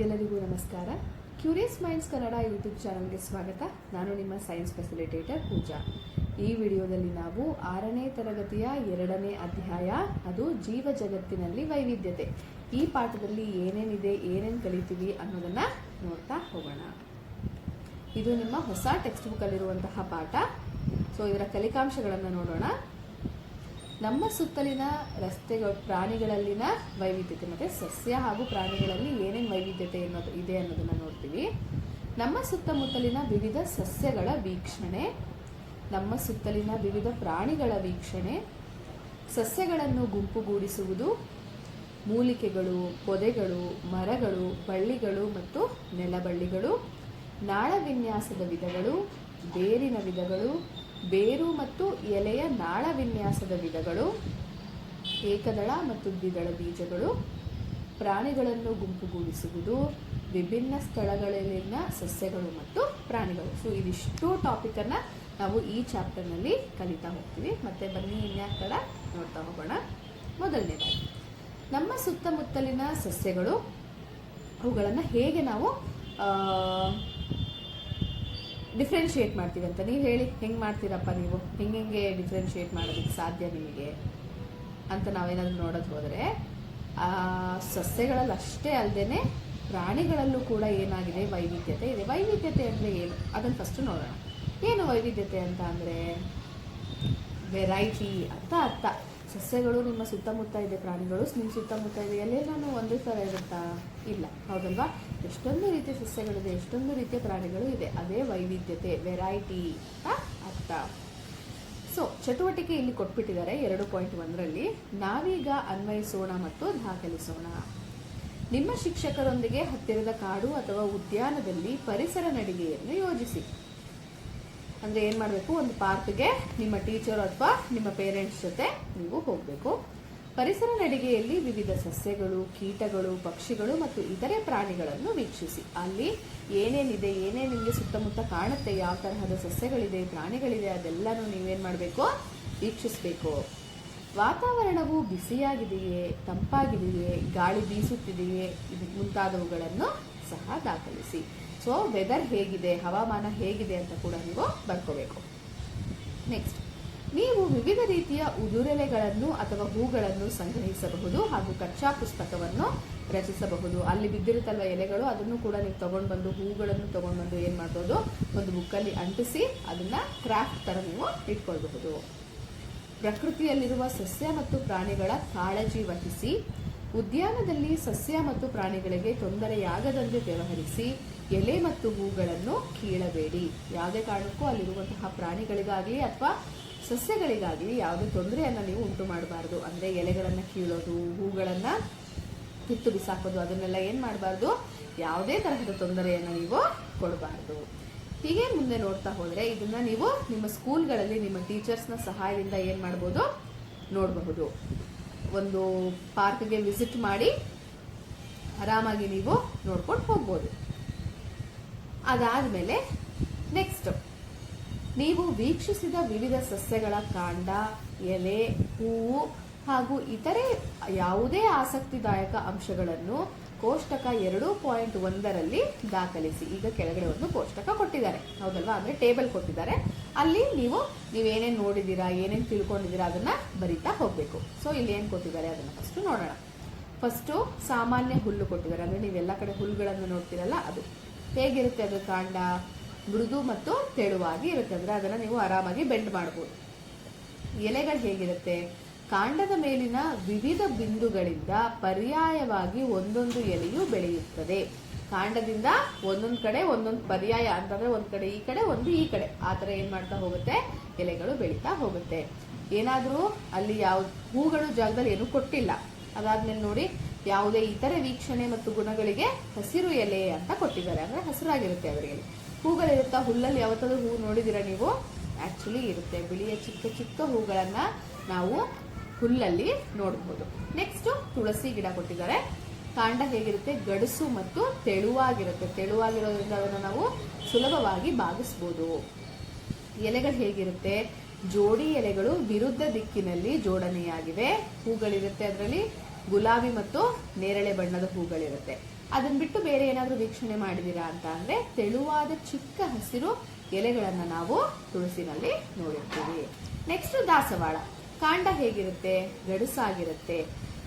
ಎಲ್ಲರಿಗೂ ನಮಸ್ಕಾರ. Curious minds Kannada YouTube ಚಾನಲ್ಗೆ ಸ್ವಾಗತ. ನಾನು ನಿಮ್ಮ ಸೈನ್ಸ್ ಫೆಸಿಲಿಟೇಟರ್ ಪೂಜಾ. ಈ ವಿಡಿಯೋದಲ್ಲಿ ನಾವು 6ನೇ ತರಗತಿಯ 2ನೇ ಅಧ್ಯಾಯ, ಅದು ಜೀವ ಜಗತ್ತಿನಲ್ಲಿ ವೈವಿಧ್ಯತೆ, ಈ ಪಾಠದಲ್ಲಿ ಏನೇನಿದೆ, ಏನೇನು ಕಲಿತೀವಿ ಅನ್ನೋದನ್ನು ನೋಡ್ತಾ ಹೋಗೋಣ. ಇದು ನಿಮ್ಮ ಹೊಸ ಟೆಕ್ಸ್ಟ್ ಬುಕ್ಕಲ್ಲಿರುವಂತಹ ಪಾಠ. ಸೊ ಇದರ ಕಲಿಕಾಂಶಗಳನ್ನು ನೋಡೋಣ. ನಮ್ಮ ಸುತ್ತಲಿನ ರಸ್ತೆಗಳು, ಪ್ರಾಣಿಗಳಲ್ಲಿನ ವೈವಿಧ್ಯತೆ ಮತ್ತು ಸಸ್ಯ ಹಾಗೂ ಪ್ರಾಣಿಗಳಲ್ಲಿ ಏನೇನು ವೈವಿಧ್ಯತೆ ಇದೆ ಅನ್ನೋದನ್ನು ನೋಡ್ತೀವಿ. ನಮ್ಮ ಸುತ್ತಮುತ್ತಲಿನ ವಿವಿಧ ಸಸ್ಯಗಳ ವೀಕ್ಷಣೆ, ನಮ್ಮ ಸುತ್ತಲಿನ ವಿವಿಧ ಪ್ರಾಣಿಗಳ ವೀಕ್ಷಣೆ, ಸಸ್ಯಗಳನ್ನು ಗುಂಪುಗೂಡಿಸುವುದು, ಮೂಲಿಕೆಗಳು, ಪೊದೆಗಳು, ಮರಗಳು, ಬಳ್ಳಿಗಳು ಮತ್ತು ನೆಲಬಳ್ಳಿಗಳು, ನಾಳ ವಿನ್ಯಾಸದ ವಿಧಗಳು, ಬೇರಿನ ವಿಧಗಳು, ಬೇರು ಮತ್ತು ಎಲೆಯ ನಾಳ ವಿನ್ಯಾಸದ ವಿಧಗಳು, ಏಕದಳ ಮತ್ತು ದ್ವಿದಳ ಬೀಜಗಳು, ಪ್ರಾಣಿಗಳನ್ನು ಗುಂಪುಗೂಡಿಸುವುದು, ವಿಭಿನ್ನ ಸ್ಥಳಗಳಲ್ಲಿನ ಸಸ್ಯಗಳು ಮತ್ತು ಪ್ರಾಣಿಗಳು. ಸೊ ಇದಿಷ್ಟು ಟಾಪಿಕನ್ನು ನಾವು ಈ ಚಾಪ್ಟರ್ನಲ್ಲಿ ಕಲಿತಾ ಹೋಗ್ತೀವಿ. ಮತ್ತೆ ಬನ್ನಿ ಇನ್ಯಾಕೆ ತಡ ನೋಡ್ತಾ ಹೋಗೋಣ. ಮೊದಲನೇದಾಗಿ ನಮ್ಮ ಸುತ್ತಮುತ್ತಲಿನ ಸಸ್ಯಗಳು, ಅವುಗಳನ್ನು ಹೇಗೆ ನಾವು ಡಿಫ್ರೆನ್ಶಿಯೇಟ್ ಮಾಡ್ತೀವಿ ಅಂತ ನೀವು ಹೇಳಿ. ಹೆಂಗೆ ಮಾಡ್ತೀರಪ್ಪ ನೀವು? ಹೆಂಗೆ ಡಿಫ್ರೆನ್ಶಿಯೇಟ್ ಮಾಡೋದಕ್ಕೆ ಸಾಧ್ಯ ನಿಮಗೆ ಅಂತ ನಾವೇನಾದರೂ ನೋಡೋದು ಹೋದರೆ, ಸಸ್ಯಗಳಲ್ಲಿ ಅಷ್ಟೇ ಅಲ್ಲದೆ ಪ್ರಾಣಿಗಳಲ್ಲೂ ಕೂಡ ಏನಾಗಿದೆ, ವೈವಿಧ್ಯತೆ ಇದೆ. ವೈವಿಧ್ಯತೆ ಅಂದರೆ ಏನು ಅದನ್ನು ಫಸ್ಟ್ ನೋಡೋಣ. ಏನು ವೈವಿಧ್ಯತೆ ಅಂತ ಅಂದರೆ ವೆರೈಟಿ ಅಂತ ಅರ್ಥ. ಸಸ್ಯಗಳು ನಿಮ್ಮ ಸುತ್ತಮುತ್ತ ಇದೆ, ಪ್ರಾಣಿಗಳು ನಿಮ್ಮ ಸುತ್ತಮುತ್ತ ಇದೆ, ಎಲ್ಲೆಲ್ಲಾನು ಒಂದೇ ಥರ ಇರುತ್ತಾ? ಇಲ್ಲ, ಹೌದಲ್ವಾ? ಎಷ್ಟೊಂದು ರೀತಿಯ ಸಸ್ಯಗಳಿದೆ, ಎಷ್ಟೊಂದು ರೀತಿಯ ಪ್ರಾಣಿಗಳು ಇದೆ. ಅದೇ ವೈವಿಧ್ಯತೆ, ವೆರೈಟಿ ಅಂತ ಅರ್ಥ. ಸೊ ಚಟುವಟಿಕೆ ಇಲ್ಲಿ ಕೊಟ್ಬಿಟ್ಟಿದ್ದಾರೆ 2.1ರಲ್ಲಿ. ನಾವೀಗ ಅನ್ವಯಿಸೋಣ ಮತ್ತು ದಾಖಲಿಸೋಣ. ನಿಮ್ಮ ಶಿಕ್ಷಕರೊಂದಿಗೆ ಹತ್ತಿರದ ಕಾಡು ಅಥವಾ ಉದ್ಯಾನದಲ್ಲಿ ಪರಿಸರ ನಡಿಗೆಯನ್ನು ಯೋಜಿಸಿ. ಅಂದರೆ ಏನು ಮಾಡಬೇಕು? ಒಂದು ಪಾರ್ಕ್ಗೆ ನಿಮ್ಮ ಟೀಚರ್ ಅಥವಾ ನಿಮ್ಮ ಪೇರೆಂಟ್ಸ್ ಜೊತೆ ನೀವು ಹೋಗಬೇಕು. ಪರಿಸರ ನಡಿಗೆಯಲ್ಲಿ ವಿವಿಧ ಸಸ್ಯಗಳು, ಕೀಟಗಳು, ಪಕ್ಷಿಗಳು ಮತ್ತು ಇತರೆ ಪ್ರಾಣಿಗಳನ್ನು ವೀಕ್ಷಿಸಿ. ಅಲ್ಲಿ ಏನೇನಿದೆ, ಏನೇನು ನಿಮಗೆ ಸುತ್ತಮುತ್ತ ಕಾಣುತ್ತೆ, ಯಾವ ತರಹದ ಸಸ್ಯಗಳಿದೆ, ಪ್ರಾಣಿಗಳಿದೆ, ಅದೆಲ್ಲನೂ ನೀವೇನು ಮಾಡಬೇಕು? ವೀಕ್ಷಿಸಬೇಕು. ವಾತಾವರಣವು ಬಿಸಿಯಾಗಿದೆಯೇ, ತಂಪಾಗಿದೆಯೇ, ಗಾಳಿ ಬೀಸುತ್ತಿದೆಯೇ, ಮುಂತಾದವುಗಳನ್ನು ಸಹ ದಾಖಲಿಸಿ. ಸೊ ವೆದರ್ ಹೇಗಿದೆ, ಹವಾಮಾನ ಹೇಗಿದೆ ಅಂತ ಕೂಡ ನೀವು ಬರ್ಕೋಬೇಕು. ನೆಕ್ಸ್ಟ್, ನೀವು ವಿವಿಧ ರೀತಿಯ ಉದುರೆಲೆಗಳನ್ನು ಅಥವಾ ಹೂಗಳನ್ನು ಸಂಗ್ರಹಿಸಬಹುದು ಹಾಗೂ ಕಚ್ಚಾ ಪುಸ್ತಕವನ್ನು ರಚಿಸಬಹುದು. ಅಲ್ಲಿ ಬಿದ್ದಿರುತ್ತಲ್ವ ಎಲೆಗಳು, ಅದನ್ನು ಕೂಡ ನೀವು ತಗೊಂಡು ಬಂದು, ಹೂಗಳನ್ನು ತಗೊಂಡು ಬಂದು ಏನು ಮಾಡ್ಬೋದು? ಒಂದು ಬುಕ್ಕಲ್ಲಿ ಅಂಟಿಸಿ ಅದನ್ನು ಕ್ರಾಫ್ಟ್ ಥರ ನೀವು ಇಟ್ಕೊಳ್ಬಹುದು. ಪ್ರಕೃತಿಯಲ್ಲಿರುವ ಸಸ್ಯ ಮತ್ತು ಪ್ರಾಣಿಗಳ ಕಾಳಜಿ ವಹಿಸಿ. ಉದ್ಯಾನದಲ್ಲಿ ಸಸ್ಯ ಮತ್ತು ಪ್ರಾಣಿಗಳಿಗೆ ತೊಂದರೆಯಾಗದಂತೆ ವ್ಯವಹರಿಸಿ. ಎಲೆ ಮತ್ತು ಹೂಗಳನ್ನು ಕೀಳಬೇಡಿ. ಯಾವುದೇ ಕಾರಣಕ್ಕೂ ಅಲ್ಲಿರುವಂತಹ ಪ್ರಾಣಿಗಳಿಗಾಗಲಿ ಅಥವಾ ಸಸ್ಯಗಳಿಗಾಗಲಿ ಯಾವುದೇ ತೊಂದರೆಯನ್ನು ನೀವು ಉಂಟು ಮಾಡಬಾರ್ದು. ಅಂದರೆ ಎಲೆಗಳನ್ನು ಕೀಳೋದು, ಹೂಗಳನ್ನು ಕಿತ್ತು ಬಿಸಾಕೋದು, ಅದನ್ನೆಲ್ಲ ಏನು ಮಾಡಬಾರ್ದು? ಯಾವುದೇ ತರಹದ ತೊಂದರೆಯನ್ನು ನೀವು ಕೊಡಬಾರ್ದು. ಹೀಗೆ ಮುಂದೆ ನೋಡ್ತಾ ಹೋದರೆ ಇದನ್ನು ನೀವು ನಿಮ್ಮ ಸ್ಕೂಲ್ಗಳಲ್ಲಿ ನಿಮ್ಮ ಟೀಚರ್ಸ್ನ ಸಹಾಯದಿಂದ ಏನು ಮಾಡ್ಬೋದು? ನೋಡಬಹುದು. ಒಂದು ಪಾರ್ಕ್ಗೆ ವಿಸಿಟ್ ಮಾಡಿ ಆರಾಮಾಗಿ ನೀವು ನೋಡ್ಕೊಂಡು ಹೋಗ್ಬೋದು. ಅದಾದಮೇಲೆ ನೆಕ್ಸ್ಟ್, ನೀವು ವೀಕ್ಷಿಸಿದ ವಿವಿಧ ಸಸ್ಯಗಳ ಕಾಂಡ, ಎಲೆ, ಹೂವು ಹಾಗೂ ಇತರೆ ಯಾವುದೇ ಆಸಕ್ತಿದಾಯಕ ಅಂಶಗಳನ್ನು ಕೋಷ್ಟಕ 2.1ರಲ್ಲಿ ದಾಖಲಿಸಿ. ಈಗ ಕೆಳಗಡೆ ಒಂದು ಕೋಷ್ಟಕ ಕೊಟ್ಟಿದ್ದಾರೆ, ಹೌದಲ್ವಾ? ಅಂದರೆ ಟೇಬಲ್ ಕೊಟ್ಟಿದ್ದಾರೆ. ಅಲ್ಲಿ ನೀವೇನೇನು ನೋಡಿದ್ದೀರಾ, ಏನೇನು ತಿಳ್ಕೊಂಡಿದ್ದೀರಾ ಅದನ್ನು ಬರಿತಾ ಹೋಗಬೇಕು. ಸೊ ಇಲ್ಲಿ ಏನು ಕೊಟ್ಟಿದ್ದಾರೆ ಅದನ್ನು ಫಸ್ಟು ನೋಡೋಣ. ಫಸ್ಟು ಸಾಮಾನ್ಯ ಹುಲ್ಲು ಕೊಟ್ಟಿದ್ದಾರೆ. ಅಂದರೆ ನೀವೆಲ್ಲ ಕಡೆ ಹುಲ್ಲುಗಳನ್ನು ನೋಡ್ತೀರಲ್ಲ, ಅದು ಹೇಗಿರುತ್ತೆ? ಅದು ಕಾಂಡ ಮೃದು ಮತ್ತು ತೆಳುವಾಗಿ ಇರುತ್ತೆ. ಅಂದರೆ ಅದನ್ನು ನೀವು ಆರಾಮಾಗಿ ಬೆಂಡ್ ಮಾಡ್ಬೋದು. ಎಲೆಗಳು ಹೇಗಿರುತ್ತೆ? ಕಾಂಡದ ಮೇಲಿನ ವಿವಿಧ ಬಿಂದುಗಳಿಂದ ಪರ್ಯಾಯವಾಗಿ ಒಂದೊಂದು ಎಲೆಯು ಬೆಳೆಯುತ್ತದೆ. ಕಾಂಡದಿಂದ ಒಂದೊಂದು ಕಡೆ ಒಂದೊಂದು ಪರ್ಯಾಯ ಅಂತಂದರೆ ಒಂದು ಕಡೆ ಈ ಕಡೆ, ಒಂದು ಈ ಕಡೆ, ಆ ಥರ ಏನು ಮಾಡ್ತಾ ಹೋಗುತ್ತೆ? ಎಲೆಗಳು ಬೆಳೀತಾ ಹೋಗುತ್ತೆ. ಏನಾದರೂ ಅಲ್ಲಿ ಹೂಗಳು ಜಾಗದಲ್ಲಿ ಏನೂ ಕೊಟ್ಟಿಲ್ಲ. ಅದಾದ್ಮೇಲೆ ನೋಡಿ, ಯಾವುದೇ ಇತರೆ ವೀಕ್ಷಣೆ ಮತ್ತು ಗುಣಗಳಿಗೆ ಹಸಿರು ಎಲೆ ಅಂತ ಕೊಟ್ಟಿದ್ದಾರೆ. ಅಂದರೆ ಹಸಿರಾಗಿರುತ್ತೆ ಅವರಿಗೆ. ಹೂಗಳಿರುತ್ತಾ? ಹುಲ್ಲಲ್ಲಿ ಯಾವತ್ತಾದ್ರೂ ಹೂ ನೋಡಿದ್ದೀರಾ ನೀವು? ಆ್ಯಕ್ಚುಲಿ ಇರುತ್ತೆ. ಬಿಳಿಯ ಚಿಕ್ಕ ಚಿಕ್ಕ ಹೂಗಳನ್ನು ನಾವು ಹುಲ್ಲಲ್ಲಿ ನೋಡ್ಬೋದು. ನೆಕ್ಸ್ಟು ತುಳಸಿ ಗಿಡ ಕೊಟ್ಟಿದ್ದಾರೆ. ಕಾಂಡ ಹೇಗಿರುತ್ತೆ? ಗಡಸು ಮತ್ತು ತೆಳುವಾಗಿರುತ್ತೆ. ತೆಳುವಾಗಿರೋದ್ರಿಂದ ಅದನ್ನು ನಾವು ಸುಲಭವಾಗಿ ಬಾಗಿಸ್ಬೋದು. ಎಲೆಗಳು ಹೇಗಿರುತ್ತೆ? ಜೋಡಿ ಎಲೆಗಳು ವಿರುದ್ಧ ದಿಕ್ಕಿನಲ್ಲಿ ಜೋಡಣೆಯಾಗಿವೆ. ಹೂಗಳಿರುತ್ತೆ, ಅದರಲ್ಲಿ ಗುಲಾಬಿ ಮತ್ತು ನೇರಳೆ ಬಣ್ಣದ ಹೂಗಳಿರುತ್ತೆ. ಅದನ್ನ ಬಿಟ್ಟು ಬೇರೆ ಏನಾದರೂ ವೀಕ್ಷಣೆ ಮಾಡಿದೀರಾ ಅಂತ ಅಂದ್ರೆ ತೆಳುವಾದ ಚಿಕ್ಕ ಹಸಿರು ಎಲೆಗಳನ್ನ ನಾವು ತುಳಸಿನಲ್ಲಿ ನೋಡಿರ್ತೀವಿ. ನೆಕ್ಸ್ಟ್ ದಾಸವಾಳ. ಕಾಂಡ ಹೇಗಿರುತ್ತೆ? ಗಡುಸಾಗಿರುತ್ತೆ.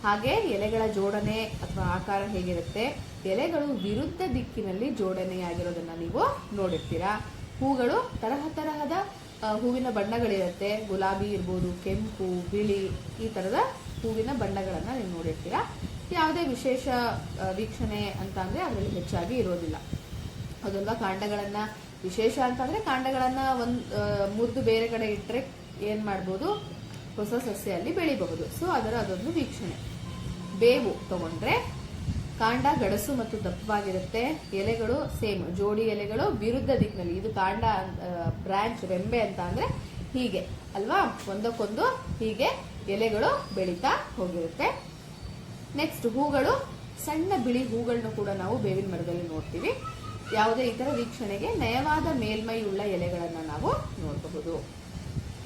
ಹಾಗೆ ಎಲೆಗಳ ಜೋಡಣೆ ಅಥವಾ ಆಕಾರ ಹೇಗಿರುತ್ತೆ? ಎಲೆಗಳು ವಿರುದ್ಧ ದಿಕ್ಕಿನಲ್ಲಿ ಜೋಡಣೆಯಾಗಿರೋದನ್ನ ನೀವು ನೋಡಿರ್ತೀರಾ. ಹೂಗಳು ತರಹದ ಹೂವಿನ ಬಣ್ಣಗಳಿರುತ್ತೆ. ಗುಲಾಬಿ ಇರ್ಬೋದು, ಕೆಂಪು, ಬಿಳಿ, ಈ ತರದ ಹೂವಿನ ಬಣ್ಣಗಳನ್ನ ನೀವು ನೋಡಿರ್ತೀರಾ. ಯಾವುದೇ ವಿಶೇಷ ವೀಕ್ಷಣೆ ಅಂತ ಅಂದ್ರೆ ಅದರಲ್ಲಿ ಹೆಚ್ಚಾಗಿ ಇರೋದಿಲ್ಲ, ಹೌದಲ್ವಾ? ಕಾಂಡಗಳನ್ನ ವಿಶೇಷ ಅಂತಂದ್ರೆ ಕಾಂಡಗಳನ್ನ ಮುರಿದು ಬೇರೆ ಕಡೆ ಇಟ್ಟರೆ ಏನ್ ಮಾಡ್ಬೋದು? ಹೊಸ ಸಸ್ಯ ಅಲ್ಲಿ ಬೆಳಿಬಹುದು. ಸೊ ಅದೊಂದು ವೀಕ್ಷಣೆ. ಬೇವು ತಗೊಂಡ್ರೆ ಕಾಂಡ ಗಡಸು ಮತ್ತು ದಪ್ಪವಾಗಿರುತ್ತೆ. ಎಲೆಗಳು ಸೇಮ್, ಜೋಡಿ ಎಲೆಗಳು ವಿರುದ್ಧ ದಿಕ್ಕಿನಲ್ಲಿ. ಇದು ಕಾಂಡ, ಬ್ರಾಂಚ್, ರೆಂಬೆ ಅಂತ ಅಂದ್ರೆ ಹೀಗೆ ಅಲ್ವಾ? ಒಂದಕ್ಕೊಂದು ಹೀಗೆ ಎಲೆಗಳು ಬೆಳೀತಾ ಹೋಗಿರುತ್ತೆ. ನೆಕ್ಸ್ಟ್ ಹೂಗಳು, ಸಣ್ಣ ಬಿಳಿ ಹೂಗಳನ್ನು ಕೂಡ ನಾವು ಬೇವಿನ ಮರದಲ್ಲಿ ನೋಡ್ತೀವಿ. ಯಾವುದೇ ಇತರ ವೀಕ್ಷಣೆಗೆ ನಯವಾದ ಮೇಲ್ಮೈ ಉಳ್ಳ ಎಲೆಗಳನ್ನ ನಾವು ನೋಡಬಹುದು.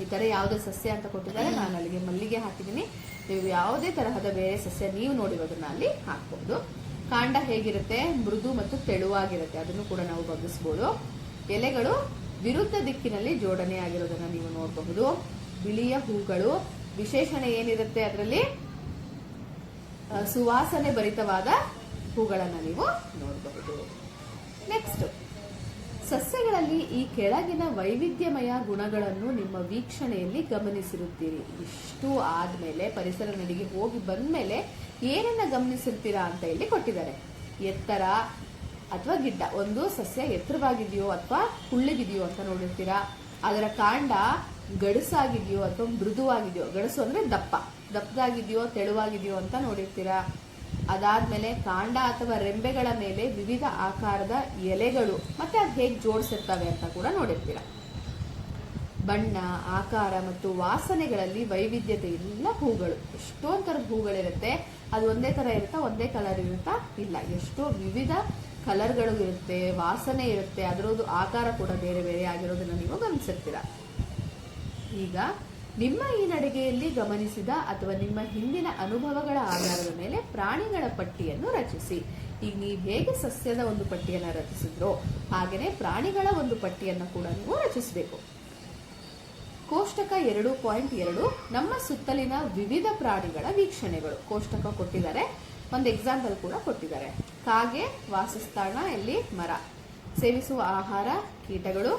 ಈ ತರ ಯಾವುದೇ ಸಸ್ಯ ಅಂತ ಕೊಟ್ಟಿದ್ದಾರೆ, ನಾನು ಅಲ್ಲಿಗೆ ಮಲ್ಲಿಗೆ ಹಾಕಿದ್ದೀನಿ. ನೀವು ಯಾವುದೇ ತರಹದ ಬೇರೆ ಸಸ್ಯ ನೀವು ನೋಡಿರೋದನ್ನ ಅಲ್ಲಿ ಹಾಕಬಹುದು. ಕಾಂಡ ಹೇಗಿರುತ್ತೆ? ಮೃದು ಮತ್ತು ತೆಳುವಾಗಿರುತ್ತೆ, ಅದನ್ನು ಕೂಡ ನಾವು ಬಗ್ಗಿಸಬಹುದು. ಎಲೆಗಳು ವಿರುದ್ಧ ದಿಕ್ಕಿನಲ್ಲಿ ಜೋಡಣೆ ಆಗಿರೋದನ್ನ ನೀವು ನೋಡಬಹುದು. ಬಿಳಿಯ ಹೂಗಳು, ವಿಶೇಷಣೆ ಏನಿರುತ್ತೆ ಅದರಲ್ಲಿ? ಸುವಾಸನೆ ಭರಿತವಾದ ಹೂಗಳನ್ನ ನೀವು ನೋಡಬಹುದು. ನೆಕ್ಸ್ಟ್, ಸಸ್ಯಗಳಲ್ಲಿ ಈ ಕೆಳಗಿನ ವೈವಿಧ್ಯಮಯ ಗುಣಗಳನ್ನು ನಿಮ್ಮ ವೀಕ್ಷಣೆಯಲ್ಲಿ ಗಮನಿಸಿರುತ್ತೀರಿ. ಇಷ್ಟು ಆದ್ಮೇಲೆ, ಪರಿಸರ ನಡಿಗೆ ಹೋಗಿ ಬಂದ್ಮೇಲೆ ಏನನ್ನ ಗಮನಿಸಿರ್ತೀರಾ ಅಂತ ಇಲ್ಲಿ ಕೊಟ್ಟಿದ್ದಾರೆ. ಎತ್ತರ ಅಥವಾ ಗಿಡ್ಡ. ಒಂದು ಸಸ್ಯ ಎತ್ತರವಾಗಿದೆಯೋ ಅಥವಾ ಕುಳ್ಳಿಗಿದೆಯೋ ಅಂತ ನೋಡಿರ್ತೀರಾ. ಅದರ ಕಾಂಡ ಗಡುಸಾಗಿದೆಯೋ ಅಥವಾ ಮೃದುವಾಗಿದೆಯೋ. ಗಡುಸು ಅಂದ್ರೆ ದಪ್ಪದಾಗಿದೆಯೋ ತೆಳುವಾಗಿದೆಯೋ ಅಂತ ನೋಡಿರ್ತೀರಾ. ಅದಾದ್ಮೇಲೆ ಕಾಂಡ ಅಥವಾ ರೆಂಬೆಗಳ ಮೇಲೆ ವಿವಿಧ ಆಕಾರದ ಎಲೆಗಳು ಮತ್ತೆ ಅದು ಹೇಗೆ ಜೋಡಿಸಿರ್ತವೆ ಅಂತ ಕೂಡ ನೋಡಿರ್ತೀರ. ಬಣ್ಣ, ಆಕಾರ ಮತ್ತು ವಾಸನೆಗಳಲ್ಲಿ ವೈವಿಧ್ಯತೆ ಇಲ್ಲ. ಹೂಗಳು, ಎಷ್ಟೊಂದು ತರದ ಹೂಗಳಿರುತ್ತೆ. ಅದು ಒಂದೇ ತರ ಇರುತ್ತಾ? ಒಂದೇ ಕಲರ್ ಇರುತ್ತಾ? ಇಲ್ಲ, ಎಷ್ಟೋ ವಿವಿಧ ಕಲರ್ಗಳು ಇರುತ್ತೆ, ವಾಸನೆ ಇರುತ್ತೆ, ಅದರದ್ದು ಆಕಾರ ಕೂಡ ಬೇರೆ ಬೇರೆ ಆಗಿರೋದನ್ನ ನೀವು ಗಮನಿಸಿರ್ತೀರ. ಈಗ ನಿಮ್ಮ ಈ ನಡಿಗೆಯಲ್ಲಿ ಗಮನಿಸಿದ ಅಥವಾ ನಿಮ್ಮ ಹಿಂದಿನ ಅನುಭವಗಳ ಆಧಾರದ ಮೇಲೆ ಪ್ರಾಣಿಗಳ ಪಟ್ಟಿಯನ್ನು ರಚಿಸಿ. ಈಗ ನೀವು ಹೇಗೆ ಸಸ್ಯದ ಒಂದು ಪಟ್ಟಿಯನ್ನು ರಚಿಸಿದ್ರೋ ಹಾಗೆಯೇ ಪ್ರಾಣಿಗಳ ಒಂದು ಪಟ್ಟಿಯನ್ನು ಕೂಡ ನೀವು ರಚಿಸಬೇಕು. ಕೋಷ್ಟಕ 2.2 ನಮ್ಮ ಸುತ್ತಲಿನ ವಿವಿಧ ಪ್ರಾಣಿಗಳ ವೀಕ್ಷಣೆಗಳು. ಕೋಷ್ಟಕ ಕೊಟ್ಟಿದ್ದಾರೆ, ಒಂದು ಎಕ್ಸಾಂಪಲ್ ಕೂಡ ಕೊಟ್ಟಿದ್ದಾರೆ. ಕಾಗೆ ವಾಸಸ್ಥಾನ, ಇಲ್ಲಿ ಮರ. ಸೇವಿಸುವ ಆಹಾರ ಕೀಟಗಳು.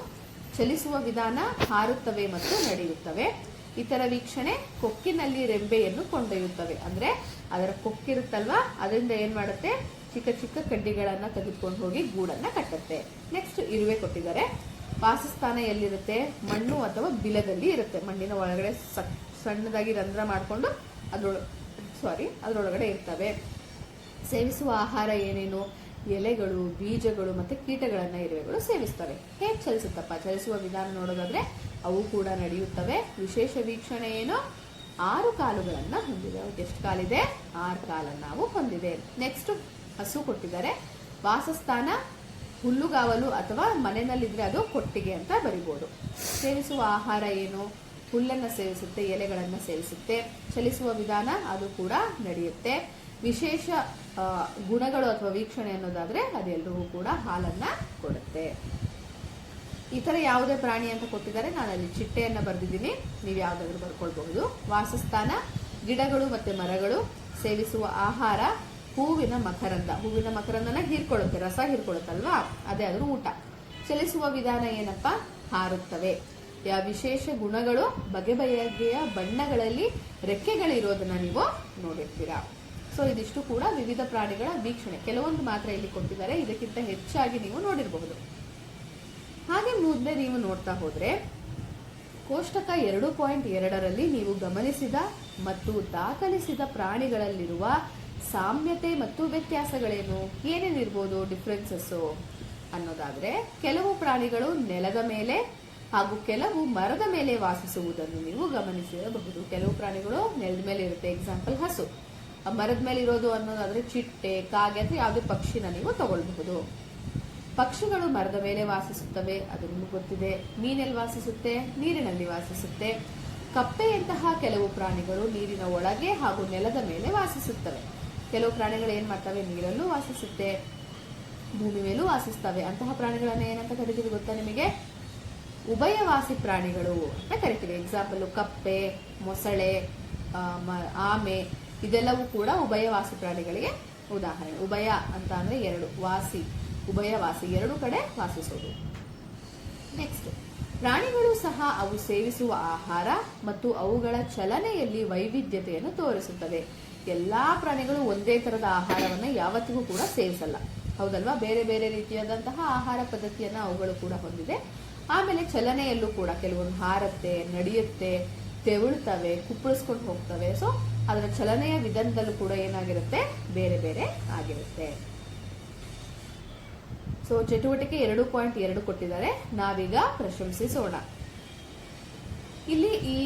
ಚಲಿಸುವ ವಿಧಾನ ಹಾರುತ್ತವೆ ಮತ್ತು ನಡೆಯುತ್ತವೆ. ಇತರ ವೀಕ್ಷಣೆ ಕೊಕ್ಕಿನಲ್ಲಿ ರೆಂಬೆಯನ್ನು ಕೊಂಡೊಯ್ಯುತ್ತವೆ. ಅಂದ್ರೆ ಅದರ ಕೊಕ್ಕಿರುತ್ತಲ್ವಾ, ಅದರಿಂದ ಏನ್ ಮಾಡುತ್ತೆ? ಚಿಕ್ಕ ಚಿಕ್ಕ ಕಡ್ಡಿಗಳನ್ನ ತೆಗೆದುಕೊಂಡು ಹೋಗಿ ಗೂಡನ್ನ ಕಟ್ಟುತ್ತೆ. ನೆಕ್ಸ್ಟ್ ಇರುವೆ ಕೊಟ್ಟಿದ್ದಾರೆ. ವಾಸಸ್ಥಾನ ಎಲ್ಲಿರುತ್ತೆ? ಮಣ್ಣು ಅಥವಾ ಬಿಲದಲ್ಲಿ ಇರುತ್ತೆ. ಮಣ್ಣಿನ ಒಳಗಡೆ ಸಣ್ಣದಾಗಿ ರಂಧ್ರ ಮಾಡಿಕೊಂಡು ಅದರೊಳಗಡೆ ಇರ್ತವೆ. ಸೇವಿಸುವ ಆಹಾರ ಏನೇನು? ಎಲೆಗಳು, ಬೀಜಗಳು ಮತ್ತೆ ಕೀಟಗಳನ್ನ ಇರುವೆಗಳು ಸೇವಿಸ್ತವೆ. ಹೇಗೆ ಚಲಿಸುತ್ತಪ್ಪ? ಚಲಿಸುವ ವಿಧಾನ ನೋಡೋದಾದ್ರೆ ಅವು ಕೂಡ ನಡೆಯುತ್ತವೆ. ವಿಶೇಷ ವೀಕ್ಷಣೆ ಏನು? 6 ಕಾಲುಗಳನ್ನ ಹೊಂದಿದೆ. ಅವಕ್ಕೆ ಎಷ್ಟು ಕಾಲಿದೆ? 6 ಕಾಲನ್ನ ನಾವು ಹೊಂದಿದೆ. ನೆಕ್ಸ್ಟ್ ಹಸು ಕೊಟ್ಟಿದ್ದಾರೆ. ವಾಸಸ್ಥಾನ ಹುಲ್ಲುಗಾವಲು ಅಥವಾ ಮನೆಯಲ್ಲಿದ್ರೆ ಅದು ಕೊಟ್ಟಿಗೆ ಅಂತ ಬರಿಬಹುದು. ಸೇವಿಸುವ ಆಹಾರ ಏನು? ಹುಲ್ಲನ್ನ ಸೇವಿಸುತ್ತೆ, ಎಲೆಗಳನ್ನ ಸೇವಿಸುತ್ತೆ. ಚಲಿಸುವ ವಿಧಾನ ಅದು ಕೂಡ ನಡೆಯುತ್ತೆ. ವಿಶೇಷ ಗುಣಗಳು ಅಥವಾ ವೀಕ್ಷಣೆ ಅನ್ನೋದಾದ್ರೆ ಅದೆಲ್ಲರಿಗೂ ಕೂಡ ಹಾಲನ್ನ ಕೊಡುತ್ತೆ. ಈ ತರ ಯಾವುದೇ ಪ್ರಾಣಿ ಅಂತ ಕೊಟ್ಟಿದ್ದಾರೆ, ನಾನು ಅಲ್ಲಿ ಚಿಟ್ಟೆಯನ್ನ ಬರೆದಿದ್ದೀನಿ, ನೀವು ಯಾವ್ದಾದ್ರು ಬರ್ಕೊಳ್ಬಹುದು. ವಾಸಸ್ಥಾನ ಗಿಡಗಳು ಮತ್ತೆ ಮರಗಳು. ಸೇವಿಸುವ ಆಹಾರ ಹೂವಿನ ಮಕರಂದ. ಹೂವಿನ ಮಕರಂದನ ಹೀರ್ಕೊಳ್ಳುತ್ತೆ, ರಸ ಹೀರ್ಕೊಳ್ಳುತ್ತಲ್ವಾ, ಅದೇ ಅದ್ರ ಊಟ. ಚಲಿಸುವ ವಿಧಾನ ಏನಪ್ಪಾ? ಹಾರುತ್ತವೆ. ವಿಶೇಷ ಗುಣಗಳು ಬಗೆ ಬಗೆಯ ಬಣ್ಣಗಳಲ್ಲಿ ರೆಕ್ಕೆಗಳಿರೋದನ್ನ ನೀವು ನೋಡಿರ್ತೀರಾ. ಸೊ ಇದಿಷ್ಟು ಕೂಡ ವಿವಿಧ ಪ್ರಾಣಿಗಳ ವೀಕ್ಷಣೆ. ಕೆಲವೊಂದು ಮಾತ್ರ ಇಲ್ಲಿ ಕೊಟ್ಟಿದ್ದಾರೆ, ಇದಕ್ಕಿಂತ ಹೆಚ್ಚಾಗಿ ನೀವು ನೋಡಿರಬಹುದು. ಹಾಗೆ ಮುಂದೆ ನೀವು ನೋಡ್ತಾ ಹೋದ್ರೆ ಕೋಷ್ಟಕ 2.2ರಲ್ಲಿ ನೀವು ಗಮನಿಸಿದ ಮತ್ತು ದಾಖಲಿಸಿದ ಪ್ರಾಣಿಗಳಲ್ಲಿರುವ ಸಾಮ್ಯತೆ ಮತ್ತು ವ್ಯತ್ಯಾಸಗಳೇನು? ಏನೇನಿರ್ಬೋದು ಡಿಫ್ರೆನ್ಸಸ್ ಅನ್ನೋದಾದ್ರೆ, ಕೆಲವು ಪ್ರಾಣಿಗಳು ನೆಲದ ಮೇಲೆ ಹಾಗೂ ಕೆಲವು ಮರದ ಮೇಲೆ ವಾಸಿಸುವುದನ್ನು ನೀವು ಗಮನಿಸಿರಬಹುದು. ಕೆಲವು ಪ್ರಾಣಿಗಳು ನೆಲದ ಮೇಲೆ ಇರುತ್ತೆ, ಎಕ್ಸಾಂಪಲ್ ಹಸು. ಮರದ ಮೇಲೆ ಇರೋದು ಅನ್ನೋದಾದ್ರೆ ಚಿಟ್ಟೆ, ಕಾಗೆ ಅಥವಾ ಯಾವುದೇ ಪಕ್ಷಿನ ನೀವು ತಗೊಳ್ಬಹುದು. ಪಕ್ಷಿಗಳು ಮರದ ಮೇಲೆ ವಾಸಿಸುತ್ತವೆ, ಅದು ನಿಮಗೆ ಗೊತ್ತಿದೆ. ಮೀನಲ್ಲಿ ವಾಸಿಸುತ್ತೆ, ನೀರಿನಲ್ಲಿ ವಾಸಿಸುತ್ತೆ. ಕಪ್ಪೆಯಂತಹ ಕೆಲವು ಪ್ರಾಣಿಗಳು ನೀರಿನ ಒಳಗೆ ಹಾಗೂ ನೆಲದ ಮೇಲೆ ವಾಸಿಸುತ್ತವೆ. ಕೆಲವು ಪ್ರಾಣಿಗಳು ಏನ್ ಮಾಡ್ತವೆ, ನೀರಲ್ಲೂ ವಾಸಿಸುತ್ತೆ, ಭೂಮಿ ಮೇಲೂ ವಾಸಿಸ್ತವೆ. ಅಂತಹ ಪ್ರಾಣಿಗಳನ್ನ ಏನಂತ ಕರಿತೀವಿ ಗೊತ್ತಾ ನಿಮಗೆ? ಉಭಯವಾಸಿ ಪ್ರಾಣಿಗಳು ಅಂತ ಕರಿತೀವಿ. ಎಕ್ಸಾಂಪಲ್ ಕಪ್ಪೆ, ಮೊಸಳೆ, ಆಮೆ, ಇದೆಲ್ಲವೂ ಕೂಡ ಉಭಯವಾಸಿ ಪ್ರಾಣಿಗಳಿಗೆ ಉದಾಹರಣೆ. ಉಭಯ ಅಂತ ಅಂದ್ರೆ ಎರಡು, ವಾಸಿ, ಉಭಯವಾಸಿ, ಎರಡು ಕಡೆ ವಾಸಿಸೋದು. ನೆಕ್ಸ್ಟ್, ಪ್ರಾಣಿಗಳು ಸಹ ಅವು ಸೇವಿಸುವ ಆಹಾರ ಮತ್ತು ಅವುಗಳ ಚಲನೆಯಲ್ಲಿ ವೈವಿಧ್ಯತೆಯನ್ನು ತೋರಿಸುತ್ತವೆ. ಎಲ್ಲಾ ಪ್ರಾಣಿಗಳು ಒಂದೇ ತರದ ಆಹಾರವನ್ನ ಯಾವತ್ತಿಗೂ ಕೂಡ ಸೇವಿಸಲ್ಲ, ಹೌದಲ್ವಾ? ಬೇರೆ ಬೇರೆ ರೀತಿಯಾದಂತಹ ಆಹಾರ ಪದ್ಧತಿಯನ್ನ ಅವುಗಳು ಕೂಡ ಹೊಂದಿದೆ. ಆಮೇಲೆ ಚಲನೆಯಲ್ಲೂ ಕೂಡ ಕೆಲವೊಂದು ಹಾರತ್ತೆ, ನಡೆಯುತ್ತೆ, ತೆವಳುತ್ತವೆ, ಕುಪ್ಪಳಿಸ್ಕೊಂಡು ಹೋಗ್ತವೆ. ಸೊ ಅದರ ಚಲನೆಯ ವಿಧಾನದಲ್ಲೂ ಕೂಡ ಏನಾಗಿರುತ್ತೆ, ಬೇರೆ ಬೇರೆ ಆಗಿರುತ್ತೆ. ಸೊ ಚಟುವಟಿಕೆ 2.2 ಕೊಟ್ಟಿದ್ದಾರೆ, ನಾವೀಗ ಪ್ರಶಂಸಿಸೋಣ. ಇಲ್ಲಿ ಈ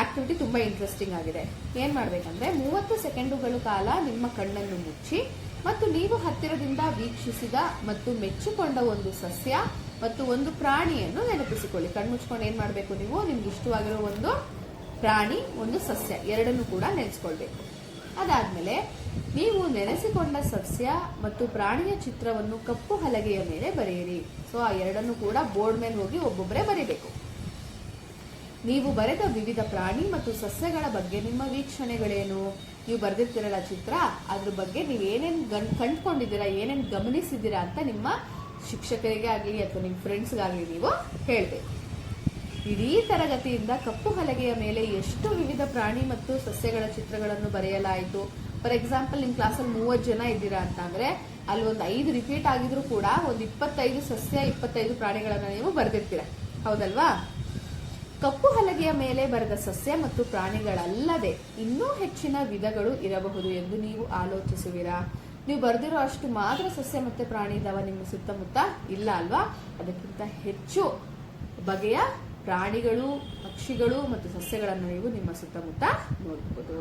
ಆಕ್ಟಿವಿಟಿ ತುಂಬಾ ಇಂಟ್ರೆಸ್ಟಿಂಗ್ ಆಗಿದೆ. ಏನ್ ಮಾಡ್ಬೇಕಂದ್ರೆ 30 ಸೆಕೆಂಡುಗಳ ಕಾಲ ನಿಮ್ಮ ಕಣ್ಣನ್ನು ಮುಚ್ಚಿ ಮತ್ತು ನೀವು ಹತ್ತಿರದಿಂದ ವೀಕ್ಷಿಸಿದ ಮತ್ತು ಮೆಚ್ಚಿಕೊಂಡ ಒಂದು ಸಸ್ಯ ಮತ್ತು ಒಂದು ಪ್ರಾಣಿಯನ್ನು ನೆನಪಿಸಿಕೊಳ್ಳಿ. ಕಣ್ಮುಚ್ಕೊಂಡು ಏನ್ ಮಾಡ್ಬೇಕು, ನೀವು ನಿಮ್ಗೆ ಇಷ್ಟವಾಗಿರೋ ಒಂದು ಪ್ರಾಣಿ, ಒಂದು ಸಸ್ಯ, ಎರಡನ್ನು ಕೂಡ ನೆನೆಸ್ಕೊಳ್ಬೇಕು. ಅದಾದ್ಮೇಲೆ ನೀವು ನೆನೆಸಿಕೊಂಡ ಸಸ್ಯ ಮತ್ತು ಪ್ರಾಣಿಯ ಚಿತ್ರವನ್ನು ಕಪ್ಪು ಹಲಗೆಯ ಮೇಲೆ ಬರೆಯಿರಿ. ಸೊ ಆ ಎರಡನ್ನು ಕೂಡ ಬೋರ್ಡ್ ಮೇಲೆ ಹೋಗಿ ಒಬ್ಬೊಬ್ಬರೇ ಬರೀಬೇಕು. ನೀವು ಬರೆದ ವಿವಿಧ ಪ್ರಾಣಿ ಮತ್ತು ಸಸ್ಯಗಳ ಬಗ್ಗೆ ನಿಮ್ಮ ವೀಕ್ಷಣೆಗಳೇನು? ನೀವು ಬರೆದಿರ್ತೀರಲ್ಲ ಚಿತ್ರ, ಅದ್ರ ಬಗ್ಗೆ ನೀವು ಏನೇನ್ ಕಂಡುಕೊಂಡಿದ್ದೀರಾ, ಏನೇನ್ ಗಮನಿಸಿದ್ದೀರಾ ಅಂತ ನಿಮ್ಮ ಶಿಕ್ಷಕರಿಗೆ ಆಗಲಿ ಅಥವಾ ನಿಮ್ಮ ಫ್ರೆಂಡ್ಸ್ಗಾಗಲಿ ನೀವು ಹೇಳ್ಬೇಕು. ಇಡೀ ತರಗತಿಯಿಂದ ಕಪ್ಪು ಹಲಗೆಯ ಮೇಲೆ ಎಷ್ಟು ವಿವಿಧ ಪ್ರಾಣಿ ಮತ್ತು ಸಸ್ಯಗಳ ಚಿತ್ರಗಳನ್ನು ಬರೆಯಲಾಯಿತು? ಫಾರ್ ಎಕ್ಸಾಂಪಲ್, ನಿಮ್ ಕ್ಲಾಸಲ್ಲಿ 30 ಜನ ಇದ್ದೀರಾ ಅಂತ ಅಂದ್ರೆ ಅಲ್ಲಿ ಒಂದು 5 ರಿಪೀಟ್ ಆಗಿದ್ರು ಕೂಡ ಒಂದು 25 ಸಸ್ಯ, 25 ಪ್ರಾಣಿಗಳನ್ನ ನೀವು ಬರೆದಿರ್ತೀರ, ಹೌದಲ್ವಾ? ಕಪ್ಪು ಹಲಗೆಯ ಮೇಲೆ ಬರೆದ ಸಸ್ಯ ಮತ್ತು ಪ್ರಾಣಿಗಳಲ್ಲದೆ ಇನ್ನೂ ಹೆಚ್ಚಿನ ವಿಧಗಳು ಇರಬಹುದು ಎಂದು ನೀವು ಆಲೋಚಿಸುವಿರಾ? ನೀವು ಬರೆದಿರೋ ಅಷ್ಟು ಮಾತ್ರ ಸಸ್ಯ ಮತ್ತೆ ಪ್ರಾಣಿ ಇದಾವ ನಿಮ್ಮ ಸುತ್ತಮುತ್ತ? ಇಲ್ಲ ಅಲ್ವಾ? ಅದಕ್ಕಿಂತ ಹೆಚ್ಚು ಬಗೆಯ ಪ್ರಾಣಿಗಳು, ಪಕ್ಷಿಗಳು ಮತ್ತು ಸಸ್ಯಗಳನ್ನು ನೀವು ನಿಮ್ಮ ಸುತ್ತಮುತ್ತ ನೋಡಬಹುದು.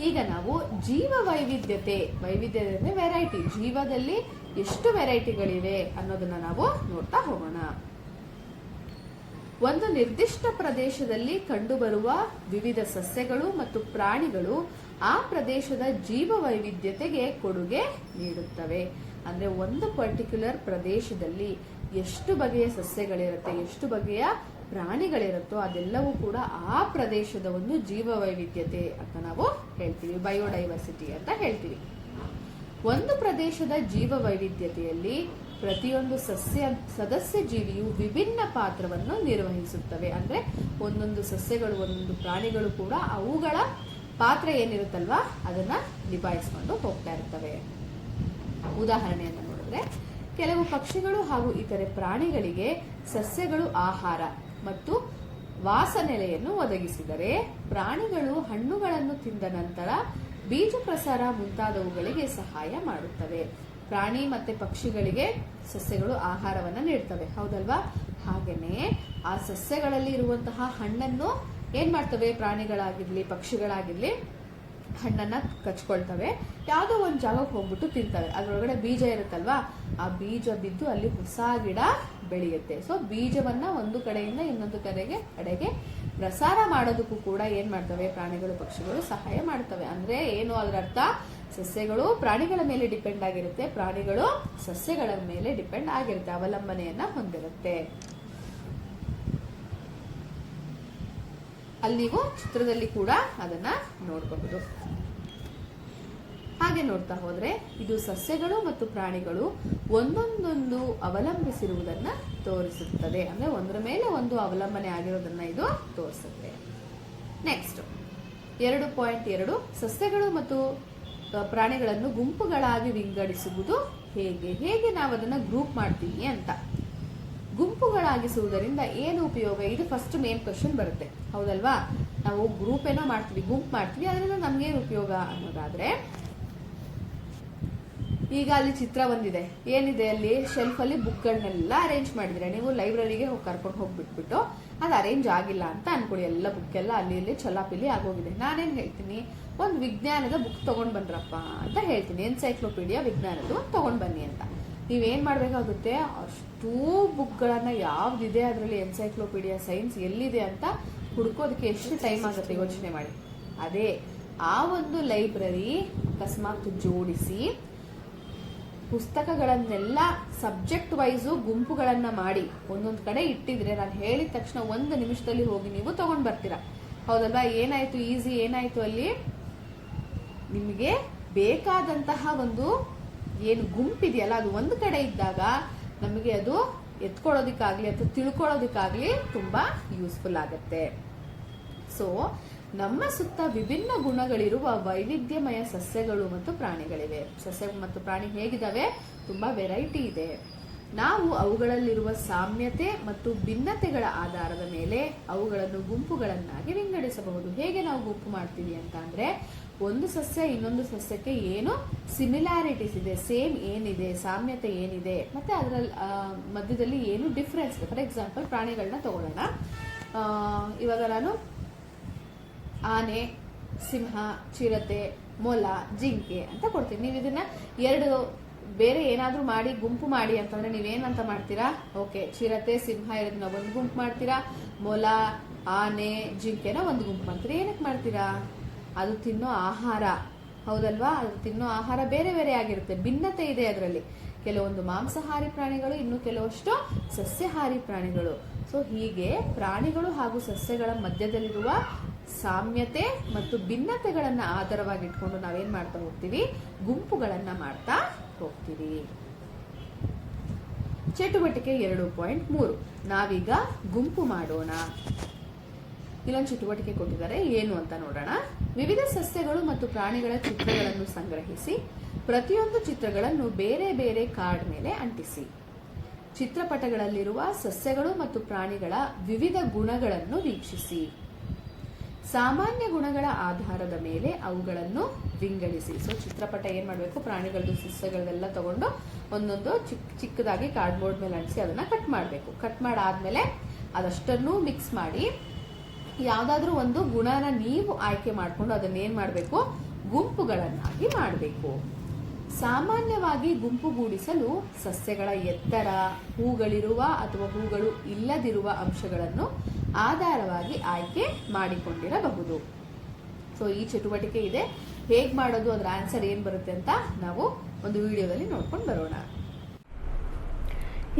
ಈಗ ನಾವು ಜೀವ ವೈವಿಧ್ಯತೆ ಅಂದ್ರೆ ವೆರೈಟಿ, ಜೀವದಲ್ಲಿ ಎಷ್ಟು ವೆರೈಟಿಗಳಿವೆ ಅನ್ನೋದನ್ನ ನಾವು ನೋಡ್ತಾ ಹೋಗೋಣ. ಒಂದು ನಿರ್ದಿಷ್ಟ ಪ್ರದೇಶದಲ್ಲಿ ಕಂಡುಬರುವ ವಿವಿಧ ಸಸ್ಯಗಳು ಮತ್ತು ಪ್ರಾಣಿಗಳು ಆ ಪ್ರದೇಶದ ಜೀವ ವೈವಿಧ್ಯತೆಗೆ ಕೊಡುಗೆ ನೀಡುತ್ತವೆ. ಅಂದ್ರೆ ಒಂದು ಪರ್ಟಿಕ್ಯುಲರ್ ಪ್ರದೇಶದಲ್ಲಿ ಎಷ್ಟು ಬಗೆಯ ಸಸ್ಯಗಳಿರುತ್ತೆ, ಎಷ್ಟು ಬಗೆಯ ಪ್ರಾಣಿಗಳಿರುತ್ತೋ ಅದೆಲ್ಲವೂ ಕೂಡ ಆ ಪ್ರದೇಶದ ಒಂದು ಜೀವ ವೈವಿಧ್ಯತೆ ಅಂತ ನಾವು ಹೇಳ್ತೀವಿ, ಬಯೋಡೈವರ್ಸಿಟಿ ಅಂತ ಹೇಳ್ತೀವಿ. ಒಂದು ಪ್ರದೇಶದ ಜೀವ ವೈವಿಧ್ಯತೆಯಲ್ಲಿ ಪ್ರತಿಯೊಂದು ಸದಸ್ಯ ಜೀವಿಯು ವಿಭಿನ್ನ ಪಾತ್ರವನ್ನು ನಿರ್ವಹಿಸುತ್ತವೆ. ಅಂದ್ರೆ ಒಂದೊಂದು ಸಸ್ಯಗಳು, ಒಂದೊಂದು ಪ್ರಾಣಿಗಳು ಕೂಡ ಅವುಗಳ ಪಾತ್ರ ಏನಿರುತ್ತಲ್ವಾ ಅದನ್ನ ನಿಭಾಯಿಸಿಕೊಂಡು ಹೋಗ್ತಾ ಇರ್ತವೆ. ಉದಾಹರಣೆಯನ್ನು ನೋಡಿದ್ರೆ, ಕೆಲವು ಪಕ್ಷಿಗಳು ಹಾಗೂ ಇತರೆ ಪ್ರಾಣಿಗಳಿಗೆ ಸಸ್ಯಗಳು ಆಹಾರ ಮತ್ತು ವಾಸನೆಲೆಯನ್ನು ಒದಗಿಸಿದರೆ, ಪ್ರಾಣಿಗಳು ಹಣ್ಣುಗಳನ್ನು ತಿಂದ ನಂತರ ಬೀಜ ಪ್ರಸಾರ ಮುಂತಾದವುಗಳಿಗೆ ಸಹಾಯ ಮಾಡುತ್ತವೆ. ಪ್ರಾಣಿ ಮತ್ತೆ ಪಕ್ಷಿಗಳಿಗೆ ಸಸ್ಯಗಳು ಆಹಾರವನ್ನ ನೀಡ್ತವೆ, ಹೌದಲ್ವಾ? ಹಾಗೇನೆ ಆ ಸಸ್ಯಗಳಲ್ಲಿ ಇರುವಂತಹ ಹಣ್ಣನ್ನು ಏನ್ ಮಾಡ್ತವೆ, ಪ್ರಾಣಿಗಳಾಗಿರ್ಲಿ ಪಕ್ಷಿಗಳಾಗಿರ್ಲಿ ಹಣ್ಣನ್ನ ಕಚ್ಕೊಳ್ತವೆ, ಯಾವುದೋ ಒಂದು ಜಾಗಕ್ಕೆ ಹೋಗ್ಬಿಟ್ಟು ತಿಂತವೆ. ಅದ್ರೊಳಗಡೆ ಬೀಜ ಇರುತ್ತಲ್ವಾ, ಆ ಬೀಜ ಬಿದ್ದು ಅಲ್ಲಿ ಹೊಸ ಗಿಡ ಬೆಳೆಯುತ್ತೆ. ಸೊ ಬೀಜವನ್ನ ಒಂದು ಕಡೆಯಿಂದ ಇನ್ನೊಂದು ಕಡೆಗೆ ಪ್ರಸಾರ ಮಾಡೋದಕ್ಕೂ ಕೂಡ ಏನ್ ಮಾಡ್ತವೆ, ಪ್ರಾಣಿಗಳು ಪಕ್ಷಿಗಳು ಸಹಾಯ ಮಾಡ್ತವೆ. ಅಂದ್ರೆ ಏನು ಅದರ ಅರ್ಥ? ಸಸ್ಯಗಳು ಪ್ರಾಣಿಗಳ ಮೇಲೆ ಡಿಪೆಂಡ್ ಆಗಿರುತ್ತೆ, ಪ್ರಾಣಿಗಳು ಸಸ್ಯಗಳ ಮೇಲೆ ಡಿಪೆಂಡ್ ಆಗಿರುತ್ತೆ, ಅವಲಂಬನೆಯನ್ನ ಹೊಂದಿರುತ್ತೆ. ಅಲ್ಲಿ ನೀವು ಚಿತ್ರದಲ್ಲಿ ಕೂಡ ಅದನ್ನ ನೋಡಬಹುದು. ಹಾಗೆ ನೋಡ್ತಾ ಹೋದ್ರೆ ಇದು ಸಸ್ಯಗಳು ಮತ್ತು ಪ್ರಾಣಿಗಳು ಒಂದೊಂದೊಂದು ಅವಲಂಬಿಸಿರುವುದನ್ನ ತೋರಿಸುತ್ತದೆ. ಅಂದ್ರೆ ಒಂದರ ಮೇಲೆ ಒಂದು ಅವಲಂಬನೆ ಆಗಿರೋದನ್ನ ಇದು ತೋರಿಸುತ್ತೆ. ನೆಕ್ಸ್ಟ್ 2.2 ಸಸ್ಯಗಳು ಮತ್ತು ಪ್ರಾಣಿಗಳನ್ನು ಗುಂಪುಗಳಾಗಿ ವಿಂಗಡಿಸುವುದು ಹೇಗೆ ನಾವು ಅದನ್ನ ಗ್ರೂಪ್ ಮಾಡ್ತೀವಿ ಅಂತ. ಗುಂಪುಗಳಾಗಿಸುವುದರಿಂದ ಏನು ಉಪಯೋಗ? ಇದು ಫಸ್ಟ್ ಮೇನ್ ಕ್ವಶನ್ ಬರುತ್ತೆ, ಹೌದಲ್ವಾ? ನಾವು ಗ್ರೂಪ್ ಏನೋ ಮಾಡ್ತೀವಿ, ಗುಂಪು ಮಾಡ್ತೀವಿ, ಅದರಿಂದ ನಮ್ಗೇನು ಉಪಯೋಗ ಅನ್ನೋದಾದ್ರೆ, ಈಗ ಅಲ್ಲಿ ಚಿತ್ರ ಒಂದಿದೆ, ಏನಿದೆ ಅಲ್ಲಿ ಶೆಲ್ಫ್ ಅಲ್ಲಿ ಬುಕ್ಗಳನ್ನೆಲ್ಲ ಅರೇಂಜ್ ಮಾಡಿದ್ರೆ, ನೀವು ಲೈಬ್ರರಿಗೆ ಕರ್ಕೊಂಡು ಹೋಗ್ಬಿಟ್ಬಿಟ್ಟು ಅದು ಅರೇಂಜ್ ಆಗಿಲ್ಲ ಅಂತ ಅನ್ಕೊಳ್ಳಿ, ಎಲ್ಲ ಬುಕ್ ಎಲ್ಲ ಅಲ್ಲಿ ಇಲ್ಲಿ ಚಲಾಪಿಲಿ ಆಗೋಗಿದೆ. ನಾನೇನ್ ಹೇಳ್ತೀನಿ, ಒಂದು ವಿಜ್ಞಾನದ ಬುಕ್ ತಗೊಂಡ್ ಬನ್ರಪ್ಪ ಅಂತ ಹೇಳ್ತೀನಿ, ಎನ್ಸೈಕ್ಲೋಪೀಡಿಯಾ ವಿಜ್ಞಾನದ್ದು ತಗೊಂಡ್ ಬನ್ನಿ ಅಂತ. ನೀವೇನ್ ಮಾಡ್ಬೇಕಾಗುತ್ತೆ, ಅಷ್ಟೂ ಬುಕ್ಗಳನ್ನ ಯಾವ್ದಿದೆ ಅದರಲ್ಲಿ ಎನ್ಸೈಕ್ಲೋಪೀಡಿಯಾ ಸೈನ್ಸ್ ಎಲ್ಲಿದೆ ಅಂತ ಹುಡ್ಕೋದಕ್ಕೆ ಎಷ್ಟು ಟೈಮ್ ಆಗುತ್ತೆ ಯೋಚನೆ ಮಾಡಿ. ಅದೇ ಆ ಒಂದು ಲೈಬ್ರರಿ ಅಕಸ್ಮಾತ್ ಜೋಡಿಸಿ ಪುಸ್ತಕಗಳನ್ನೆಲ್ಲ ಸಬ್ಜೆಕ್ಟ್ ವೈಸು ಗುಂಪುಗಳನ್ನ ಮಾಡಿ ಒಂದೊಂದು ಕಡೆ ಇಟ್ಟಿದ್ರೆ ನಾನು ಹೇಳಿದ ತಕ್ಷಣ 1 ನಿಮಿಷದಲ್ಲಿ ಹೋಗಿ ನೀವು ತಗೊಂಡ್ ಬರ್ತೀರಾ. ಹೌದಲ್ವಾ? ಏನಾಯ್ತು ಈಸಿ, ಏನಾಯ್ತು ಅಲ್ಲಿ ನಿಮಗೆ ಬೇಕಾದಂತಹ ಒಂದು ಏನು ಗುಂಪಿದೆಯಲ್ಲ ಅದು ಒಂದು ಕಡೆ ಇದ್ದಾಗ ನಮಗೆ ಅದು ಎತ್ಕೊಳ್ಳೋದಕ್ಕಾಗ್ಲಿ ಅಥವಾ ತಿಳ್ಕೊಳ್ಳೋದಕ್ಕಾಗ್ಲಿ ತುಂಬಾ ಯೂಸ್ಫುಲ್ ಆಗುತ್ತೆ. ಸೊ ನಮ್ಮ ಸುತ್ತ ವಿಭಿನ್ನ ಗುಣಗಳಿರುವ ವೈವಿಧ್ಯಮಯ ಸಸ್ಯಗಳು ಮತ್ತು ಪ್ರಾಣಿಗಳಿವೆ. ಸಸ್ಯ ಮತ್ತು ಪ್ರಾಣಿ ಹೇಗಿದಾವೆ? ತುಂಬಾ ವೆರೈಟಿ ಇದೆ. ನಾವು ಅವುಗಳಲ್ಲಿರುವ ಸಾಮ್ಯತೆ ಮತ್ತು ಭಿನ್ನತೆಗಳ ಆಧಾರದ ಮೇಲೆ ಅವುಗಳನ್ನು ಗುಂಪುಗಳನ್ನಾಗಿ ವಿಂಗಡಿಸಬಹುದು. ಹೇಗೆ ನಾವು ಗುಂಪು ಮಾಡ್ತೀವಿ ಅಂತ ಅಂದ್ರೆ, ಒಂದು ಸಸ್ಯ ಇನ್ನೊಂದು ಸಸ್ಯಕ್ಕೆ ಏನು ಸಿಮಿಲಾರಿಟೀಸ್ ಇದೆ, ಸೇಮ್ ಏನಿದೆ, ಸಾಮ್ಯತೆ ಏನಿದೆ, ಮತ್ತೆ ಅದರ ಮಧ್ಯದಲ್ಲಿ ಏನು ಡಿಫ್ರೆನ್ಸ್ ಇದೆ. ಫಾರ್ ಎಕ್ಸಾಂಪಲ್ ಪ್ರಾಣಿಗಳನ್ನ ತಗೊಳ್ಳೋಣ. ಇವಾಗ ನಾನು ಆನೆ, ಸಿಂಹ, ಚಿರತೆ, ಮೊಲ, ಜಿಂಕೆ ಅಂತ ಕೊಡ್ತೀನಿ. ನೀವು ಇದನ್ನ 2 ಬೇರೆ ಏನಾದ್ರೂ ಮಾಡಿ ಗುಂಪು ಮಾಡಿ ಅಂತಂದ್ರೆ ನೀವೇನಂತ ಮಾಡ್ತೀರಾ? ಓಕೆ, ಚಿರತೆ, ಸಿಂಹ ಇರೋದನ್ನ ಒಂದು ಗುಂಪು ಮಾಡ್ತೀರಾ, ಮೊಲ, ಆನೆ, ಜಿಂಕೆನ ಒಂದು ಗುಂಪು ಮಾಡ್ತೀರಾ. ಏನಕ್ಕೆ ಮಾಡ್ತೀರಾ? ಅದು ತಿನ್ನೋ ಆಹಾರ, ಹೌದಲ್ವಾ? ಅದು ತಿನ್ನೋ ಆಹಾರ ಬೇರೆ ಬೇರೆ ಆಗಿರುತ್ತೆ, ಭಿನ್ನತೆ ಇದೆ ಅದರಲ್ಲಿ. ಕೆಲವೊಂದು ಮಾಂಸಾಹಾರಿ ಪ್ರಾಣಿಗಳು, ಇನ್ನು ಕೆಲವಷ್ಟು ಸಸ್ಯಾಹಾರಿ ಪ್ರಾಣಿಗಳು. ಸೊ ಹೀಗೆ ಪ್ರಾಣಿಗಳು ಹಾಗೂ ಸಸ್ಯಗಳ ಮಧ್ಯದಲ್ಲಿರುವ ಸಾಮ್ಯತೆ ಮತ್ತು ಭಿನ್ನತೆಗಳನ್ನ ಆಧಾರವಾಗಿಟ್ಕೊಂಡು ನಾವೇನ್ ಮಾಡ್ತಾ ಹೋಗ್ತೀವಿ? ಗುಂಪುಗಳನ್ನ ಮಾಡ್ತಾ ಹೋಗ್ತೀವಿ. ಚಟುವಟಿಕೆ 2.3 ನಾವೀಗ ಗುಂಪು ಮಾಡೋಣ. ಇಲ್ಲೊಂದು ಚಟುವಟಿಕೆ ಕೊಟ್ಟಿದ್ದಾರೆ, ಏನು ಅಂತ ನೋಡೋಣ. ವಿವಿಧ ಸಸ್ಯಗಳು ಮತ್ತು ಪ್ರಾಣಿಗಳ ಚಿತ್ರಗಳನ್ನು ಸಂಗ್ರಹಿಸಿ ಪ್ರತಿಯೊಂದು ಚಿತ್ರಗಳನ್ನು ಬೇರೆ ಬೇರೆ ಕಾರ್ಡ್ ಮೇಲೆ ಅಂಟಿಸಿ. ಚಿತ್ರಪಟಗಳಲ್ಲಿರುವ ಸಸ್ಯಗಳು ಮತ್ತು ಪ್ರಾಣಿಗಳ ವಿವಿಧ ಗುಣಗಳನ್ನು ವೀಕ್ಷಿಸಿ. ಸಾಮಾನ್ಯ ಗುಣಗಳ ಆಧಾರದ ಮೇಲೆ ಅವುಗಳನ್ನು ವಿಂಗಡಿಸಿ. ಸೊ ಚಿತ್ರಪಟ ಏನ್ ಮಾಡಬೇಕು? ಪ್ರಾಣಿಗಳದ್ದು ಸಸ್ಯಗಳನ್ನೆಲ್ಲ ತಗೊಂಡು ಒಂದೊಂದು ಚಿಕ್ಕದಾಗಿ ಕಾರ್ಡ್ಬೋರ್ಡ್ ಮೇಲೆ ಅಂಟಿಸಿ ಅದನ್ನ ಕಟ್ ಮಾಡಬೇಕು. ಕಟ್ ಮಾಡಾದ್ಮೇಲೆ ಅದಷ್ಟನ್ನು ಮಿಕ್ಸ್ ಮಾಡಿ ಯಾವ್ದಾದ್ರೂ ಒಂದು ಗುಣನ ನೀವು ಆಯ್ಕೆ ಮಾಡಿಕೊಂಡು ಅದನ್ನೇನ್ ಮಾಡಬೇಕು? ಗುಂಪುಗಳನ್ನಾಗಿ ಮಾಡಬೇಕು. ಸಾಮಾನ್ಯವಾಗಿ ಗುಂಪುಗೂಡಿಸಲು ಸಸ್ಯಗಳ ಎತ್ತರ, ಹೂಗಳಿರುವ ಅಥವಾ ಹೂಗಳು ಇಲ್ಲದಿರುವ ಅಂಶಗಳನ್ನು ಆಧಾರವಾಗಿ ಆಯ್ಕೆ ಮಾಡಿಕೊಂಡಿರಬಹುದು. ಸೊ ಈ ಚಟುವಟಿಕೆ ಇದೆ. ಹೇಗ್ ಮಾಡೋದು, ಅದರ ಆನ್ಸರ್ ಏನ್ ಬರುತ್ತೆ ಅಂತ ನಾವು ಒಂದು ವಿಡಿಯೋದಲ್ಲಿ ನೋಡ್ಕೊಂಡು ಬರೋಣ.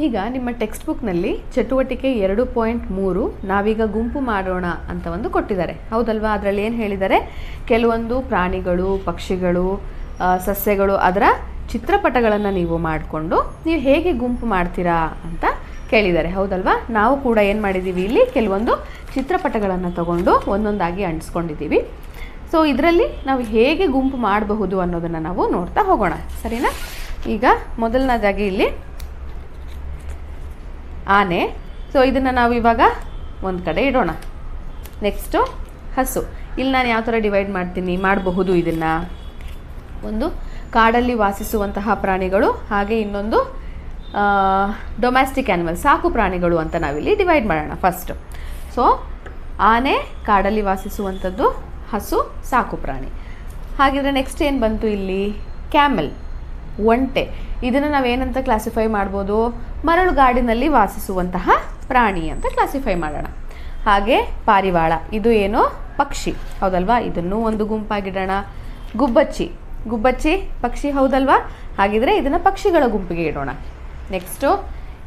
ಈಗ ನಿಮ್ಮ ಟೆಕ್ಸ್ಟ್ ಬುಕ್ನಲ್ಲಿ ಚಟುವಟಿಕೆ 2.3 ನಾವೀಗ ಗುಂಪು ಮಾಡೋಣ ಅಂತ ಒಂದು ಕೊಟ್ಟಿದ್ದಾರೆ, ಹೌದಲ್ವಾ? ಅದರಲ್ಲಿ ಏನು ಹೇಳಿದ್ದಾರೆ? ಕೆಲವೊಂದು ಪ್ರಾಣಿಗಳು, ಪಕ್ಷಿಗಳು, ಸಸ್ಯಗಳು, ಅದರ ಚಿತ್ರಪಟಗಳನ್ನು ನೀವು ಮಾಡಿಕೊಂಡು ನೀವು ಹೇಗೆ ಗುಂಪು ಮಾಡ್ತೀರಾ ಅಂತ ಕೇಳಿದ್ದಾರೆ, ಹೌದಲ್ವಾ? ನಾವು ಕೂಡ ಏನು ಮಾಡಿದ್ದೀವಿ, ಇಲ್ಲಿ ಕೆಲವೊಂದು ಚಿತ್ರಪಟಗಳನ್ನು ತಗೊಂಡು ಒಂದೊಂದಾಗಿ ಅಂಟಿಸ್ಕೊಂಡಿದ್ದೀವಿ. ಸೊ ಇದರಲ್ಲಿ ನಾವು ಹೇಗೆ ಗುಂಪು ಮಾಡಬಹುದು ಅನ್ನೋದನ್ನು ನಾವು ನೋಡ್ತಾ ಹೋಗೋಣ, ಸರಿನಾ? ಈಗ ಮೊದಲನೇದಾಗಿ ಇಲ್ಲಿ ಆನೆ. ಸೊ ಇದನ್ನು ನಾವು ಇವಾಗ ಒಂದು ಕಡೆ ಇಡೋಣ. ನೆಕ್ಸ್ಟು ಹಸು. ಇಲ್ಲಿ ನಾನು ಯಾವ ಥರ ಡಿವೈಡ್ ಮಾಡಬಹುದು ಇದನ್ನು? ಒಂದು ಕಾಡಲ್ಲಿ ವಾಸಿಸುವಂತಹ ಪ್ರಾಣಿಗಳು, ಹಾಗೆ ಇನ್ನೊಂದು ಡೊಮ್ಯಾಸ್ಟಿಕ್ ಆ್ಯನಿಮಲ್, ಸಾಕು ಪ್ರಾಣಿಗಳು ಅಂತ ನಾವಿಲ್ಲಿ ಡಿವೈಡ್ ಮಾಡೋಣ ಫಸ್ಟ್. ಸೊ ಆನೆ ಕಾಡಲ್ಲಿ ವಾಸಿಸುವಂಥದ್ದು, ಹಸು ಸಾಕು ಪ್ರಾಣಿ. ಹಾಗಿದ್ರೆ ನೆಕ್ಸ್ಟ್ ಏನು ಬಂತು ಇಲ್ಲಿ? ಕ್ಯಾಮೆಲ್, ಒಂಟೆ. ಇದನ್ನು ನಾವೇನಂತ ಕ್ಲಾಸಿಫೈ ಮಾಡ್ಬೋದು? ಮರಳುಗಾಡಿನಲ್ಲಿ ವಾಸಿಸುವಂತಹ ಪ್ರಾಣಿ ಅಂತ ಕ್ಲಾಸಿಫೈ ಮಾಡೋಣ. ಹಾಗೆ ಪಾರಿವಾಳ, ಇದು ಏನು? ಪಕ್ಷಿ, ಹೌದಲ್ವಾ? ಇದನ್ನು ಒಂದು ಗುಂಪಾಗಿಡೋಣ. ಗುಬ್ಬಚ್ಚಿ ಪಕ್ಷಿ, ಹೌದಲ್ವಾ? ಹಾಗಿದ್ರೆ ಇದನ್ನು ಪಕ್ಷಿಗಳ ಗುಂಪಿಗೆ ಇಡೋಣ. ನೆಕ್ಸ್ಟು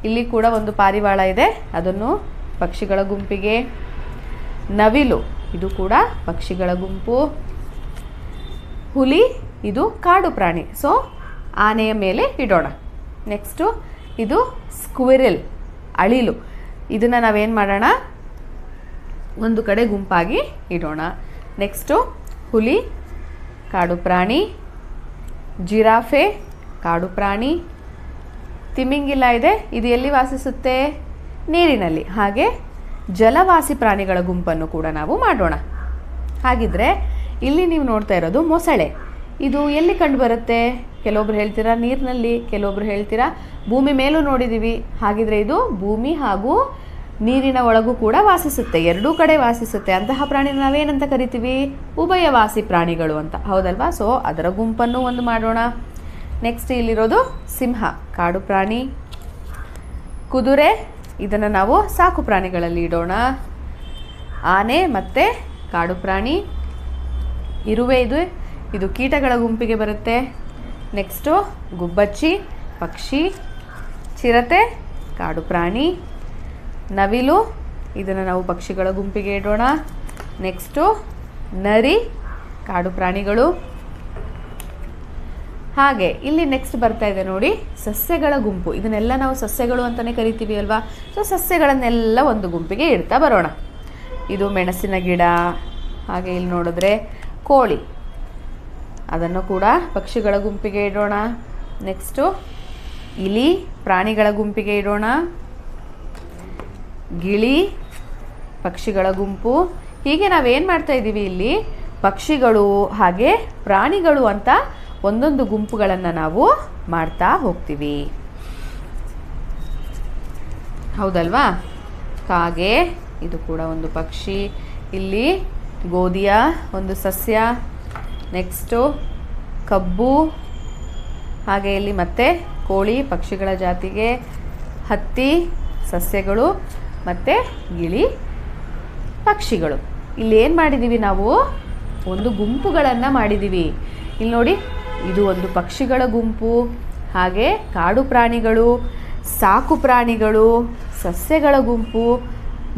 ಇಲ್ಲಿ ಕೂಡ ಒಂದು ಪಾರಿವಾಳ ಇದೆ, ಅದನ್ನು ಪಕ್ಷಿಗಳ ಗುಂಪಿಗೆ. ನವಿಲು, ಇದು ಕೂಡ ಪಕ್ಷಿಗಳ ಗುಂಪು. ಹುಲಿ, ಇದು ಕಾಡು ಪ್ರಾಣಿ, ಸೊ ಆನೆಯ ಮೇಲೆ ಇಡೋಣ. ನೆಕ್ಸ್ಟು ಇದು ಸ್ಕ್ವಿರಲ್, ಅಳಿಲು. ಇದನ್ನು ನಾವೇನು ಮಾಡೋಣ? ಒಂದು ಕಡೆ ಗುಂಪಾಗಿ ಇಡೋಣ. ನೆಕ್ಸ್ಟು ಹುಲಿ, ಕಾಡು ಪ್ರಾಣಿ. ಜಿರಾಫೆ, ಕಾಡು ಪ್ರಾಣಿ. ತಿಮಿಂಗಿಲ ಇದೆ, ಇದು ಎಲ್ಲಿ ವಾಸಿಸುತ್ತೆ? ನೀರಿನಲ್ಲಿ. ಹಾಗೆ ಜಲವಾಸಿ ಪ್ರಾಣಿಗಳ ಗುಂಪನ್ನು ಕೂಡ ನಾವು ಮಾಡೋಣ. ಹಾಗಿದ್ರೆ ಇಲ್ಲಿ ನೀವು ನೋಡ್ತಾ ಇರೋದು ಮೊಸಳೆ. ಇದು ಎಲ್ಲಿ ಕಂಡು ಬರುತ್ತೆ? ಕೆಲವೊಬ್ರು ಹೇಳ್ತೀರಾ ನೀರಿನಲ್ಲಿ, ಕೆಲವೊಬ್ರು ಹೇಳ್ತೀರಾ ಭೂಮಿ ಮೇಲೂ ನೋಡಿದ್ದೀವಿ. ಹಾಗಿದ್ರೆ ಇದು ಭೂಮಿ ಹಾಗೂ ನೀರಿನ ಒಳಗೂ ಕೂಡ ವಾಸಿಸುತ್ತೆ, ಎರಡೂ ಕಡೆ ವಾಸಿಸುತ್ತೆ. ಅಂತಹ ಪ್ರಾಣಿನ ನಾವೇನಂತ ಕರಿತೀವಿ? ಉಭಯವಾಸಿ ಪ್ರಾಣಿಗಳು ಅಂತ, ಹೌದಲ್ವಾ? ಸೊ ಅದರ ಗುಂಪನ್ನು ಒಂದು ಮಾಡೋಣ. ನೆಕ್ಸ್ಟ್ ಇಲ್ಲಿರೋದು ಸಿಂಹ, ಕಾಡು ಪ್ರಾಣಿ. ಕುದುರೆ, ಇದನ್ನು ನಾವು ಸಾಕು ಪ್ರಾಣಿಗಳಲ್ಲಿ ಇಡೋಣ. ಆನೆ ಮತ್ತೆ ಕಾಡು ಪ್ರಾಣಿ. ಇರುವೆ ಇದು ಕೀಟಗಳ ಗುಂಪಿಗೆ ಬರುತ್ತೆ. ನೆಕ್ಸ್ಟು ಗುಬ್ಬಚ್ಚಿ ಪಕ್ಷಿ, ಚಿರತೆ ಕಾಡು ಪ್ರಾಣಿ, ನವಿಲು ಇದನ್ನು ನಾವು ಪಕ್ಷಿಗಳ ಗುಂಪಿಗೆ ಇಡೋಣ. ನೆಕ್ಸ್ಟು ನರಿ ಕಾಡು ಪ್ರಾಣಿಗಳು. ಹಾಗೆ ಇಲ್ಲಿ ನೆಕ್ಸ್ಟ್ ಬರ್ತಾ ಇದೆ ನೋಡಿ ಸಸ್ಯಗಳ ಗುಂಪು. ಇದನ್ನೆಲ್ಲ ನಾವು ಸಸ್ಯಗಳು ಅಂತಲೇ ಕರಿತೀವಿ ಅಲ್ವಾ. ಸೊ ಸಸ್ಯಗಳನ್ನೆಲ್ಲ ಒಂದು ಗುಂಪಿಗೆ ಇಡ್ತಾ ಬರೋಣ. ಇದು ಮೆಣಸಿನ ಗಿಡ. ಹಾಗೆ ಇಲ್ಲಿ ನೋಡಿದ್ರೆ ಕೋಳಿ, ಅದನ್ನು ಕೂಡ ಪಕ್ಷಿಗಳ ಗುಂಪಿಗೆ ಇಡೋಣ. ನೆಕ್ಸ್ಟು ಇಲಿ ಪ್ರಾಣಿಗಳ ಗುಂಪಿಗೆ ಇಡೋಣ. ಗಿಳಿ ಪಕ್ಷಿಗಳ ಗುಂಪು. ಹೀಗೆ ನಾವೇನು ಮಾಡ್ತಾ ಇದ್ದೀವಿ ಇಲ್ಲಿ ಪಕ್ಷಿಗಳು ಹಾಗೆ ಪ್ರಾಣಿಗಳು ಅಂತ ಒಂದೊಂದು ಗುಂಪುಗಳನ್ನು ನಾವು ಮಾಡ್ತಾ ಹೋಗ್ತೀವಿ, ಹೌದಲ್ವಾ. ಕಾಗೆ ಇದು ಕೂಡ ಒಂದು ಪಕ್ಷಿ. ಇಲ್ಲಿ ಗೋಧಿಯ ಒಂದು ಸಸ್ಯ. ನೆಕ್ಸ್ಟು ಕಬ್ಬು. ಹಾಗೆ ಇಲ್ಲಿ ಮತ್ತೆ ಕೋಳಿ ಪಕ್ಷಿಗಳ ಜಾತಿಗೆ, ಹತ್ತಿ ಸಸ್ಯಗಳು ಮತ್ತು ಗಿಳಿ ಪಕ್ಷಿಗಳು. ಇಲ್ಲಿ ಏನು ಮಾಡಿದ್ದೀವಿ ನಾವು ಒಂದು ಗುಂಪುಗಳನ್ನು ಮಾಡಿದ್ದೀವಿ. ಇಲ್ಲಿ ನೋಡಿ ಇದು ಒಂದು ಪಕ್ಷಿಗಳ ಗುಂಪು, ಹಾಗೆ ಕಾಡು ಪ್ರಾಣಿಗಳು, ಸಾಕು ಪ್ರಾಣಿಗಳು, ಸಸ್ಯಗಳ ಗುಂಪು,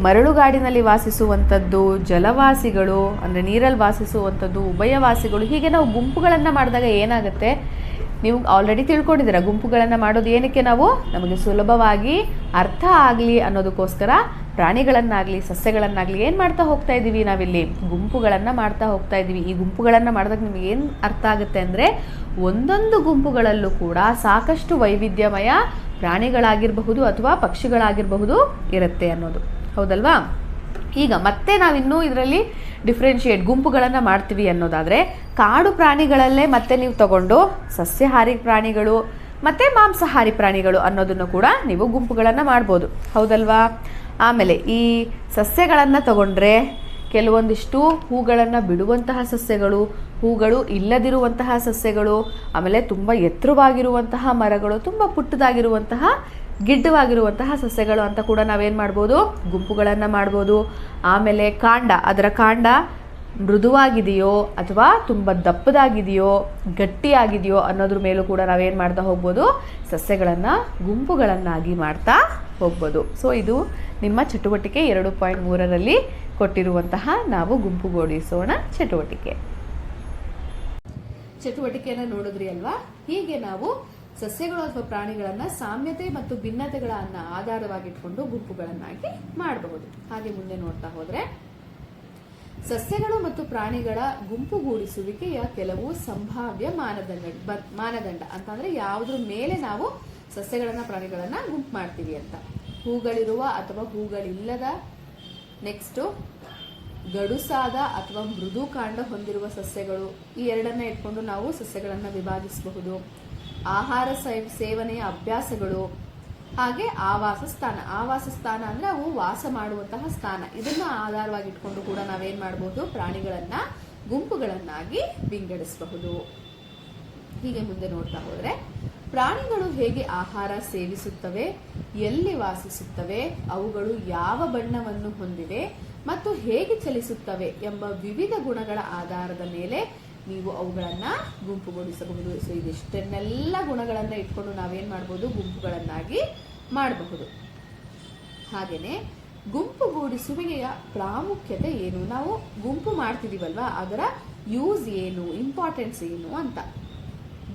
ಮರಳುಗಾಡಿನಲ್ಲಿ ವಾಸಿಸುವಂಥದ್ದು, ಜಲವಾಸಿಗಳು ಅಂದರೆ ನೀರಲ್ಲಿ ವಾಸಿಸುವಂಥದ್ದು, ಉಭಯವಾಸಿಗಳು. ಹೀಗೆ ನಾವು ಗುಂಪುಗಳನ್ನು ಮಾಡಿದಾಗ ಏನಾಗುತ್ತೆ ನೀವು ಆಲ್ರೆಡಿ ತಿಳ್ಕೊಂಡಿದ್ದೀರ. ಗುಂಪುಗಳನ್ನು ಮಾಡೋದು ಏನಕ್ಕೆ ನಾವು ನಮಗೆ ಸುಲಭವಾಗಿ ಅರ್ಥ ಆಗಲಿ ಅನ್ನೋದಕ್ಕೋಸ್ಕರ ಪ್ರಾಣಿಗಳನ್ನಾಗಲಿ ಸಸ್ಯಗಳನ್ನಾಗಲಿ ಏನು ಮಾಡ್ತಾ ಹೋಗ್ತಾ ಇದ್ದೀವಿ ನಾವಿಲ್ಲಿ ಗುಂಪುಗಳನ್ನು ಮಾಡ್ತಾ ಹೋಗ್ತಾ ಇದ್ದೀವಿ. ಈ ಗುಂಪುಗಳನ್ನು ಮಾಡಿದಾಗ ನಿಮಗೆ ಏನು ಅರ್ಥ ಆಗುತ್ತೆ ಅಂದರೆ ಒಂದೊಂದು ಗುಂಪುಗಳಲ್ಲೂ ಕೂಡ ಸಾಕಷ್ಟು ವೈವಿಧ್ಯಮಯ ಪ್ರಾಣಿಗಳಾಗಿರಬಹುದು ಅಥವಾ ಪಕ್ಷಿಗಳಾಗಿರಬಹುದು ಇರುತ್ತೆ ಅನ್ನೋದು, ಹೌದಲ್ವಾ. ಈಗ ಮತ್ತೆ ನಾವಿನ್ನೂ ಇದರಲ್ಲಿ ಡಿಫ್ರೆನ್ಷಿಯೇಟ್ ಗುಂಪುಗಳನ್ನು ಮಾಡ್ತೀವಿ ಅನ್ನೋದಾದರೆ ಕಾಡು ಪ್ರಾಣಿಗಳಲ್ಲೇ ಮತ್ತೆ ನೀವು ತಗೊಂಡು ಸಸ್ಯಾಹಾರಿ ಪ್ರಾಣಿಗಳು ಮತ್ತು ಮಾಂಸಾಹಾರಿ ಪ್ರಾಣಿಗಳು ಅನ್ನೋದನ್ನು ಕೂಡ ನೀವು ಗುಂಪುಗಳನ್ನು ಮಾಡ್ಬೋದು, ಹೌದಲ್ವಾ. ಆಮೇಲೆ ಈ ಸಸ್ಯಗಳನ್ನು ತಗೊಂಡ್ರೆ ಕೆಲವೊಂದಿಷ್ಟು ಹೂಗಳನ್ನು ಬಿಡುವಂತಹ ಸಸ್ಯಗಳು, ಹೂಗಳು ಇಲ್ಲದಿರುವಂತಹ ಸಸ್ಯಗಳು, ಆಮೇಲೆ ತುಂಬ ಎತ್ತರವಾಗಿರುವಂತಹ ಮರಗಳು, ತುಂಬ ಪುಟ್ಟದಾಗಿರುವಂತಹ ಗಿಡ್ಡವಾಗಿರುವಂತಹ ಸಸ್ಯಗಳು ಅಂತ ಕೂಡ ನಾವೇನು ಮಾಡ್ಬೋದು ಗುಂಪುಗಳನ್ನು ಮಾಡ್ಬೋದು. ಆಮೇಲೆ ಕಾಂಡ, ಅದರ ಕಾಂಡ ಮೃದುವಾಗಿದೆಯೋ ಅಥವಾ ತುಂಬ ದಪ್ಪದಾಗಿದೆಯೋ ಗಟ್ಟಿಯಾಗಿದೆಯೋ ಅನ್ನೋದ್ರ ಮೇಲೂ ಕೂಡ ನಾವೇನು ಮಾಡ್ತಾ ಹೋಗ್ಬೋದು ಸಸ್ಯಗಳನ್ನು ಗುಂಪುಗಳನ್ನಾಗಿ ಮಾಡ್ತಾ ಹೋಗ್ಬೋದು. ಸೊ ಇದು ನಿಮ್ಮ ಚಟುವಟಿಕೆ 2.3ರಲ್ಲಿ ಕೊಟ್ಟಿರುವಂತಹ ನಾವು ಗುಂಪುಗೂಡಿಸೋಣ ಚಟುವಟಿಕೆಯನ್ನು ನೋಡಿದ್ರಿ ಅಲ್ವಾ. ಹೀಗೆ ನಾವು ಸಸ್ಯಗಳು ಅಥವಾ ಪ್ರಾಣಿಗಳನ್ನು ಸಾಮ್ಯತೆ ಮತ್ತು ಭಿನ್ನತೆಗಳನ್ನು ಆಧಾರವಾಗಿಟ್ಕೊಂಡು ಗುಂಪುಗಳನ್ನಾಗಿ ಮಾಡಬಹುದು. ಹಾಗೆ ಮುಂದೆ ನೋಡ್ತಾ ಹೋದ್ರೆ ಸಸ್ಯಗಳು ಮತ್ತು ಪ್ರಾಣಿಗಳ ಗುಂಪುಗೂಡಿಸುವಿಕೆಯ ಕೆಲವು ಸಂಭಾವ್ಯ ಮಾನದಂಡ ಅಂತಂದ್ರೆ ಯಾವುದ್ರ ಮೇಲೆ ನಾವು ಸಸ್ಯಗಳನ್ನ ಪ್ರಾಣಿಗಳನ್ನ ಗುಂಪು ಮಾಡ್ತೀವಿ ಅಂತ. ಹೂಗಳಿರುವ ಅಥವಾ ಹೂಗಳಿಲ್ಲದ, ನೆಕ್ಸ್ಟ್ ಗಡುಸಾದ ಅಥವಾ ಮೃದು ಕಾಂಡ ಹೊಂದಿರುವ ಸಸ್ಯಗಳು, ಈ ಎರಡನ್ನ ಇಟ್ಕೊಂಡು ನಾವು ಸಸ್ಯಗಳನ್ನು ವಿಭಾಗಿಸಬಹುದು. ಆಹಾರ ಸೇವನೆಯ ಅಭ್ಯಾಸಗಳು, ಹಾಗೆ ಆವಾಸ ಸ್ಥಾನ ಅಂದ್ರೆ ಅವು ವಾಸ ಮಾಡುವಂತಹ ಸ್ಥಾನ. ಇದನ್ನ ಆಧಾರವಾಗಿಟ್ಕೊಂಡು ಕೂಡ ನಾವೇನ್ ಮಾಡಬಹುದು ಪ್ರಾಣಿಗಳನ್ನ ಗುಂಪುಗಳನ್ನಾಗಿ ವಿಂಗಡಿಸಬಹುದು. ಹೀಗೆ ಮುಂದೆ ನೋಡ್ತಾ ಹೋದ್ರೆ ಪ್ರಾಣಿಗಳು ಹೇಗೆ ಆಹಾರ ಸೇವಿಸುತ್ತವೆ, ಎಲ್ಲಿ ವಾಸಿಸುತ್ತವೆ, ಅವುಗಳು ಯಾವ ಬಣ್ಣವನ್ನು ಹೊಂದಿವೆ ಮತ್ತು ಹೇಗೆ ಚಲಿಸುತ್ತವೆ ಎಂಬ ವಿವಿಧ ಗುಣಗಳ ಆಧಾರದ ಮೇಲೆ ನೀವು ಅವುಗಳನ್ನ ಗುಂಪುಗೂಡಿಸಬಹುದು. ಸೊ ಇದಿಷ್ಟನ್ನೆಲ್ಲ ಗುಣಗಳನ್ನ ಇಟ್ಕೊಂಡು ನಾವೇನ್ ಮಾಡಬಹುದು ಗುಂಪುಗಳನ್ನಾಗಿ ಮಾಡಬಹುದು. ಹಾಗೇನೆ ಗುಂಪುಗೂಡಿಸುವಿಕೆಯ ಪ್ರಾಮುಖ್ಯತೆ ಏನು, ನಾವು ಗುಂಪು ಮಾಡ್ತಿದೀವಲ್ವಾ ಅದರ ಯೂಸ್ ಏನು, ಇಂಪಾರ್ಟೆನ್ಸ್ ಏನು ಅಂತ.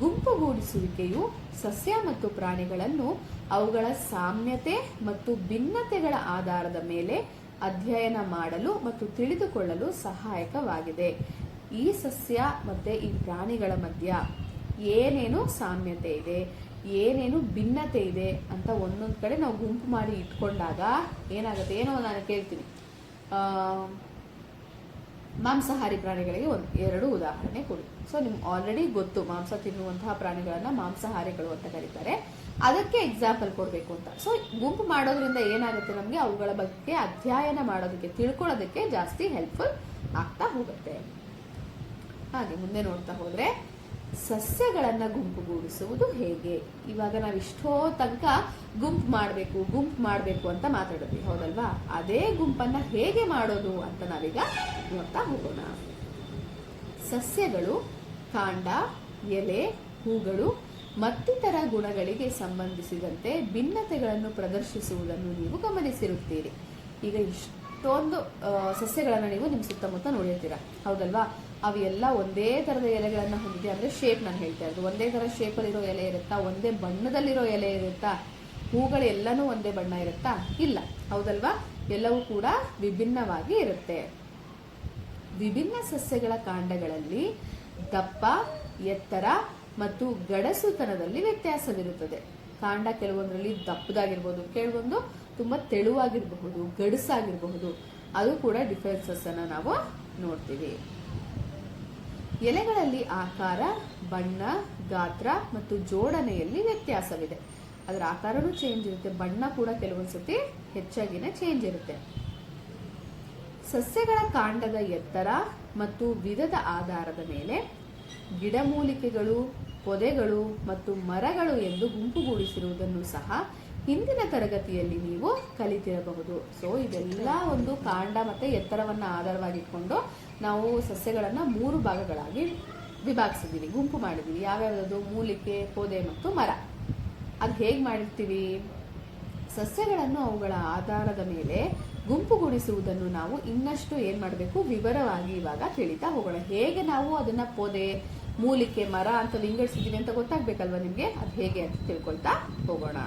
ಗುಂಪುಗೂಡಿಸುವಿಕೆಯು ಸಸ್ಯ ಮತ್ತು ಪ್ರಾಣಿಗಳನ್ನು ಅವುಗಳ ಸಾಮ್ಯತೆ ಮತ್ತು ಭಿನ್ನತೆಗಳ ಆಧಾರದ ಮೇಲೆ ಅಧ್ಯಯನ ಮಾಡಲು ಮತ್ತು ತಿಳಿದುಕೊಳ್ಳಲು ಸಹಾಯಕವಾಗಿದೆ. ಈ ಸಸ್ಯ ಮತ್ತೆ ಈ ಪ್ರಾಣಿಗಳ ಮಧ್ಯ ಏನೇನು ಸಾಮ್ಯತೆ ಇದೆ, ಏನೇನು ಭಿನ್ನತೆ ಇದೆ ಅಂತ ಒಂದೊಂದು ಕಡೆ ನಾವು ಗುಂಪು ಮಾಡಿ ಇಟ್ಕೊಂಡಾಗ ಏನಾಗುತ್ತೆ, ಏನೋ ನಾನು ಕೇಳ್ತೀನಿ, ಮಾಂಸಾಹಾರಿ ಪ್ರಾಣಿಗಳಿಗೆ 2 ಉದಾಹರಣೆ ಕೊಡಿ. ಸೊ ನಿಮ್ಗೆ ಆಲ್ರೆಡಿ ಗೊತ್ತು ಮಾಂಸ ತಿನ್ನುವಂತಹ ಪ್ರಾಣಿಗಳನ್ನ ಮಾಂಸಾಹಾರಿಗಳು ಅಂತ ಕರೀತಾರೆ, ಅದಕ್ಕೆ ಎಕ್ಸಾಂಪಲ್ ಕೊಡಬೇಕು ಅಂತ. ಸೊ ಗುಂಪು ಮಾಡೋದ್ರಿಂದ ಏನಾಗುತ್ತೆ, ನಮಗೆ ಅವುಗಳ ಬಗ್ಗೆ ಅಧ್ಯಯನ ಮಾಡೋದಕ್ಕೆ ತಿಳ್ಕೊಳ್ಳೋದಕ್ಕೆ ಜಾಸ್ತಿ ಹೆಲ್ಪ್ಫುಲ್ ಆಗ್ತಾ ಹೋಗುತ್ತೆ. ಹಾಗೆ ಮುಂದೆ ನೋಡ್ತಾ ಹೋದ್ರೆ ಸಸ್ಯಗಳನ್ನ ಗುಂಪುಗೂಡಿಸುವುದು ಹೇಗೆ. ಇವಾಗ ನಾವು ಇಷ್ಟೋ ತನಕ ಗುಂಪು ಮಾಡಬೇಕು ಅಂತ ಮಾತಾಡಿದ್ವಿ, ಹೌದಲ್ವಾ. ಅದೇ ಗುಂಪನ್ನ ಹೇಗೆ ಮಾಡೋದು ಅಂತ ನಾವೀಗ ನೋಡ್ತಾ ಹೋಗೋಣ. ಸಸ್ಯಗಳು ಕಾಂಡ, ಎಲೆ, ಹೂಗಳು ಮತ್ತಿತರ ಗುಣಗಳಿಗೆ ಸಂಬಂಧಿಸಿದಂತೆ ಭಿನ್ನತೆಗಳನ್ನು ಪ್ರದರ್ಶಿಸುವುದನ್ನು ನೀವು ಗಮನಿಸಿರುತ್ತೀರಿ. ಈಗ ಇಷ್ಟೊಂದು ಸಸ್ಯಗಳನ್ನು ನೀವು ನಿಮ್ಮ ಸುತ್ತಮುತ್ತ ನೋಡಿರ್ತೀರ, ಹೌದಲ್ವಾ? ಅವು ಎಲ್ಲ ಒಂದೇ ಥರದ ಎಲೆಗಳನ್ನು ಹೊಂದಿದೆ. ಅಂದರೆ ಶೇಪ್ ನಾನು ಹೇಳ್ತಾ ಇರೋದು, ಒಂದೇ ಥರ ಶೇಪಲ್ಲಿರೋ ಎಲೆ ಇರುತ್ತಾ? ಒಂದೇ ಬಣ್ಣದಲ್ಲಿರೋ ಎಲೆ ಇರುತ್ತಾ? ಹೂಗಳು ಎಲ್ಲನೂ ಒಂದೇ ಬಣ್ಣ ಇರುತ್ತಾ? ಇಲ್ಲ, ಹೌದಲ್ವಾ? ಎಲ್ಲವೂ ಕೂಡ ವಿಭಿನ್ನವಾಗಿ ಇರುತ್ತೆ. ವಿಭಿನ್ನ ಸಸ್ಯಗಳ ಕಾಂಡಗಳಲ್ಲಿ ದಪ್ಪ, ಎತ್ತರ ಮತ್ತು ಗಡಸುತನದಲ್ಲಿ ವ್ಯತ್ಯಾಸವಿರುತ್ತದೆ. ಕಾಂಡ ಕೆಲವೊಂದರಲ್ಲಿ ದಪ್ಪದಾಗಿರ್ಬೋದು, ಕೆಲವೊಂದು ತುಂಬ ತೆಳುವಾಗಿರಬಹುದು, ಗಡಸಾಗಿರಬಹುದು. ಅದು ಕೂಡ ಡಿಫರೆನ್ಸಸ್ ಅನ್ನು ನಾವು ನೋಡ್ತೀವಿ. ಎಲೆಗಳಲ್ಲಿ ಆಕಾರ, ಬಣ್ಣ, ಗಾತ್ರ ಮತ್ತು ಜೋಡಣೆಯಲ್ಲಿ ವ್ಯತ್ಯಾಸವಿದೆ. ಅದರ ಆಕಾರನೂ ಚೇಂಜ್ ಇರುತ್ತೆ, ಬಣ್ಣ ಕೂಡ ಕೆಲವೊಂದ್ಸತಿ ಹೆಚ್ಚಾಗಿನೇ ಚೇಂಜ್ ಇರುತ್ತೆ. ಸಸ್ಯಗಳ ಕಾಂಡದ ಎತ್ತರ ಮತ್ತು ವಿಧದ ಆಧಾರದ ಮೇಲೆ ಗಿಡಮೂಲಿಕೆಗಳು, ಪೊದೆಗಳು ಮತ್ತು ಮರಗಳು ಎಂದು ಗುಂಪುಗೂಡಿಸಿರುವುದನ್ನು ಸಹ ಹಿಂದಿನ ತರಗತಿಯಲ್ಲಿ ನೀವು ಕಲಿತಿರಬಹುದು. ಸೊ ಇದೆಲ್ಲ ಒಂದು ಕಾಂಡ ಮತ್ತು ಎತ್ತರವನ್ನು ಆಧಾರವಾಗಿಟ್ಕೊಂಡು ನಾವು ಸಸ್ಯಗಳನ್ನು 3 ಭಾಗಗಳಾಗಿ ವಿಭಾಗಿಸಿದ್ದೀವಿ, ಗುಂಪು ಮಾಡಿದ್ದೀವಿ. ಯಾವ್ಯಾವುದು? ಮೂಲಿಕೆ, ಪೊದೆ ಮತ್ತು ಮರ. ಅದು ಹೇಗೆ ಮಾಡಿರ್ತೀವಿ? ಸಸ್ಯಗಳನ್ನು ಅವುಗಳ ಆಧಾರದ ಮೇಲೆ ಗುಂಪುಗೂಡಿಸುವುದನ್ನು ನಾವು ಇನ್ನಷ್ಟು ಏನು ಮಾಡಬೇಕು? ವಿವರವಾಗಿ ಇವಾಗ ತಿಳಿತಾ ಹೋಗೋಣ. ಹೇಗೆ ನಾವು ಅದನ್ನು ಪೊದೆ, ಮೂಲಿಕೆ, ಮರ ಅಂತ ವಿಂಗಡಿಸಿದ್ದೀವಿ ಅಂತ ಗೊತ್ತಾಗಬೇಕಲ್ವ ನಿಮಗೆ? ಅದು ಹೇಗೆ ಅಂತ ತಿಳ್ಕೊಳ್ತಾ ಹೋಗೋಣ.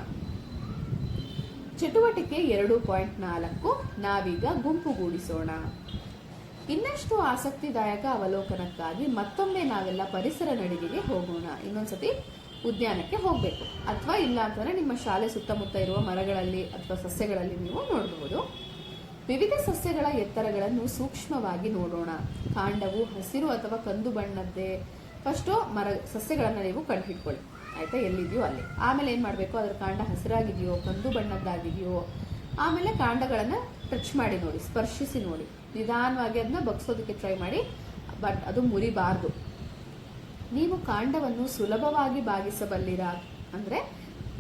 ಚಟುವಟಿಕೆ 2.4 ನಾವೀಗ ಗುಂಪುಗೂಡಿಸೋಣ. ಇನ್ನಷ್ಟು ಆಸಕ್ತಿದಾಯಕ ಅವಲೋಕನಕ್ಕಾಗಿ ಮತ್ತೊಮ್ಮೆ ನಾವೆಲ್ಲ ಪರಿಸರ ನಡಿಗೆಗೆ ಹೋಗೋಣ. ಇನ್ನೊಂದ್ಸತಿ ಉದ್ಯಾನಕ್ಕೆ ಹೋಗಬೇಕು, ಅಥವಾ ಇಲ್ಲ ಅಂತಂದರೆ ನಿಮ್ಮ ಶಾಲೆ ಸುತ್ತಮುತ್ತ ಇರುವ ಮರಗಳಲ್ಲಿ ಅಥವಾ ಸಸ್ಯಗಳಲ್ಲಿ ನೀವು ನೋಡಬಹುದು. ವಿವಿಧ ಸಸ್ಯಗಳ ಎತ್ತರಗಳನ್ನು ಸೂಕ್ಷ್ಮವಾಗಿ ನೋಡೋಣ. ಕಾಂಡವು ಹಸಿರು ಅಥವಾ ಕಂದು ಬಣ್ಣದ್ದೇ. ಫಸ್ಟು ಸಸ್ಯಗಳನ್ನು ನೀವು ಕಂಡುಹಿಡ್ಕೊಳ್ಳಿ, ಆಯಿತಾ? ಎಲ್ಲಿದೆಯೋ ಅಲ್ಲಿ. ಆಮೇಲೆ ಏನು ಮಾಡಬೇಕು? ಅದರ ಕಾಂಡ ಹಸಿರಾಗಿದೆಯೋ, ಕಂದು ಬಣ್ಣದ್ದಾಗಿದೆಯೋ. ಆಮೇಲೆ ಕಾಂಡಗಳನ್ನು ಟಚ್ ಮಾಡಿ ನೋಡಿ, ಸ್ಪರ್ಶಿಸಿ ನೋಡಿ. ನಿಧಾನವಾಗಿ ಅದನ್ನ ಬಗ್ಸೋದಕ್ಕೆ ಟ್ರೈ ಮಾಡಿ, ಬಟ್ ಅದು ಮುರಿಬಾರ್ದು. ನೀವು ಕಾಂಡವನ್ನು ಸುಲಭವಾಗಿ ಬಾಗಿಸಬಲ್ಲಿರಾ? ಅಂದರೆ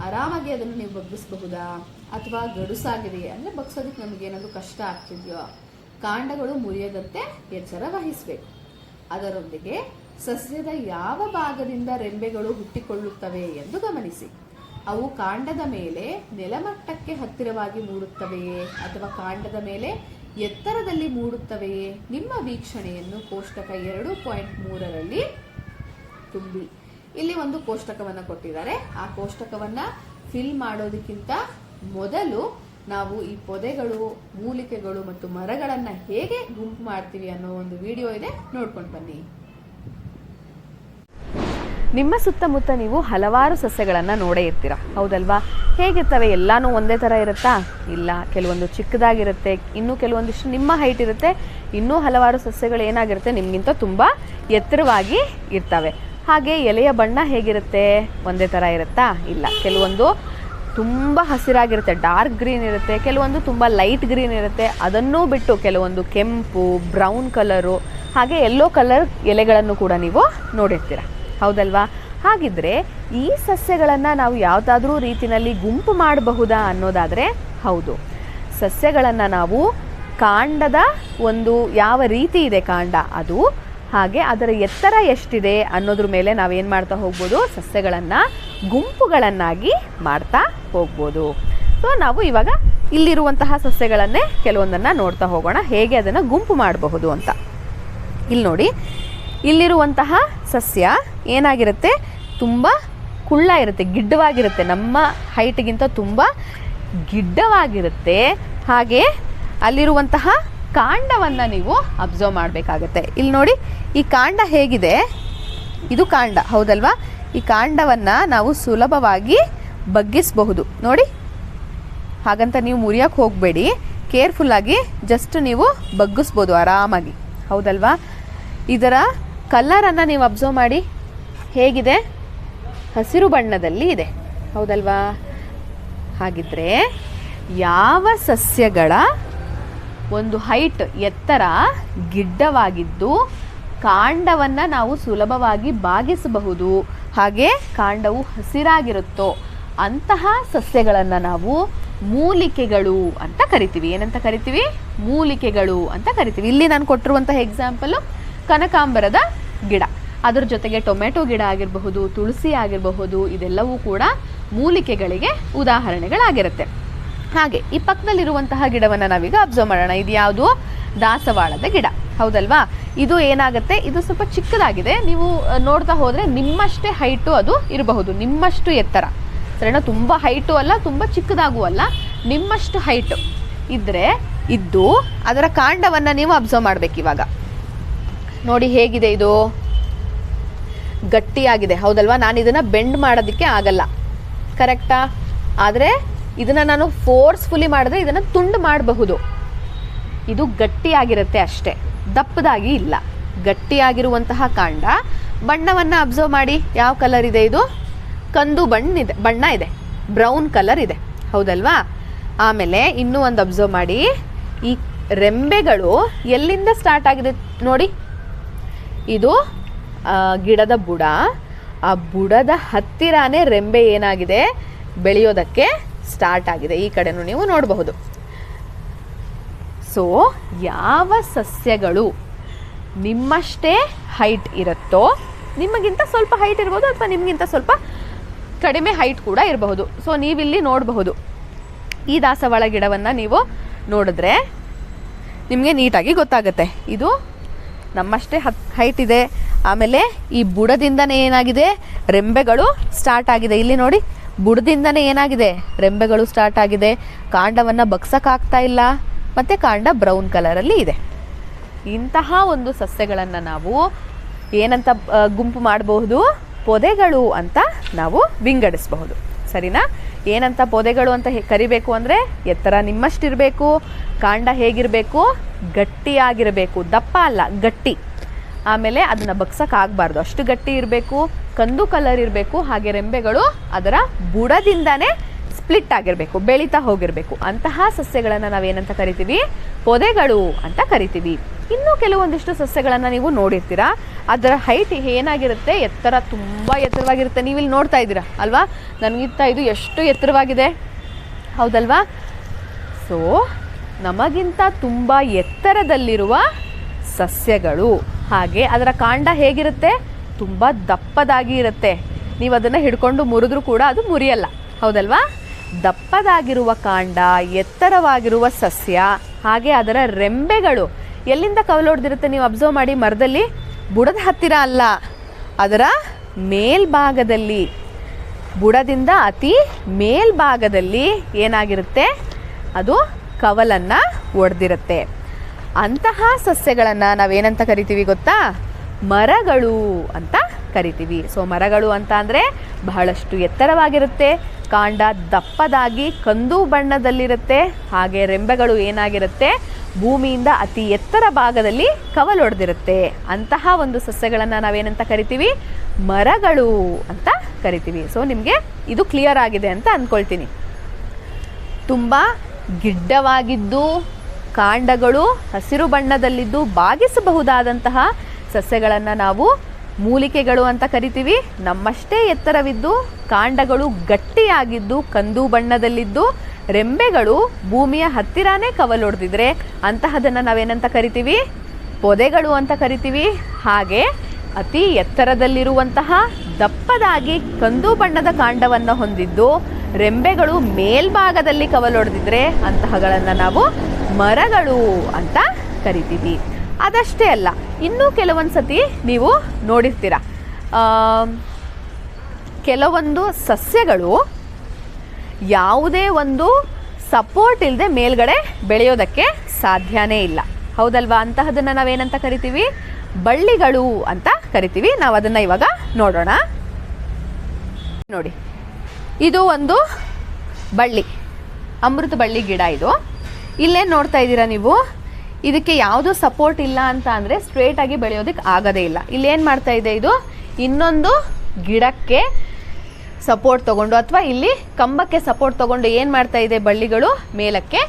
ಆರಾಮಾಗಿ ಅದನ್ನು ನೀವು ಬಗ್ಗಿಸಬಹುದಾ? ಅಥವಾ ಗಡುಸಾಗಿದೆಯೇ? ಅಂದರೆ ಬಗ್ಸೋದಕ್ಕೆ ನಮಗೇನಾದರೂ ಕಷ್ಟ ಆಗ್ತಿದೆಯೋ? ಕಾಂಡಗಳು ಮುರಿಯದಂತೆ ಎಚ್ಚರ ವಹಿಸಬೇಕು. ಅದರೊಂದಿಗೆ ಸಸ್ಯದ ಯಾವ ಭಾಗದಿಂದ ರೆಂಬೆಗಳು ಹುಟ್ಟಿಕೊಳ್ಳುತ್ತವೆ ಎಂದು ಗಮನಿಸಿ. ಅವು ಕಾಂಡದ ಮೇಲೆ ನೆಲಮಟ್ಟಕ್ಕೆ ಹತ್ತಿರವಾಗಿ ಮೂಡುತ್ತವೆಯೇ ಅಥವಾ ಕಾಂಡದ ಮೇಲೆ ಎತ್ತರದಲ್ಲಿ ಮೂಡುತ್ತವೆಯೇ? ನಿಮ್ಮ ವೀಕ್ಷಣೆಯನ್ನು ಕೋಷ್ಟಕ 2.3ರಲ್ಲಿ ತುಂಬಿ. ಇಲ್ಲಿ ಒಂದು ಕೋಷ್ಟಕವನ್ನು ಕೊಟ್ಟಿದ್ದಾರೆ. ಆ ಕೋಷ್ಟಕವನ್ನು ಫಿಲ್ ಮಾಡೋದಕ್ಕಿಂತ ಮೊದಲು ನಾವು ಈ ಪೊದೆಗಳು, ಮೂಲಿಕೆಗಳು ಮತ್ತು ಮರಗಳನ್ನು ಹೇಗೆ ಗುಂಪು ಮಾಡ್ತೀವಿ ಅನ್ನೋ ಒಂದು ವಿಡಿಯೋ ಇದೆ, ನೋಡ್ಕೊಂಡು ಬನ್ನಿ. ನಿಮ್ಮ ಸುತ್ತಮುತ್ತ ನೀವು ಹಲವಾರು ಸಸ್ಯಗಳನ್ನು ನೋಡೇ ಇರ್ತೀರ, ಹೌದಲ್ವಾ? ಹೇಗಿರ್ತವೆ? ಎಲ್ಲಾನು ಒಂದೇ ಥರ ಇರುತ್ತಾ? ಇಲ್ಲ, ಕೆಲವೊಂದು ಚಿಕ್ಕದಾಗಿರುತ್ತೆ, ಇನ್ನೂ ಕೆಲವೊಂದಿಷ್ಟು ನಿಮ್ಮ ಹೈಟ್ ಇರುತ್ತೆ, ಇನ್ನೂ ಹಲವಾರು ಸಸ್ಯಗಳು ಏನಾಗಿರುತ್ತೆ? ನಿಮಗಿಂತ ತುಂಬ ಎತ್ತರವಾಗಿ ಇರ್ತವೆ. ಹಾಗೆ ಎಲೆಯ ಬಣ್ಣ ಹೇಗಿರುತ್ತೆ? ಒಂದೇ ಥರ ಇರುತ್ತಾ? ಇಲ್ಲ, ಕೆಲವೊಂದು ತುಂಬ ಹಸಿರಾಗಿರುತ್ತೆ, ಡಾರ್ಕ್ ಗ್ರೀನ್ ಇರುತ್ತೆ, ಕೆಲವೊಂದು ತುಂಬ ಲೈಟ್ ಗ್ರೀನ್ ಇರುತ್ತೆ. ಅದನ್ನೂ ಬಿಟ್ಟು ಕೆಲವೊಂದು ಕೆಂಪು, ಬ್ರೌನ್ ಕಲರು, ಹಾಗೆ ಯೆಲ್ಲೋ ಕಲರ್ ಎಲೆಗಳನ್ನು ಕೂಡ ನೀವು ನೋಡಿರ್ತೀರ, ಹೌದಲ್ವಾ? ಹಾಗಿದ್ರೆ ಈ ಸಸ್ಯಗಳನ್ನು ನಾವು ಯಾವುದಾದ್ರೂ ರೀತಿಯಲ್ಲಿ ಗುಂಪು ಮಾಡಬಹುದಾ ಅನ್ನೋದಾದರೆ ಹೌದು. ಸಸ್ಯಗಳನ್ನು ನಾವು ಕಾಂಡದ ಒಂದು ಯಾವ ರೀತಿ ಇದೆ ಕಾಂಡ ಅದು, ಹಾಗೆ ಅದರ ಎತ್ತರ ಎಷ್ಟಿದೆ ಅನ್ನೋದ್ರ ಮೇಲೆ ನಾವೇನು ಮಾಡ್ತಾ ಹೋಗ್ಬೋದು? ಸಸ್ಯಗಳನ್ನು ಗುಂಪುಗಳನ್ನಾಗಿ ಮಾಡ್ತಾ ಹೋಗ್ಬೋದು. ಸೊ ನಾವು ಇವಾಗ ಇಲ್ಲಿರುವಂತಹ ಸಸ್ಯಗಳನ್ನೇ ಕೆಲವೊಂದನ್ನು ನೋಡ್ತಾ ಹೋಗೋಣ, ಹೇಗೆ ಅದನ್ನು ಗುಂಪು ಮಾಡಬಹುದು ಅಂತ. ಇಲ್ಲಿ ನೋಡಿ, ಇಲ್ಲಿರುವಂತಹ ಸಸ್ಯ ಏನಾಗಿರುತ್ತೆ? ತುಂಬ ಕುಳ್ಳ ಇರುತ್ತೆ, ಗಿಡ್ಡವಾಗಿರುತ್ತೆ, ನಮ್ಮ ಹೈಟ್ಗಿಂತ ತುಂಬ ಗಿಡ್ಡವಾಗಿರುತ್ತೆ. ಹಾಗೆ ಅಲ್ಲಿರುವಂತಹ ಕಾಂಡವನ್ನು ನೀವು ಅಬ್ಸರ್ವ್ ಮಾಡಬೇಕಾಗತ್ತೆ. ಇಲ್ಲಿ ನೋಡಿ, ಈ ಕಾಂಡ ಹೇಗಿದೆ? ಇದು ಕಾಂಡ, ಹೌದಲ್ವಾ? ಈ ಕಾಂಡವನ್ನು ನಾವು ಸುಲಭವಾಗಿ ಬಗ್ಗಿಸಬಹುದು ನೋಡಿ. ಹಾಗಂತ ನೀವು ಮುರಿಯೋಕ್ಕೆ ಹೋಗಬೇಡಿ, ಕೇರ್ಫುಲ್ಲಾಗಿ ಜಸ್ಟ್ ನೀವು ಬಗ್ಗಿಸ್ಬೋದು ಆರಾಮಾಗಿ, ಹೌದಲ್ವಾ? ಇದರ ಕಲರನ್ನು ನೀವು ಅಬ್ಸರ್ವ್ ಮಾಡಿ, ಹೇಗಿದೆ? ಹಸಿರು ಬಣ್ಣದಲ್ಲಿ ಇದೆ, ಹೌದಲ್ವಾ? ಹಾಗಿದ್ರೆ ಯಾವ ಸಸ್ಯಗಳ ಒಂದು ಹೈಟ್, ಎತ್ತರ ಗಿಡ್ಡವಾಗಿದ್ದು ಕಾಂಡವನ್ನು ನಾವು ಸುಲಭವಾಗಿ ಬಾಗಿಸಬಹುದು, ಹಾಗೆ ಕಾಂಡವು ಹಸಿರಾಗಿರುತ್ತೋ ಅಂತಹ ಸಸ್ಯಗಳನ್ನು ನಾವು ಮೂಲಿಕೆಗಳು ಅಂತ ಕರಿತೀವಿ. ಏನಂತ ಕರಿತೀವಿ? ಮೂಲಿಕೆಗಳು ಅಂತ ಕರಿತೀವಿ. ಇಲ್ಲಿ ನಾನು ಕೊಟ್ಟಿರುವಂತಹ ಎಕ್ಸಾಂಪಲು ಕನಕಾಂಬರದ ಗಿಡ. ಅದ್ರ ಜೊತೆಗೆ ಟೊಮೆಟೊ ಗಿಡ ಆಗಿರಬಹುದು, ತುಳಸಿ ಆಗಿರಬಹುದು, ಇದೆಲ್ಲವೂ ಕೂಡ ಮೂಲಿಕೆಗಳಿಗೆ ಉದಾಹರಣೆಗಳಾಗಿರುತ್ತೆ. ಹಾಗೆ ಈ ಪಕ್ಕದಲ್ಲಿರುವಂತಹ ಗಿಡವನ್ನು ನಾವೀಗ ಅಬ್ಸರ್ವ್ ಮಾಡೋಣ. ಇದು ಯಾವುದು? ದಾಸವಾಳದ ಗಿಡ, ಹೌದಲ್ವಾ? ಇದು ಏನಾಗುತ್ತೆ, ಇದು ಸ್ವಲ್ಪ ಚಿಕ್ಕದಾಗಿದೆ. ನೀವು ನೋಡ್ತಾ ಹೋದರೆ ನಿಮ್ಮಷ್ಟೇ ಹೈಟು ಅದು ಇರಬಹುದು, ನಿಮ್ಮಷ್ಟು ಎತ್ತರ, ಸರಿನಾ? ತುಂಬ ಹೈಟು ಅಲ್ಲ, ತುಂಬ ಚಿಕ್ಕದಾಗೂ ಅಲ್ಲ, ನಿಮ್ಮಷ್ಟು ಹೈಟು ಇದ್ದು ಅದರ ಕಾಂಡವನ್ನು ನೀವು ಅಬ್ಸರ್ವ್ ಮಾಡಬೇಕು. ಇವಾಗ ನೋಡಿ ಹೇಗಿದೆ, ಇದು ಗಟ್ಟಿಯಾಗಿದೆ, ಹೌದಲ್ವಾ? ನಾನು ಇದನ್ನು ಬೆಂಡ್ ಮಾಡೋದಕ್ಕೆ ಆಗಲ್ಲ, ಕರೆಕ್ಟಾ? ಆದರೆ ಇದನ್ನು ನಾನು ಫೋರ್ಸ್ಫುಲಿ ಮಾಡಿದ್ರೆ ಇದನ್ನು ತುಂಡು ಮಾಡಬಹುದು. ಇದು ಗಟ್ಟಿಯಾಗಿರುತ್ತೆ ಅಷ್ಟೇ, ದಪ್ಪದಾಗಿ ಇಲ್ಲ. ಗಟ್ಟಿಯಾಗಿರುವಂತಹ ಕಾಂಡ. ಬಣ್ಣವನ್ನು ಅಬ್ಸರ್ವ್ ಮಾಡಿ, ಯಾವ ಕಲರ್ ಇದೆ? ಇದು ಕಂದು ಬಣ್ಣ ಇದೆ, ಬ್ರೌನ್ ಕಲರ್ ಇದೆ, ಹೌದಲ್ವಾ? ಆಮೇಲೆ ಇನ್ನೂ ಒಂದು ಅಬ್ಸರ್ವ್ ಮಾಡಿ, ಈ ರೆಂಬೆಗಳು ಎಲ್ಲಿಂದ ಸ್ಟಾರ್ಟ್ ಆಗಿದೆ ನೋಡಿ. ಇದು ಗಿಡದ ಬುಡ, ಆ ಬುಡದ ಹತ್ತಿರಾನೇ ರೆಂಬೆ ಏನಾಗಿದೆ, ಬೆಳೆಯೋದಕ್ಕೆ ಸ್ಟಾರ್ಟ್ ಆಗಿದೆ. ಈ ಕಡೆನೂ ನೀವು ನೋಡಬಹುದು. ಸೊ ಯಾವ ಸಸ್ಯಗಳು ನಿಮ್ಮಷ್ಟೇ ಹೈಟ್ ಇರುತ್ತೋ, ನಿಮಗಿಂತ ಸ್ವಲ್ಪ ಹೈಟ್ ಇರ್ಬೋದು ಅಥವಾ ನಿಮಗಿಂತ ಸ್ವಲ್ಪ ಕಡಿಮೆ ಹೈಟ್ ಕೂಡ ಇರಬಹುದು. ಸೊ ನೀವಿಲ್ಲಿ ನೋಡಬಹುದು, ಈ ದಾಸವಾಳ ಗಿಡವನ್ನು ನೀವು ನೋಡಿದ್ರೆ ನಿಮಗೆ ನೀಟಾಗಿ ಗೊತ್ತಾಗುತ್ತೆ. ಇದು ನಮ್ಮಷ್ಟೇ ಹೈಟ್ ಇದೆ. ಆಮೇಲೆ ಈ ಬುಡದಿಂದನೇ ಏನಾಗಿದೆ, ರೆಂಬೆಗಳು ಸ್ಟಾರ್ಟ್ ಆಗಿದೆ. ಇಲ್ಲಿ ನೋಡಿ, ಬುಡದಿಂದನೇ ಏನಾಗಿದೆ, ರೆಂಬೆಗಳು ಸ್ಟಾರ್ಟ್ ಆಗಿದೆ. ಕಾಂಡವನ್ನು ಬಗ್ಸಕ್ಕಾಗ್ತಾ ಇಲ್ಲ, ಮತ್ತು ಕಾಂಡ ಬ್ರೌನ್ ಕಲರಲ್ಲಿ ಇದೆ. ಇಂತಹ ಒಂದು ಸಸ್ಯಗಳನ್ನು ನಾವು ಏನಂತ ಗುಂಪು ಮಾಡಬಹುದು? ಪೊದೆಗಳು ಅಂತ ನಾವು ವಿಂಗಡಿಸಬಹುದು, ಸರಿನಾ? ಏನಂತ ಪೊದೆಗಳು ಅಂತ ಕರಿಬೇಕು ಅಂದರೆ, ಎತ್ತರ ನಿಮ್ಮಷ್ಟಿರಬೇಕು, ಕಾಂಡ ಹೇಗಿರಬೇಕು, ಗಟ್ಟಿಯಾಗಿರಬೇಕು, ದಪ್ಪ ಅಲ್ಲ, ಗಟ್ಟಿ. ಆಮೇಲೆ ಅದನ್ನು ಬಗ್ಸಕ್ಕಾಗಬಾರ್ದು, ಅಷ್ಟು ಗಟ್ಟಿ ಇರಬೇಕು, ಕಂದು ಕಲರ್ ಇರಬೇಕು. ಹಾಗೆ ರೆಂಬೆಗಳು ಅದರ ಬುಡದಿಂದನೇ ಸ್ಪ್ಲಿಟ್ ಆಗಿರಬೇಕು, ಬೆಳೀತಾ ಹೋಗಿರಬೇಕು. ಅಂತಹ ಸಸ್ಯಗಳನ್ನು ನಾವೇನಂತ ಕರಿತೀವಿ? ಪೊದೆಗಳು ಅಂತ ಕರಿತೀವಿ. ಇನ್ನೂ ಕೆಲವೊಂದಿಷ್ಟು ಸಸ್ಯಗಳನ್ನು ನೀವು ನೋಡಿರ್ತೀರಾ, ಅದರ ಹೈಟ್ ಏನಾಗಿರುತ್ತೆ, ಎತ್ತರ ತುಂಬ ಎತ್ತರವಾಗಿರುತ್ತೆ. ನೀವಿಲ್ಲಿ ನೋಡ್ತಾ ಇದ್ದೀರಾ ಅಲ್ವಾ? ನನಗಿಂತ ಇದು ಎಷ್ಟು ಎತ್ತರವಾಗಿದೆ, ಹೌದಲ್ವಾ? ಸೊ ನಮಗಿಂತ ತುಂಬ ಎತ್ತರದಲ್ಲಿರುವ ಸಸ್ಯಗಳು. ಹಾಗೆ ಅದರ ಕಾಂಡ ಹೇಗಿರುತ್ತೆ, ತುಂಬ ದಪ್ಪದಾಗಿ ಇರುತ್ತೆ. ನೀವು ಅದನ್ನು ಹಿಡ್ಕೊಂಡು ಮುರಿದ್ರೂ ಕೂಡ ಅದು ಮುರಿಯಲ್ಲ, ಹೌದಲ್ವಾ? ದಪ್ಪದಾಗಿರುವ ಕಾಂಡ, ಎತ್ತರವಾಗಿರುವ ಸಸ್ಯ. ಹಾಗೆ ಅದರ ರೆಂಬೆಗಳು ಎಲ್ಲಿಂದ ಕವಲೊಡೆದಿರುತ್ತೆ ನೀವು ಅಬ್ಸರ್ವ್ ಮಾಡಿ. ಮರದಲ್ಲಿ ಬುಡದ ಹತ್ತಿರ ಅಲ್ಲ, ಅದರ ಮೇಲ್ಭಾಗದಲ್ಲಿ, ಬುಡದಿಂದ ಅತಿ ಮೇಲ್ಭಾಗದಲ್ಲಿ ಏನಾಗಿರುತ್ತೆ, ಅದು ಕವಲನ್ನು ಒಡೆದಿರುತ್ತೆ. ಅಂತಹ ಸಸ್ಯಗಳನ್ನು ನಾವೇನಂತ ಕರಿತೀವಿ ಗೊತ್ತಾ? ಮರಗಳು ಅಂತ ಕರಿತೀವಿ. ಸೊ ಮರಗಳು ಅಂತ ಅಂದರೆ ಬಹಳಷ್ಟು ಎತ್ತರವಾಗಿರುತ್ತೆ, ಕಾಂಡ ದಪ್ಪದಾಗಿ ಕಂದು ಬಣ್ಣದಲ್ಲಿರುತ್ತೆ. ಹಾಗೆ ರೆಂಬೆಗಳು ಏನಾಗಿರುತ್ತೆ, ಭೂಮಿಯಿಂದ ಅತಿ ಎತ್ತರ ಭಾಗದಲ್ಲಿ ಕವಲೊಡೆದಿರುತ್ತೆ. ಅಂತಹ ಒಂದು ಸಸ್ಯಗಳನ್ನು ನಾವೇನಂತ ಕರಿತೀವಿ? ಮರಗಳು ಅಂತ ಕರಿತೀವಿ. ಸೊ ನಿಮಗೆ ಇದು ಕ್ಲಿಯರ್ ಆಗಿದೆ ಅಂತ ಅಂದ್ಕೊಳ್ತೀನಿ. ತುಂಬ ಗಿಡ್ಡವಾಗಿದ್ದು, ಕಾಂಡಗಳು ಹಸಿರು ಬಣ್ಣದಲ್ಲಿದ್ದು, ಬಾಗಿಸಬಹುದಾದಂತಹ ಸಸ್ಯಗಳನ್ನು ನಾವು ಮೂಲಿಕೆಗಳು ಅಂತ ಕರಿತೀವಿ. ನಮ್ಮಷ್ಟೇ ಎತ್ತರವಿದ್ದು, ಕಾಂಡಗಳು ಗಟ್ಟಿಯಾಗಿದ್ದು, ಕಂದು ಬಣ್ಣದಲ್ಲಿದ್ದು, ರೆಂಬೆಗಳು ಭೂಮಿಯ ಹತ್ತಿರಾನೇ ಕವಲೊಡೆದಿದ್ರೆ ಅಂತಹದನ್ನು ನಾವೇನಂತ ಕರಿತೀವಿ? ಪೊದೆಗಳು ಅಂತ ಕರಿತೀವಿ. ಹಾಗೆ ಅತಿ ಎತ್ತರದಲ್ಲಿರುವಂತಹ ದಪ್ಪದಾಗಿ ಕಂದು ಬಣ್ಣದ ಕಾಂಡವನ್ನು ಹೊಂದಿದ್ದು, ರೆಂಬೆಗಳು ಮೇಲ್ಭಾಗದಲ್ಲಿ ಕವಲೊಡೆದಿದ್ರೆ ಅಂತಹಗಳನ್ನು ನಾವು ಮರಗಳು ಅಂತ ಕರಿತೀವಿ. ಅದಷ್ಟೇ ಅಲ್ಲ, ಇನ್ನೂ ಕೆಲವೊಂದು ಸತಿ ನೀವು ನೋಡಿರ್ತೀರ, ಕೆಲವೊಂದು ಸಸ್ಯಗಳು ಯಾವುದೇ ಒಂದು ಸಪೋರ್ಟ್ ಇಲ್ಲದೆ ಮೇಲ್ಗಡೆ ಬೆಳೆಯೋದಕ್ಕೆ ಸಾಧ್ಯನೇ ಇಲ್ಲ, ಹೌದಲ್ವಾ? ಅಂತಹದನ್ನು ನಾವೇನಂತ ಕರಿತೀವಿ? ಬಳ್ಳಿಗಳು ಅಂತ ಕರಿತೀವಿ. ನಾವು ಅದನ್ನು ಇವಾಗ ನೋಡೋಣ. ನೋಡಿ, ಇದು ಒಂದು ಬಳ್ಳಿ, ಅಮೃತ ಬಳ್ಳಿ ಗಿಡ. ಇದು ಇಲ್ಲೇನು ನೋಡ್ತಾ ಇದ್ದೀರಾ ನೀವು? ಇದಕ್ಕೆ ಯಾವುದೂ ಸಪೋರ್ಟ್ ಇಲ್ಲ ಅಂತ ಅಂದರೆ ಸ್ಟ್ರೇಟಾಗಿ ಬೆಳೆಯೋದಕ್ಕೆ ಆಗೋದೇ ಇಲ್ಲ. ಇಲ್ಲೇನು ಮಾಡ್ತಾ ಇದೆ, ಇದು ಇನ್ನೊಂದು ಗಿಡಕ್ಕೆ ಸಪೋರ್ಟ್ ತೊಗೊಂಡು ಅಥವಾ ಇಲ್ಲಿ ಕಂಬಕ್ಕೆ ಸಪೋರ್ಟ್ ತೊಗೊಂಡು ಏನು ಮಾಡ್ತಾ ಇದೆ, ಬಳ್ಳಿಗಳು ಮೇಲಕ್ಕೆ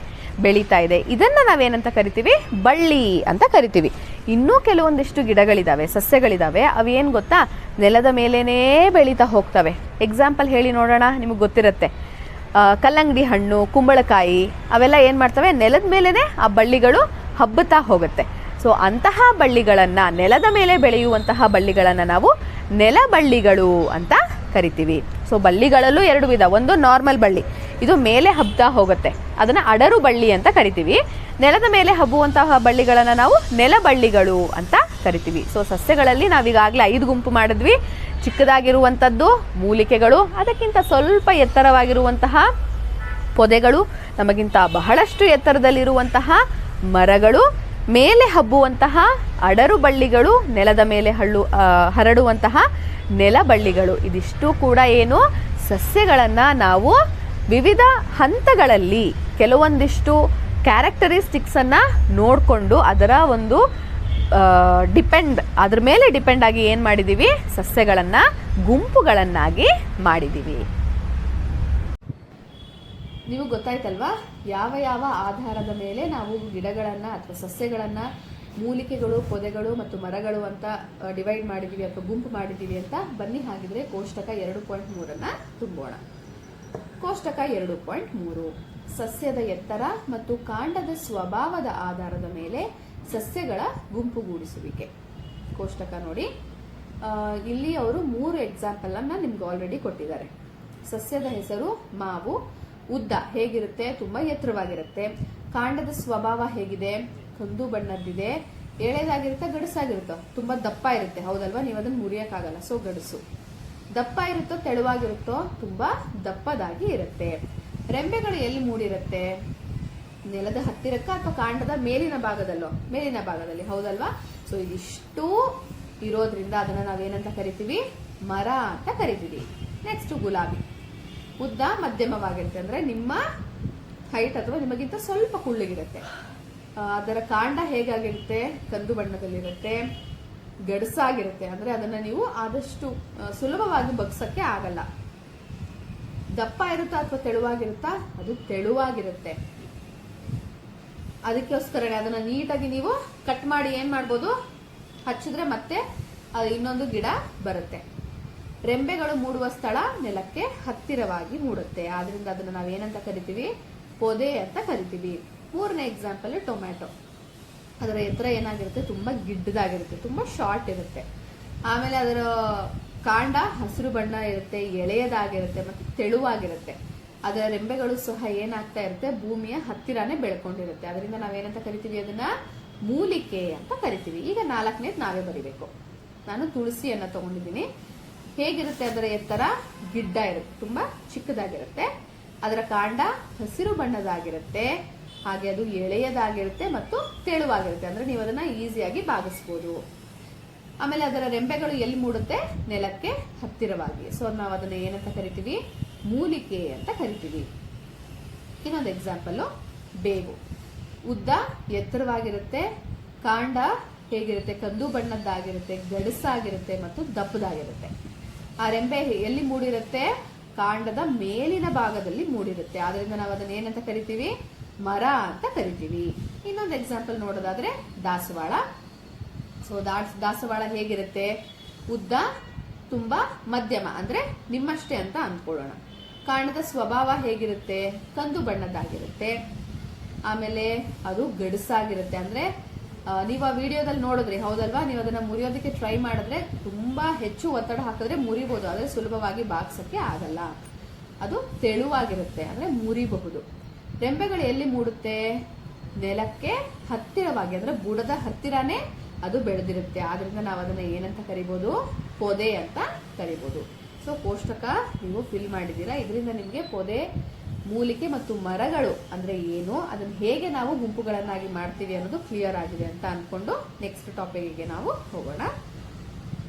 ಬೆಳೀತಾ ಇದೆ. ಇದನ್ನು ನಾವೇನಂತ ಕರಿತೀವಿ? ಬಳ್ಳಿ ಅಂತ ಕರಿತೀವಿ. ಇನ್ನೂ ಕೆಲವೊಂದಿಷ್ಟು ಗಿಡಗಳಿದ್ದಾವೆ, ಸಸ್ಯಗಳಿದ್ದಾವೆ. ಅವೇನು ಗೊತ್ತಾ, ನೆಲದ ಮೇಲೇ ಬೆಳೀತಾ ಹೋಗ್ತವೆ. ಎಕ್ಸಾಂಪಲ್ ಹೇಳಿ ನೋಡೋಣ, ನಿಮಗೆ ಗೊತ್ತಿರುತ್ತೆ. ಕಲ್ಲಂಗಡಿ ಹಣ್ಣು, ಕುಂಬಳಕಾಯಿ, ಅವೆಲ್ಲ ಏನು ಮಾಡ್ತವೆ, ನೆಲದ ಮೇಲೇ ಆ ಬಳ್ಳಿಗಳು ಹಬ್ಬುತ್ತಾ ಹೋಗುತ್ತೆ. ಸೊ ಅಂತಹ ಬಳ್ಳಿಗಳನ್ನು, ನೆಲದ ಮೇಲೆ ಬೆಳೆಯುವಂತಹ ಬಳ್ಳಿಗಳನ್ನು ನಾವು ನೆಲಬಳ್ಳಿಗಳು ಅಂತ ಕರಿತೀವಿ. ಸೊ ಬಳ್ಳಿಗಳಲ್ಲೂ 2 ವಿಧ. ಒಂದು ನಾರ್ಮಲ್ ಬಳ್ಳಿ, ಇದು ಮೇಲೆ ಹಬ್ತಾ ಹೋಗುತ್ತೆ, ಅದನ್ನು ಅಡರು ಬಳ್ಳಿ ಅಂತ ಕರಿತೀವಿ. ನೆಲದ ಮೇಲೆ ಹಬ್ಬುವಂತಹ ಬಳ್ಳಿಗಳನ್ನು ನಾವು ನೆಲಬಳ್ಳಿಗಳು ಅಂತ ಕರಿತೀವಿ. ಸೊ ಸಸ್ಯಗಳಲ್ಲಿ ನಾವೀಗಾಗಲೇ 5 ಗುಂಪು ಮಾಡಿದ್ವಿ. ಚಿಕ್ಕದಾಗಿರುವಂಥದ್ದು ಮೂಲಿಕೆಗಳು, ಅದಕ್ಕಿಂತ ಸ್ವಲ್ಪ ಎತ್ತರವಾಗಿರುವಂತಹ ಪೊದೆಗಳು, ನಮಗಿಂತ ಬಹಳಷ್ಟು ಎತ್ತರದಲ್ಲಿರುವಂತಹ ಮರಗಳು, ಮೇಲೆ ಹಬ್ಬುವಂತಹ ಅಡರು ಬಳ್ಳಿಗಳು, ನೆಲದ ಮೇಲೆ ಹರಡುವಂತಹ ನೆಲಬಳ್ಳಿಗಳು. ಇದಿಷ್ಟು ಕೂಡ ಏನು, ಸಸ್ಯಗಳನ್ನು ನಾವು ವಿವಿಧ ಹಂತಗಳಲ್ಲಿ ಕೆಲವೊಂದಿಷ್ಟು ಕ್ಯಾರೆಕ್ಟರಿಸ್ಟಿಕ್ಸನ್ನು ನೋಡಿಕೊಂಡು ಅದರ ಒಂದು ಅದ್ರ ಮೇಲೆ ಡಿಪೆಂಡ್ ಆಗಿ ಏನು ಮಾಡಿದ್ದೀವಿ, ಸಸ್ಯಗಳನ್ನು ಗುಂಪುಗಳನ್ನಾಗಿ ಮಾಡಿದ್ದೀವಿ. ನೀವು ಗೊತ್ತಾಯ್ತಲ್ವಾ ಯಾವ ಯಾವ ಆಧಾರದ ಮೇಲೆ ನಾವು ಗಿಡಗಳನ್ನು ಅಥವಾ ಸಸ್ಯಗಳನ್ನು ಮೂಲಿಕೆಗಳು, ಪೊದೆಗಳು ಮತ್ತು ಮರಗಳು ಅಂತ ಡಿವೈಡ್ ಮಾಡಿದ್ದೀವಿ ಅಥವಾ ಗುಂಪು ಮಾಡಿದ್ದೀವಿ ಅಂತ. ಬನ್ನಿ ಹಾಗಿದ್ರೆ ಕೋಷ್ಟಕ 2.3 ತುಂಬೋಣ. ಕೋಷ್ಟಕ 2.3 ಸಸ್ಯದ ಎತ್ತರ ಮತ್ತು ಕಾಂಡದ ಸ್ವಭಾವದ ಆಧಾರದ ಮೇಲೆ ಸಸ್ಯಗಳ ಗುಂಪುಗೂಡಿಸುವಿಕೆ. ಕೋಷ್ಟಕ ನೋಡಿ, ಇಲ್ಲಿ ಅವರು 3 ಎಕ್ಸಾಂಪಲ್ ಅನ್ನ ನಿಮ್ಗೆ ಆಲ್ರೆಡಿ ಕೊಟ್ಟಿದ್ದಾರೆ. ಸಸ್ಯದ ಹೆಸರು ಮಾವು. ಉದ್ದ ಹೇಗಿರುತ್ತೆ, ತುಂಬಾ ಎತ್ತರವಾಗಿರುತ್ತೆ. ಕಾಂಡದ ಸ್ವಭಾವ ಹೇಗಿದೆ, ಕಂದು ಬಣ್ಣದ್ದಿದೆ. ಎಳೆದಾಗಿರುತ್ತೆ, ಗಡಸಾಗಿರುತ್ತೋ, ತುಂಬಾ ದಪ್ಪ ಇರುತ್ತೆ, ಹೌದಲ್ವಾ? ನೀವು ಅದನ್ನ ಮುರಿಯಕ್ಕಾಗಲ್ಲ, ಸೊ ಗಡಸು. ದಪ್ಪ ಇರುತ್ತೋ, ತೆಳುವಾಗಿರುತ್ತೋ, ತುಂಬಾ ದಪ್ಪದಾಗಿ ಇರುತ್ತೆ. ರೆಂಬೆಗಳು ಎಲ್ಲಿ ಮೂಡಿರುತ್ತೆ, ನೆಲದ ಹತ್ತಿರಕ್ಕ ಅಥವಾ ಕಾಂಡದ ಮೇಲಿನ ಭಾಗದಲ್ಲೋ? ಮೇಲಿನ ಭಾಗದಲ್ಲಿ, ಹೌದಲ್ವಾ? ಸೊ ಇದಿಷ್ಟು ಇರೋದ್ರಿಂದ ಅದನ್ನ ನಾವೇನಂತ ಕರಿತೀವಿ, ಮರ ಅಂತ ಕರಿತೀವಿ. ನೆಕ್ಸ್ಟ್ ಗುಲಾಬಿ. ಉದ್ದ ಮಧ್ಯಮವಾಗಿರುತ್ತೆ, ಅಂದ್ರೆ ನಿಮ್ಮ ಹೈಟ್ ಅಥವಾ ನಿಮಗಿಂತ ಸ್ವಲ್ಪ ಕುಳ್ಳಗಿರುತ್ತೆ. ಅದರ ಕಾಂಡ ಹೇಗಾಗಿರುತ್ತೆ, ಕಂದು ಬಣ್ಣದಲ್ಲಿರುತ್ತೆ, ಗಡಸಾಗಿರುತ್ತೆ, ಅಂದ್ರೆ ಅದನ್ನ ನೀವು ಆದಷ್ಟು ಸುಲಭವಾಗಿ ಬಗ್ಸಕ್ಕೆ ಆಗಲ್ಲ. ದಪ್ಪ ಇರುತ್ತಾ ಅಥವಾ ತೆಳುವಾಗಿರುತ್ತಾ? ಅದು ತೆಳುವಾಗಿರುತ್ತೆ. ಅದಕ್ಕೋಸ್ಕರನೇ ಅದನ್ನ ನೀಟಾಗಿ ನೀವು ಕಟ್ ಮಾಡಿ ಏನ್ ಮಾಡ್ಬೋದು, ಹಚ್ಚಿದ್ರೆ ಮತ್ತೆ ಇನ್ನೊಂದು ಗಿಡ ಬರುತ್ತೆ. ರೆಂಬೆಗಳು ಮೂಡುವ ಸ್ಥಳ ನೆಲಕ್ಕೆ ಹತ್ತಿರವಾಗಿ ಮೂಡುತ್ತೆ, ಆದ್ರಿಂದ ಅದನ್ನ ನಾವೇನಂತ ಕರಿತೀವಿ, ಪೊದೆ ಅಂತ ಕರಿತೀವಿ. 3ನೇ ಎಕ್ಸಾಂಪಲ್ ಟೊಮ್ಯಾಟೊ. ಅದರ ಎತ್ತರ ಏನಾಗಿರುತ್ತೆ, ತುಂಬಾ ಗಿಡ್ಡದಾಗಿರುತ್ತೆ, ತುಂಬಾ ಶಾರ್ಟ್ ಇರುತ್ತೆ. ಆಮೇಲೆ ಅದರ ಕಾಂಡ ಹಸಿರು ಬಣ್ಣ ಇರುತ್ತೆ, ಎಳೆಯದಾಗಿರುತ್ತೆ ಮತ್ತು ತೆಳುವಾಗಿರುತ್ತೆ. ಅದರ ರೆಂಬೆಗಳು ಸಹ ಏನಾಗ್ತಾ ಇರುತ್ತೆ, ಭೂಮಿಯ ಹತ್ತಿರಾನೇ ಬೆಳ್ಕೊಂಡಿರುತ್ತೆ. ಅದರಿಂದ ನಾವೇನಂತ ಕರಿತೀವಿ, ಅದನ್ನ ಮೂಲಿಕೆ ಅಂತ ಕರಿತೀವಿ. ಈಗ 4ನೇದು ನಾವೇ ಬರಿಬೇಕು. ನಾನು ತುಳಸಿಯನ್ನ ತಗೊಂಡಿದ್ದೀನಿ. ಹೇಗಿರುತ್ತೆ ಅದರ ಎತ್ತರ, ಗಿಡ್ಡ ಇರುತ್ತೆ, ತುಂಬಾ ಚಿಕ್ಕದಾಗಿರುತ್ತೆ. ಅದರ ಕಾಂಡ ಹಸಿರು ಬಣ್ಣದಾಗಿರುತ್ತೆ, ಹಾಗೆ ಅದು ಎಳೆಯದಾಗಿರುತ್ತೆ ಮತ್ತು ತೆಳುವಾಗಿರುತ್ತೆ, ಅಂದ್ರೆ ನೀವು ಅದನ್ನ ಈಸಿಯಾಗಿ ಬಾಗಿಸ್ಬೋದು. ಆಮೇಲೆ ಅದರ ರೆಂಬೆಗಳು ಎಲ್ಲಿ ಮೂಡುತ್ತೆ, ನೆಲಕ್ಕೆ ಹತ್ತಿರವಾಗಿ. ಸೊ ನಾವು ಅದನ್ನ ಏನಂತ ಕರಿತೀವಿ, ಮೂಲಿಕೆ ಅಂತ ಕರಿತೀವಿ. ಇನ್ನೊಂದು ಎಕ್ಸಾಂಪಲ್ ಬೇವು. ಉದ್ದ ಎತ್ತರವಾಗಿರುತ್ತೆ, ಕಾಂಡ ಹೇಗಿರುತ್ತೆ, ಕಂದು ಬಣ್ಣದ್ದಾಗಿರುತ್ತೆ, ಗಡಸಾಗಿರುತ್ತೆ ಮತ್ತು ದಪ್ಪದಾಗಿರುತ್ತೆ. ಆ ರೆಂಬೆ ಎಲ್ಲಿ ಮೂಡಿರುತ್ತೆ, ಕಾಂಡದ ಮೇಲಿನ ಭಾಗದಲ್ಲಿ ಮೂಡಿರುತ್ತೆ, ಆದ್ರಿಂದ ನಾವು ಅದನ್ನ ಏನಂತ ಕರಿತೀವಿ, ಮರ ಅಂತ ಕರಿತೀವಿ. ಇನ್ನೊಂದು ಎಕ್ಸಾಂಪಲ್ ನೋಡೋದಾದ್ರೆ ದಾಸವಾಳ. ಸೊ ದಾಸವಾಳ ಹೇಗಿರುತ್ತೆ, ಉದ್ದ ತುಂಬಾ ಮಧ್ಯಮ, ಅಂದ್ರೆ ನಿಮ್ಮಷ್ಟೇ ಅಂತ ಅಂದ್ಕೊಳ್ಳೋಣ. ಕಾಂಡದ ಸ್ವಭಾವ ಹೇಗಿರುತ್ತೆ, ಕಂದು ಬಣ್ಣದ್ದಾಗಿರುತ್ತೆ. ಆಮೇಲೆ ಅದು ಗಡಸಾಗಿರುತ್ತೆ, ಅಂದ್ರೆ ನೀವು ಆ ವಿಡಿಯೋದಲ್ಲಿ ನೋಡಿದ್ರಿ, ಹೌದಲ್ವಾ? ನೀವು ಅದನ್ನ ಮುರಿಯೋದಕ್ಕೆ ಟ್ರೈ ಮಾಡಿದ್ರೆ ತುಂಬಾ ಹೆಚ್ಚು ಒತ್ತಡ ಹಾಕಿದ್ರೆ ಮುರಿಬಹುದು, ಆದ್ರೆ ಸುಲಭವಾಗಿ ಬಾಗ್ಸಕ್ಕೆ ಆಗಲ್ಲ. ಅದು ತೆಳುವಾಗಿರುತ್ತೆ, ಅಂದ್ರೆ ಮುರಿಬಹುದು. ರೆಂಬೆಗಳು ಎಲ್ಲಿ ಮೂಡುತ್ತೆ, ನೆಲಕ್ಕೆ ಹತ್ತಿರವಾಗಿ, ಅಂದ್ರೆ ಬುಡದ ಹತ್ತಿರನೇ ಅದು ಬೆಳೆದಿರುತ್ತೆ, ಆದ್ರಿಂದ ನಾವು ಅದನ್ನ ಏನಂತ ಕರಿಬಹುದು, ಪೊದೆ ಅಂತ ಕರಿಬಹುದು. ಸೊ ಕೋಷ್ಟಕ ನೀವು ಫಿಲ್ ಮಾಡಿದ್ದೀರಾ. ಇದರಿಂದ ನಿಮಗೆ ಪೊದೆ, ಮೂಲಿಕೆ ಮತ್ತು ಮರಗಳು ಅಂದ್ರೆ ಏನು, ಅದನ್ನ ಹೇಗೆ ನಾವು ಗುಂಪುಗಳನ್ನಾಗಿ ಮಾಡ್ತೀವಿ ಅನ್ನೋದು ಕ್ಲಿಯರ್ ಆಗಿದೆ ಅಂತ ಅನ್ಕೊಂಡು ನೆಕ್ಸ್ಟ್ ಟಾಪಿಕ್ಗೆ ನಾವು ಹೋಗೋಣ.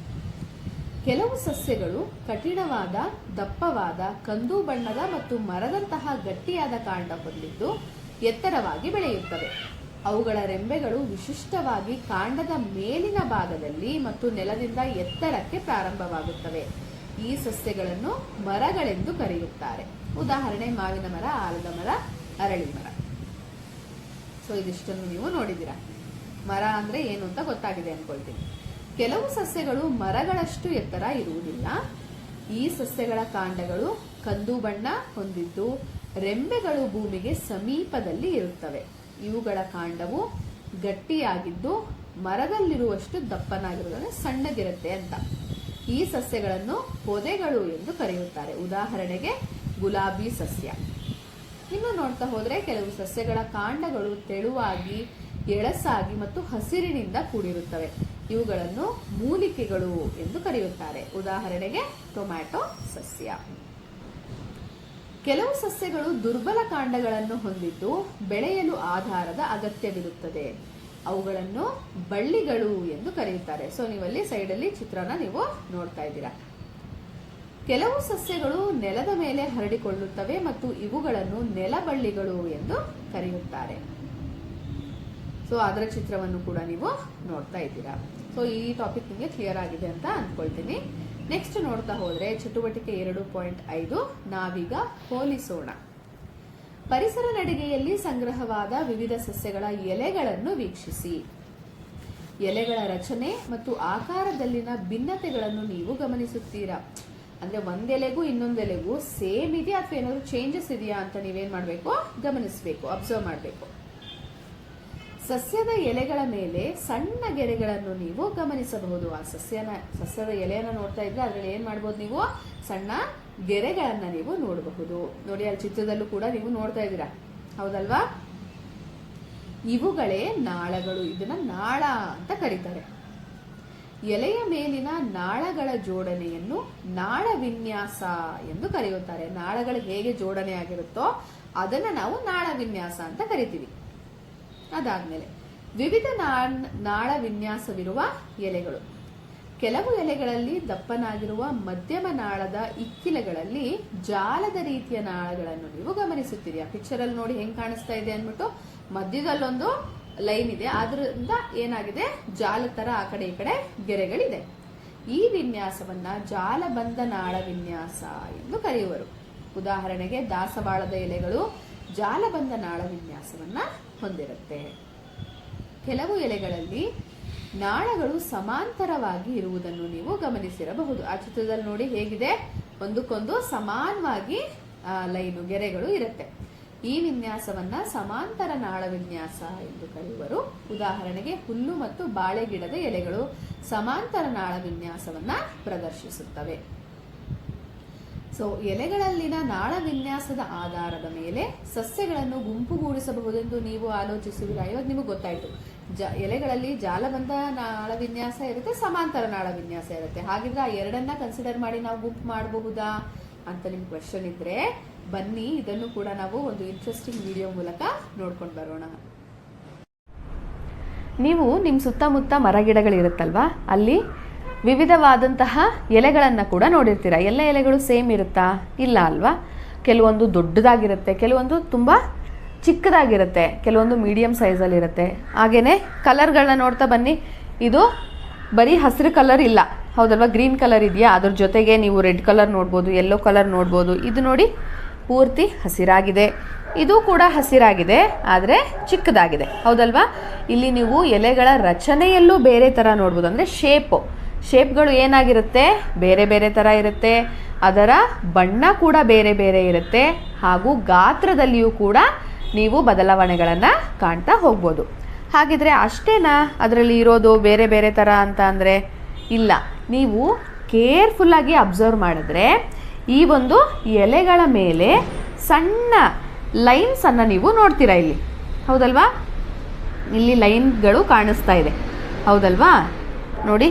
ಕೆಲವು ಸಸ್ಯಗಳು ಕಠಿಣವಾದ, ದಪ್ಪವಾದ, ಕಂದು ಬಣ್ಣದ ಮತ್ತು ಮರದಂತಹ ಗಟ್ಟಿಯಾದ ಕಾಂಡ ಹೊಂದಿದ್ದು ಎತ್ತರವಾಗಿ ಬೆಳೆಯುತ್ತವೆ. ಅವುಗಳ ರೆಂಬೆಗಳು ವಿಶಿಷ್ಟವಾಗಿ ಕಾಂಡದ ಮೇಲಿನ ಭಾಗದಲ್ಲಿ ಮತ್ತು ನೆಲದಿಂದ ಎತ್ತರಕ್ಕೆ ಪ್ರಾರಂಭವಾಗುತ್ತವೆ. ಈ ಸಸ್ಯಗಳನ್ನು ಮರಗಳೆಂದು ಕರೆಯುತ್ತಾರೆ. ಉದಾಹರಣೆ ಮಾವಿನ ಮರ, ಆಲದ ಮರ, ಅರಳಿ ಮರ. ಸೊ ಇದಿಷ್ಟನ್ನು ನೀವು ನೋಡಿದ್ದೀರಾ. ಮರ ಅಂದ್ರೆ ಏನು ಅಂತ ಗೊತ್ತಾಗಿದೆ ಅನ್ಕೊಳ್ತೀನಿ. ಕೆಲವು ಸಸ್ಯಗಳು ಮರಗಳಷ್ಟು ಎತ್ತರ ಇರುವುದಿಲ್ಲ. ಈ ಸಸ್ಯಗಳ ಕಾಂಡಗಳು ಕಂದು ಬಣ್ಣ ಹೊಂದಿದ್ದು ರೆಂಬೆಗಳು ಭೂಮಿಗೆ ಸಮೀಪದಲ್ಲಿ ಇರುತ್ತವೆ. ಇವುಗಳ ಕಾಂಡವು ಗಟ್ಟಿಯಾಗಿದ್ದು ಮರದಲ್ಲಿರುವಷ್ಟು ದಪ್ಪನಾಗಿರೋದು, ಅಂದರೆ ಸಣ್ಣಗಿರುತ್ತೆ ಅಂತ. ಈ ಸಸ್ಯಗಳನ್ನು ಪೊದೆಗಳು ಎಂದು ಕರೆಯುತ್ತಾರೆ. ಉದಾಹರಣೆಗೆ ಗುಲಾಬಿ ಸಸ್ಯ. ಇನ್ನು ನೋಡ್ತಾ ಹೋದರೆ ಕೆಲವು ಸಸ್ಯಗಳ ಕಾಂಡಗಳು ತೆಳುವಾಗಿ, ಎಳಸಾಗಿ ಮತ್ತು ಹಸಿರಿನಿಂದ ಕೂಡಿರುತ್ತವೆ. ಇವುಗಳನ್ನು ಮೂಲಿಕೆಗಳು ಎಂದು ಕರೆಯುತ್ತಾರೆ. ಉದಾಹರಣೆಗೆ ಟೊಮ್ಯಾಟೊ ಸಸ್ಯ. ಕೆಲವು ಸಸ್ಯಗಳು ದುರ್ಬಲ ಕಾಂಡಗಳನ್ನು ಹೊಂದಿದ್ದು ಬೆಳೆಯಲು ಆಧಾರದ ಅಗತ್ಯವಿರುತ್ತದೆ. ಅವುಗಳನ್ನು ಬಳ್ಳಿಗಳು ಎಂದು ಕರೆಯುತ್ತಾರೆ. ಸೊ ನೀವಲ್ಲಿ ಸೈಡಲ್ಲಿ ಚಿತ್ರನ ನೀವು ನೋಡ್ತಾ ಇದ್ದೀರಾ. ಕೆಲವು ಸಸ್ಯಗಳು ನೆಲದ ಮೇಲೆ ಹರಡಿಕೊಳ್ಳುತ್ತವೆ ಮತ್ತು ಇವುಗಳನ್ನು ನೆಲಬಳ್ಳಿಗಳು ಎಂದು ಕರೆಯುತ್ತಾರೆ. ಸೊ ಅದರ ಚಿತ್ರವನ್ನು ಕೂಡ ನೀವು ನೋಡ್ತಾ ಇದ್ದೀರಾ. ಸೊ ಈ ಟಾಪಿಕ್ ನಿಮಗೆ ಕ್ಲಿಯರ್ ಆಗಿದೆ ಅಂತ ಅಂದ್ಕೊಳ್ತೀನಿ. ನೆಕ್ಸ್ಟ್ ನೋಡ್ತಾ ಹೋದ್ರೆ ಚಟುವಟಿಕೆ 2.5 ನಾವೀಗ ಹೋಲಿಸೋಣ. ಪರಿಸರ ನಡಿಗೆಯಲ್ಲಿ ಸಂಗ್ರಹವಾದ ವಿವಿಧ ಸಸ್ಯಗಳ ಎಲೆಗಳನ್ನು ವೀಕ್ಷಿಸಿ. ಎಲೆಗಳ ರಚನೆ ಮತ್ತು ಆಕಾರದಲ್ಲಿನ ಭಿನ್ನತೆಗಳನ್ನು ನೀವು ಗಮನಿಸುತ್ತೀರಾ. ಅಂದ್ರೆ ಒಂದೆಲೆಗೂ ಇನ್ನೊಂದೆಲೆಗೂ ಸೇಮ್ ಇದೆಯಾ ಅಥವಾ ಏನಾದ್ರು ಚೇಂಜಸ್ ಇದೆಯಾ ಅಂತ ನೀವೇನ್ ಮಾಡಬೇಕು, ಗಮನಿಸಬೇಕು, ಅಬ್ಸರ್ವ್ ಮಾಡಬೇಕು. ಸಸ್ಯದ ಎಲೆಗಳ ಮೇಲೆ ಸಣ್ಣ ಗೆರೆಗಳನ್ನು ನೀವು ಗಮನಿಸಬಹುದು. ಆ ಸಸ್ಯದ ಎಲೆಯನ್ನು ನೋಡ್ತಾ ಇದ್ರೆ ಅದ್ರಲ್ಲಿ ಏನ್ ಮಾಡ್ಬೋದು, ನೀವು ಸಣ್ಣ ಗೆರೆಗಳನ್ನ ನೀವು ನೋಡಬಹುದು. ನೋಡಿ ಅಲ್ಲಿ ಚಿತ್ರದಲ್ಲೂ ಕೂಡ ನೀವು ನೋಡ್ತಾ ಇದ್ದೀರಾ, ಹೌದಲ್ವಾ? ಇವುಗಳೇ ನಾಳಗಳು. ಇದನ್ನ ನಾಳ ಅಂತ ಕರೀತಾರೆ. ಎಲೆಯ ಮೇಲಿನ ನಾಳಗಳ ಜೋಡಣೆಯನ್ನು ನಾಳ ವಿನ್ಯಾಸ ಎಂದು ಕರೆಯುತ್ತಾರೆ. ನಾಳಗಳು ಹೇಗೆ ಜೋಡಣೆ ಆಗಿರುತ್ತೋ ಅದನ್ನ ನಾವು ನಾಳ ವಿನ್ಯಾಸ ಅಂತ ಕರಿತೀವಿ. ಅದಾದ್ಮೇಲೆ ವಿವಿಧ ನಾಳ ವಿನ್ಯಾಸವಿರುವ ಎಲೆಗಳು. ಕೆಲವು ಎಲೆಗಳಲ್ಲಿ ದಪ್ಪನಾಗಿರುವ ಮಧ್ಯಮ ನಾಳದ ಇಕ್ಕಿಲೆಗಳಲ್ಲಿ ಜಾಲದ ರೀತಿಯ ನಾಳಗಳನ್ನು ನೀವು ಗಮನಿಸುತ್ತೀರಿ. ಆ ಪಿಕ್ಚರ್ ಅಲ್ಲಿ ನೋಡಿ ಹೆಂಗ್ ಕಾಣಿಸ್ತಾ ಇದೆ ಅಂದ್ಬಿಟ್ಟು ಮಧ್ಯದಲ್ಲೊಂದು ಲೈನ್ ಇದೆ, ಆದ್ರಿಂದ ಏನಾಗಿದೆ, ಜಾಲ ತರ ಆ ಕಡೆ ಈ ಕಡೆ ಗೆರೆಗಳಿದೆ. ಈ ವಿನ್ಯಾಸವನ್ನ ಜಾಲಬಂಧ ನಾಳ ವಿನ್ಯಾಸ ಎಂದು ಕರೆಯುವರು. ಉದಾಹರಣೆಗೆ ದಾಸವಾಳದ ಎಲೆಗಳು ಜಾಲಬಂಧ ನಾಳ ವಿನ್ಯಾಸವನ್ನ ಹೊಂದಿರುತ್ತೆ. ಕೆಲವು ಎಲೆಗಳಲ್ಲಿ ನಾಳಗಳು ಸಮಾಂತರವಾಗಿ ಇರುವುದನ್ನು ನೀವು ಗಮನಿಸಿರಬಹುದು. ಆ ಚಿತ್ರದಲ್ಲಿ ನೋಡಿ ಹೇಗಿದೆ, ಒಂದಕ್ಕೊಂದು ಸಮಾನವಾಗಿ ಲೈನು ಗೆರೆಗಳು ಇರುತ್ತೆ. ಈ ವಿನ್ಯಾಸವನ್ನ ಸಮಾಂತರ ನಾಳ ವಿನ್ಯಾಸ ಎಂದು ಕರೆಯುವರು. ಉದಾಹರಣೆಗೆ ಹುಲ್ಲು ಮತ್ತು ಬಾಳೆ ಗಿಡದ ಎಲೆಗಳು ಸಮಾಂತರ ನಾಳ ವಿನ್ಯಾಸವನ್ನ ಪ್ರದರ್ಶಿಸುತ್ತವೆ. ಸೊ ಎಲೆಗಳಲ್ಲಿನ ನಾಳ ವಿನ್ಯಾಸದ ಆಧಾರದ ಮೇಲೆ ಸಸ್ಯಗಳನ್ನು ಗುಂಪುಗೂಡಿಸಬಹುದೆಂದು ನೀವು ಆಲೋಚಿಸುವಿರಾ. ಇವಾಗ ನಿಮಗೆ ಗೊತ್ತಾಯ್ತು, ಎಲೆಗಳಲ್ಲಿ ಜಾಲಬಂಧ ನಾಳ ವಿನ್ಯಾಸ ಇರುತ್ತೆ, ಸಮಾಂತರ ನಾಳ ವಿನ್ಯಾಸ ಇರುತ್ತೆ. ಹಾಗಿದ್ರೆ ಆ ಎರಡನ್ನ ಕನ್ಸಿಡರ್ ಮಾಡಿ ನಾವು ಗುಂಪು ಮಾಡಬಹುದಾ ಅಂತ ನಿಮ್ಗೆ ಕ್ವೆಶ್ಚನ್ ಇದ್ರೆ ಬನ್ನಿ, ಇದನ್ನು ಕೂಡ ನಾವು ಒಂದು ಇಂಟ್ರೆಸ್ಟಿಂಗ್ ವಿಡಿಯೋ ಮೂಲಕ ನೋಡ್ಕೊಂಡು ಬರೋಣ. ನೀವು ನಿಮ್ಮ ಸುತ್ತಮುತ್ತ ಮರಗಿಡಗಳಿರುತ್ತಲ್ವಾ, ಅಲ್ಲಿ ವಿವಿಧವಾದಂತಹ ಎಲೆಗಳನ್ನು ಕೂಡ ನೋಡಿರ್ತೀರ. ಎಲ್ಲ ಎಲೆಗಳು ಸೇಮ್ ಇರುತ್ತಾ? ಇಲ್ಲ ಅಲ್ವಾ. ಕೆಲವೊಂದು ದೊಡ್ಡದಾಗಿರುತ್ತೆ, ಕೆಲವೊಂದು ತುಂಬ ಚಿಕ್ಕದಾಗಿರುತ್ತೆ, ಕೆಲವೊಂದು ಮೀಡಿಯಮ್ ಸೈಜಲ್ಲಿರುತ್ತೆ. ಹಾಗೆಯೇ ಕಲರ್ಗಳನ್ನ ನೋಡ್ತಾ ಬನ್ನಿ. ಇದು ಬರೀ ಹಸಿರು ಕಲರ್ ಇಲ್ಲ, ಹೌದಲ್ವಾ? ಗ್ರೀನ್ ಕಲರ್ ಇದೆಯಾ, ಅದ್ರ ಜೊತೆಗೆ ನೀವು ರೆಡ್ ಕಲರ್ ನೋಡ್ಬೋದು, ಯೆಲ್ಲೋ ಕಲರ್ ನೋಡ್ಬೋದು. ಇದು ನೋಡಿ ಪೂರ್ತಿ ಹಸಿರಾಗಿದೆ, ಇದು ಕೂಡ ಹಸಿರಾಗಿದೆ, ಆದರೆ ಚಿಕ್ಕದಾಗಿದೆ, ಹೌದಲ್ವಾ? ಇಲ್ಲಿ ನೀವು ಎಲೆಗಳ ರಚನೆಯಲ್ಲೂ ಬೇರೆ ಥರ ನೋಡ್ಬೋದು. ಅಂದರೆ ಶೇಪ್ಗಳು ಏನಾಗಿರುತ್ತೆ, ಬೇರೆ ಬೇರೆ ಥರ ಇರುತ್ತೆ. ಅದರ ಬಣ್ಣ ಕೂಡ ಬೇರೆ ಬೇರೆ ಇರುತ್ತೆ. ಹಾಗೂ ಗಾತ್ರದಲ್ಲಿಯೂ ಕೂಡ ನೀವು ಬದಲಾವಣೆಗಳನ್ನು ಕಾಣ್ತಾ ಹೋಗ್ಬೋದು. ಹಾಗಿದ್ರೆ ಅಷ್ಟೇನಾ ಅದರಲ್ಲಿ ಇರೋದು ಬೇರೆ ಬೇರೆ ಥರ ಅಂತ ಅಂದರೆ? ಇಲ್ಲ. ನೀವು ಕೇರ್ಫುಲ್ಲಾಗಿ ಅಬ್ಸರ್ವ್ ಮಾಡಿದ್ರೆ ಈ ಒಂದು ಎಲೆಗಳ ಮೇಲೆ ಸಣ್ಣ ಲೈನ್ಸನ್ನು ನೀವು ನೋಡ್ತೀರಾ ಇಲ್ಲಿ, ಹೌದಲ್ವಾ? ಇಲ್ಲಿ ಲೈನ್ಗಳು ಕಾಣಿಸ್ತಾ ಇದೆ, ಹೌದಲ್ವಾ? ನೋಡಿ,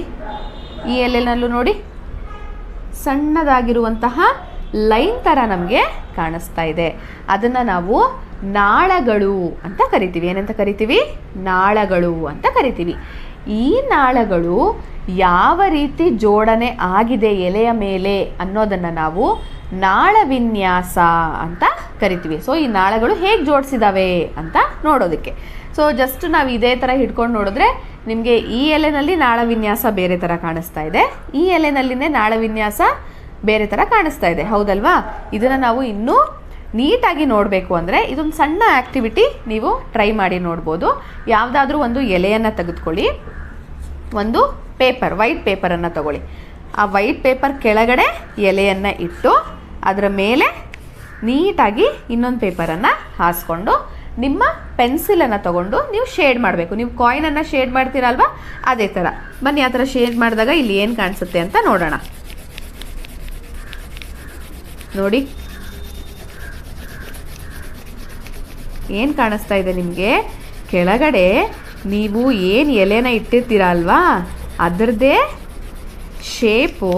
ಈ ಎಲೆನಲ್ಲೂ ನೋಡಿ ಸಣ್ಣದಾಗಿರುವಂತಹ ಲೈನ್ ಥರ ನಮಗೆ ಕಾಣಿಸ್ತಾ ಇದೆ. ಅದನ್ನು ನಾವು ನಾಳಗಳು ಅಂತ ಕರಿತೀವಿ. ಏನಂತ ಕರಿತೀವಿ? ನಾಳಗಳು ಅಂತ ಕರಿತೀವಿ. ಈ ನಾಳಗಳು ಯಾವ ರೀತಿ ಜೋಡಣೆ ಆಗಿದೆ ಎಲೆಯ ಮೇಲೆ ಅನ್ನೋದನ್ನು ನಾವು ನಾಳ ವಿನ್ಯಾಸ ಅಂತ ಕರಿತೀವಿ. ಸೊ ಈ ನಾಳಗಳು ಹೇಗೆ ಜೋಡಿಸಿದಾವೆ ಅಂತ ನೋಡೋದಕ್ಕೆ. ಸೊ ಜಸ್ಟ್ ನಾವು ಇದೇ ಥರ ಹಿಡ್ಕೊಂಡು ನೋಡಿದ್ರೆ ನಿಮಗೆ ಈ ಎಲೆನಲ್ಲಿ ನಾಳ ವಿನ್ಯಾಸ ಬೇರೆ ಥರ ಕಾಣಿಸ್ತಾ ಇದೆ, ಈ ಎಲೆನಲ್ಲಿನೇ ನಾಳ ವಿನ್ಯಾಸ ಬೇರೆ ಥರ ಕಾಣಿಸ್ತಾ ಇದೆ, ಹೌದಲ್ವಾ? ಇದನ್ನು ನಾವು ಇನ್ನೂ ನೀಟಾಗಿ ನೋಡಬೇಕು ಅಂದರೆ ಇದೊಂದು ಸಣ್ಣ ಆ್ಯಕ್ಟಿವಿಟಿ ನೀವು ಟ್ರೈ ಮಾಡಿ ನೋಡ್ಬೋದು. ಯಾವುದಾದ್ರೂ ಒಂದು ಎಲೆಯನ್ನು ತೆಗೆದುಕೊಳ್ಳಿ, ಒಂದು ಪೇಪರ್, ವೈಟ್ ಪೇಪರನ್ನು ತಗೊಳ್ಳಿ. ಆ ವೈಟ್ ಪೇಪರ್ ಕೆಳಗಡೆ ಎಲೆಯನ್ನು ಇಟ್ಟು ಅದರ ಮೇಲೆ ನೀಟಾಗಿ ಇನ್ನೊಂದು ಪೇಪರನ್ನು ಹಾಸ್ಕೊಂಡು ನಿಮ್ಮ ಪೆನ್ಸಿಲನ್ನು ತಗೊಂಡು ನೀವು ಶೇಡ್ ಮಾಡಬೇಕು. ನೀವು ಕಾಯಿನನ್ನು ಶೇಡ್ ಮಾಡ್ತೀರಲ್ವ, ಅದೇ ಥರ ಬನ್ನಿ. ಆ ಥರ ಶೇಡ್ ಮಾಡಿದಾಗ ಇಲ್ಲಿ ಏನು ಕಾಣಿಸುತ್ತೆ ಅಂತ ನೋಡೋಣ. ನೋಡಿ ಏನು ಕಾಣಿಸ್ತಾ ಇದೆ ನಿಮಗೆ? ಕೆಳಗಡೆ ನೀವು ಏನು ಎಲೆನ ಇಟ್ಟಿರ್ತೀರ ಅಲ್ವಾ, ಅದರದ್ದೇ ಶೇಪು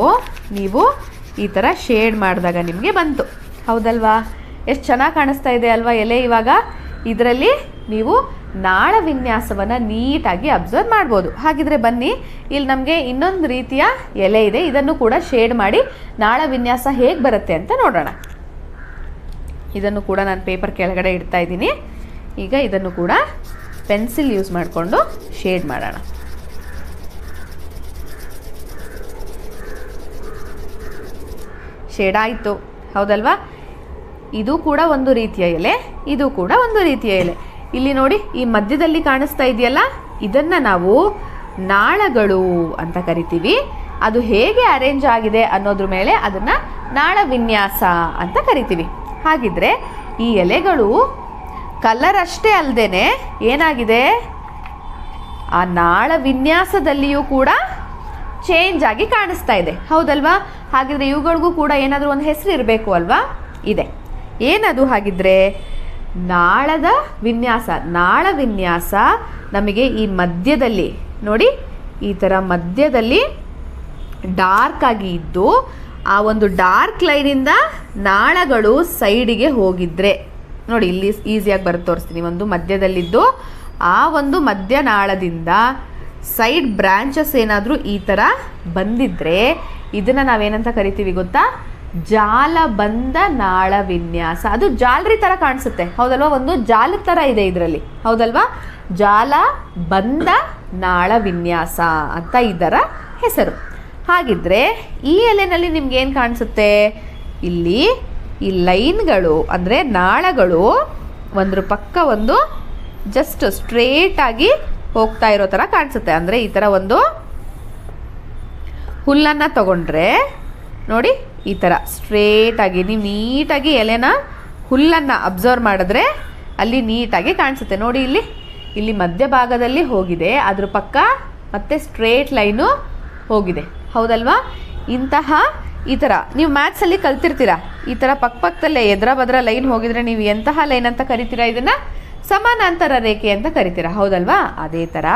ನೀವು ಈ ಥರ ಶೇಡ್ ಮಾಡಿದಾಗ ನಿಮಗೆ ಬಂತು, ಹೌದಲ್ವಾ? ಎಷ್ಟು ಚೆನ್ನಾಗಿ ಕಾಣಿಸ್ತಾ ಇದೆ ಅಲ್ವಾ ಎಲೆ? ಇವಾಗ ಇದರಲ್ಲಿ ನೀವು ನಾಳ ವಿನ್ಯಾಸವನ್ನು ನೀಟಾಗಿ ಅಬ್ಸರ್ವ್ ಮಾಡ್ಬೋದು. ಹಾಗಿದ್ರೆ ಬನ್ನಿ, ಇಲ್ಲಿ ನಮಗೆ ಇನ್ನೊಂದು ರೀತಿಯ ಎಲೆ ಇದೆ, ಇದನ್ನು ಕೂಡ ಶೇಡ್ ಮಾಡಿ ನಾಳ ವಿನ್ಯಾಸ ಹೇಗೆ ಬರುತ್ತೆ ಅಂತ ನೋಡೋಣ. ಇದನ್ನು ಕೂಡ ನಾನು ಪೇಪರ್ ಕೆಳಗಡೆ ಇಡ್ತಾ ಇದ್ದೀನಿ. ಈಗ ಇದನ್ನು ಕೂಡ ಪೆನ್ಸಿಲ್ ಯೂಸ್ ಮಾಡಿಕೊಂಡು ಶೇಡ್ ಮಾಡೋಣ. ಶೇಡ್ ಆಯಿತು, ಹೌದಲ್ವಾ? ಇದು ಕೂಡ ಒಂದು ರೀತಿಯ ಎಲೆ, ಇದು ಕೂಡ ಒಂದು ರೀತಿಯ ಎಲೆ. ಇಲ್ಲಿ ನೋಡಿ, ಈ ಮಧ್ಯದಲ್ಲಿ ಕಾಣಿಸ್ತಾ ಇದೆಯಲ್ಲ, ಇದನ್ನು ನಾವು ನಾಳಗಳು ಅಂತ ಕರಿತೀವಿ. ಅದು ಹೇಗೆ ಅರೇಂಜ್ ಆಗಿದೆ ಅನ್ನೋದ್ರ ಮೇಲೆ ಅದನ್ನು ನಾಳ ವಿನ್ಯಾಸ ಅಂತ ಕರಿತೀವಿ. ಹಾಗಿದ್ರೆ ಈ ಎಲೆಗಳು ಕಲರ್ ಅಷ್ಟೇ ಅಲ್ಲದೇನೆ ಏನಾಗಿದೆ, ಆ ನಾಳ ವಿನ್ಯಾಸದಲ್ಲಿಯೂ ಕೂಡ ಚೇಂಜ್ ಆಗಿ ಕಾಣಿಸ್ತಾ ಇದೆ, ಹೌದಲ್ವಾ? ಹಾಗಿದ್ರೆ ಇವುಗಳಿಗೂ ಕೂಡ ಏನಾದರೂ ಒಂದು ಹೆಸರು ಇರಬೇಕು ಅಲ್ವಾ? ಇದೆ. ಏನದು ಹಾಗಿದ್ರೆ? ನಾಳದ ವಿನ್ಯಾಸ. ನಾಳ ವಿನ್ಯಾಸ ನಮಗೆ ಈ ಮಧ್ಯದಲ್ಲಿ ನೋಡಿ, ಈ ಥರ ಮಧ್ಯದಲ್ಲಿ ಡಾರ್ಕ್ ಆಗಿ ಇದ್ದು, ಆ ಒಂದು ಡಾರ್ಕ್ ಲೈನಿಂದ ನಾಳಗಳು ಸೈಡಿಗೆ ಹೋಗಿದ್ರೆ ನೋಡಿ, ಇಲ್ಲಿ ಈಸಿಯಾಗಿ ಬರುತ್ತೆ, ತೋರಿಸ್ತೀನಿ. ಒಂದು ಮಧ್ಯದಲ್ಲಿದ್ದು ಆ ಒಂದು ಮಧ್ಯ ನಾಳದಿಂದ ಸೈಡ್ ಬ್ರಾಂಚಸ್ ಏನಾದರೂ ಈ ಥರ ಬಂದಿದ್ರೆ ಇದನ್ನು ನಾವೇನಂತ ಕರಿತೀವಿ ಗೊತ್ತಾ? ಜಾಲಬಂಧ ನಾಳ ವಿನ್ಯಾಸ. ಅದು ಜಾಲರಿ ಥರ ಕಾಣಿಸುತ್ತೆ, ಹೌದಲ್ವಾ? ಒಂದು ಜಾಲದ ಥರ ಇದೆ ಇದರಲ್ಲಿ, ಹೌದಲ್ವಾ? ಜಾಲಬಂಧ ನಾಳ ವಿನ್ಯಾಸ ಅಂತ ಇದರ ಹೆಸರು. ಹಾಗಿದ್ರೆ ಈ ಎಲೆನಲ್ಲಿ ನಿಮ್ಗೆ ಏನು ಕಾಣಿಸುತ್ತೆ? ಇಲ್ಲಿ ಈ ಲೈನ್ಗಳು ಅಂದರೆ ನಾಳಗಳು ಒಂದ್ರ ಪಕ್ಕ ಒಂದು ಜಸ್ಟ್ ಸ್ಟ್ರೇಟಾಗಿ ಹೋಗ್ತಾ ಇರೋ ಥರ ಕಾಣಿಸುತ್ತೆ. ಅಂದರೆ ಈ ಥರ ಒಂದು ಹುಲ್ಲನ್ನು ತಗೊಂಡ್ರೆ ನೋಡಿ, ಈ ಥರ ಸ್ಟ್ರೇಟಾಗಿ ನೀವು ನೀಟಾಗಿ ಎಲೆನ ಹುಲ್ಲನ್ನು ಅಬ್ಸರ್ವ್ ಮಾಡಿದ್ರೆ ಅಲ್ಲಿ ನೀಟಾಗಿ ಕಾಣಿಸುತ್ತೆ. ನೋಡಿ, ಇಲ್ಲಿ ಮಧ್ಯಭಾಗದಲ್ಲಿ ಹೋಗಿದೆ, ಅದ್ರ ಪಕ್ಕ ಮತ್ತೆ ಸ್ಟ್ರೇಟ್ ಲೈನು ಹೋಗಿದೆ, ಹೌದಲ್ವಾ? ಈ ಥರ ನೀವು ಮ್ಯಾಥ್ಸಲ್ಲಿ ಕಲ್ತಿರ್ತೀರ. ಈ ಥರ ಪಕ್ಕದಲ್ಲೇ ಎದ್ರ ಬದ್ರ ಲೈನ್ ಹೋಗಿದ್ರೆ ನೀವು ಎಂತಹ ಲೈನ್ ಅಂತ ಕರಿತೀರಾ? ಇದನ್ನು ಸಮಾನಾಂತರ ರೇಖೆ ಅಂತ ಕರಿತೀರಾ, ಹೌದಲ್ವಾ? ಅದೇ ಥರ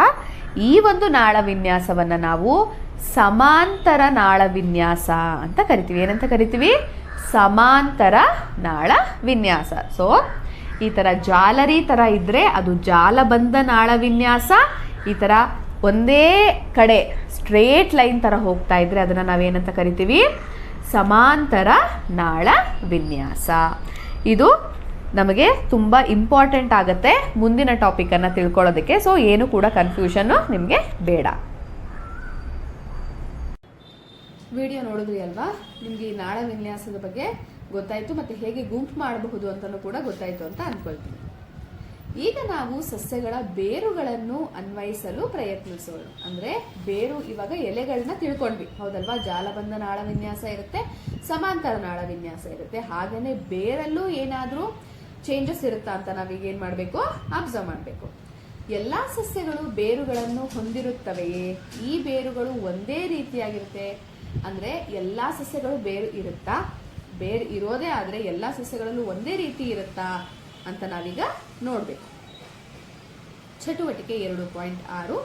ಈ ಒಂದು ನಾಳ ವಿನ್ಯಾಸವನ್ನು ನಾವು ಸಮಾಂತರ ನಾಳ ವಿನ್ಯಾಸ ಅಂತ ಕರಿತೀವಿ. ಏನಂತ ಕರಿತೀವಿ? ಸಮಾಂತರ ನಾಳ ವಿನ್ಯಾಸ. ಸೊ ಈ ಥರ ಜಾಲರಿ ಥರ ಇದ್ದರೆ ಅದು ಜಾಲಬಂಧ ನಾಳ ವಿನ್ಯಾಸ. ಈ ಥರ ಒಂದೇ ಕಡೆ ಸ್ಟ್ರೇಟ್ ಲೈನ್ ಥರ ಹೋಗ್ತಾ ಇದ್ದರೆ ಅದನ್ನು ನಾವೇನಂತ ಕರಿತೀವಿ? ಸಮಾಂತರ ನಾಳ ವಿನ್ಯಾಸ. ಇದು ನಮಗೆ ತುಂಬ ಇಂಪಾರ್ಟೆಂಟ್ ಆಗುತ್ತೆ ಮುಂದಿನ ಟಾಪಿಕನ್ನು ತಿಳ್ಕೊಳ್ಳೋದಕ್ಕೆ. ಸೊ ಏನು ಕೂಡ ಕನ್ಫ್ಯೂಷನ್ನು ನಿಮಗೆ ಬೇಡ. ವಿಡಿಯೋ ನೋಡಿದ್ರಿ ಅಲ್ವಾ? ನಿಮಗೆ ಈ ನಾಳ ವಿನ್ಯಾಸದ ಬಗ್ಗೆ ಗೊತ್ತಾಯಿತು, ಮತ್ತು ಹೇಗೆ ಗುಂಪು ಮಾಡಬಹುದು ಅಂತಲೂ ಕೂಡ ಗೊತ್ತಾಯಿತು ಅಂತ ಅಂದ್ಕೊಳ್ತೀನಿ. ಈಗ ನಾವು ಸಸ್ಯಗಳ ಬೇರುಗಳನ್ನು ಅನ್ವಯಿಸಲು ಪ್ರಯತ್ನಿಸೋಣ. ಅಂದರೆ ಬೇರು, ಇವಾಗ ಎಲೆಗಳನ್ನ ತಿಳ್ಕೊಂಡ್ವಿ, ಹೌದಲ್ವಾ? ಜಾಲಬಂಧ ನಾಳ ವಿನ್ಯಾಸ ಇರುತ್ತೆ, ಸಮಾಂತರ ನಾಳ ವಿನ್ಯಾಸ ಇರುತ್ತೆ. ಹಾಗೆಯೇ ಬೇರಲ್ಲೂ ಏನಾದರೂ ಚೇಂಜಸ್ ಇರುತ್ತಾ ಅಂತ ನಾವೀಗ ಏನು ಮಾಡಬೇಕು? ಅಬ್ಸರ್ವ್ ಮಾಡಬೇಕು. ಎಲ್ಲ ಸಸ್ಯಗಳು ಬೇರುಗಳನ್ನು ಹೊಂದಿರುತ್ತವೆಯೇ? ಈ ಬೇರುಗಳು ಒಂದೇ ರೀತಿಯಾಗಿರುತ್ತೆ ಅಂದರೆ ಎಲ್ಲ ಸಸ್ಯಗಳು ಬೇರು ಇರುತ್ತಾ? ಬೇರು ಇರೋದೇ ಆದರೆ ಎಲ್ಲ ಸಸ್ಯಗಳಲ್ಲೂ ಒಂದೇ ರೀತಿ ಇರುತ್ತಾ ಅಂತ ನಾವೀಗ ನೋಡಬೇಕು. ಚಟುವಟಿಕೆ 2.6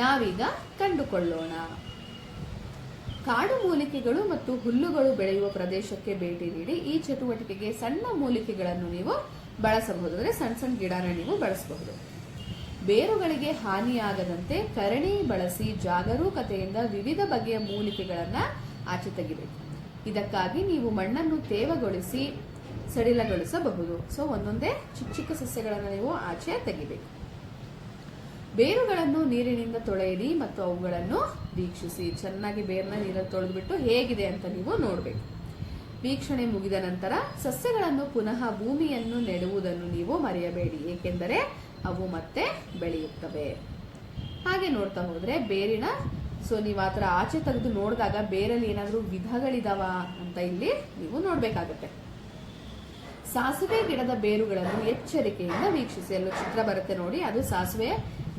ನಾವೀಗ ಕಂಡುಕೊಳ್ಳೋಣ. ಕಾಡು ಮೂಲಿಕೆಗಳು ಮತ್ತು ಹುಲ್ಲುಗಳು ಬೆಳೆಯುವ ಪ್ರದೇಶಕ್ಕೆ ಭೇಟಿ ನೀಡಿ. ಈ ಚಟುವಟಿಕೆಗೆ ಸಣ್ಣ ಮೂಲಿಕೆಗಳನ್ನು ನೀವು ಬಳಸಬಹುದು, ಅಂದರೆ ಸಣ್ಣ ಸಣ್ಣ ಗಿಡನ ನೀವು ಬಳಸಬಹುದು. ಬೇರುಗಳಿಗೆ ಹಾನಿಯಾಗದಂತೆ ಕರಣಿ ಬಳಸಿ ಜಾಗರೂಕತೆಯಿಂದ ವಿವಿಧ ಬಗೆಯ ಮೂಲಿಕೆಗಳನ್ನು ಆಚೆ ತೆಗಿಬೇಕು. ಇದಕ್ಕಾಗಿ ನೀವು ಮಣ್ಣನ್ನು ತೇವಗೊಳಿಸಿ ಸಡಿಲಗೊಳಿಸಬಹುದು. ಸೊ ಒಂದೊಂದೇ ಚಿಕ್ಕ ಚಿಕ್ಕ ಸಸ್ಯಗಳನ್ನು ನೀವು ಆಚೆ ತೆಗಿಬೇಕು. ಬೇರುಗಳನ್ನು ನೀರಿನಿಂದ ತೊಳೆಯಿರಿ ಮತ್ತು ಅವುಗಳನ್ನು ವೀಕ್ಷಿಸಿ. ಚೆನ್ನಾಗಿ ಬೇರನ್ನ ನೀರಲ್ಲಿ ತೊಳೆದ್ಬಿಟ್ಟು ಹೇಗಿದೆ ಅಂತ ನೀವು ನೋಡಬೇಕು. ವೀಕ್ಷಣೆ ಮುಗಿದ ನಂತರ ಸಸ್ಯಗಳನ್ನು ಪುನಃ ಭೂಮಿಯನ್ನು ನೆಡುವುದನ್ನು ನೀವು ಮರೆಯಬೇಡಿ, ಏಕೆಂದರೆ ಅವು ಮತ್ತೆ ಬೆಳೆಯುತ್ತವೆ. ಹಾಗೆ ನೋಡ್ತಾ ಹೋದರೆ ಬೇರಿನ ನೀವು ಆ ಥರ ಆಚೆ ತೆಗೆದು ನೋಡಿದಾಗ ಬೇರಲ್ಲಿ ಏನಾದರೂ ವಿಧಗಳಿದಾವ ಅಂತ ಇಲ್ಲಿ ನೀವು ನೋಡಬೇಕಾಗತ್ತೆ. ಸಾಸಿವೆ ಗಿಡದ ಬೇರುಗಳನ್ನು ಎಚ್ಚರಿಕೆಯಿಂದ ವೀಕ್ಷಿಸಿ. ಅಲ್ಲೂ ಚಿತ್ರ ಬರುತ್ತೆ ನೋಡಿ, ಅದು ಸಾಸಿವೆ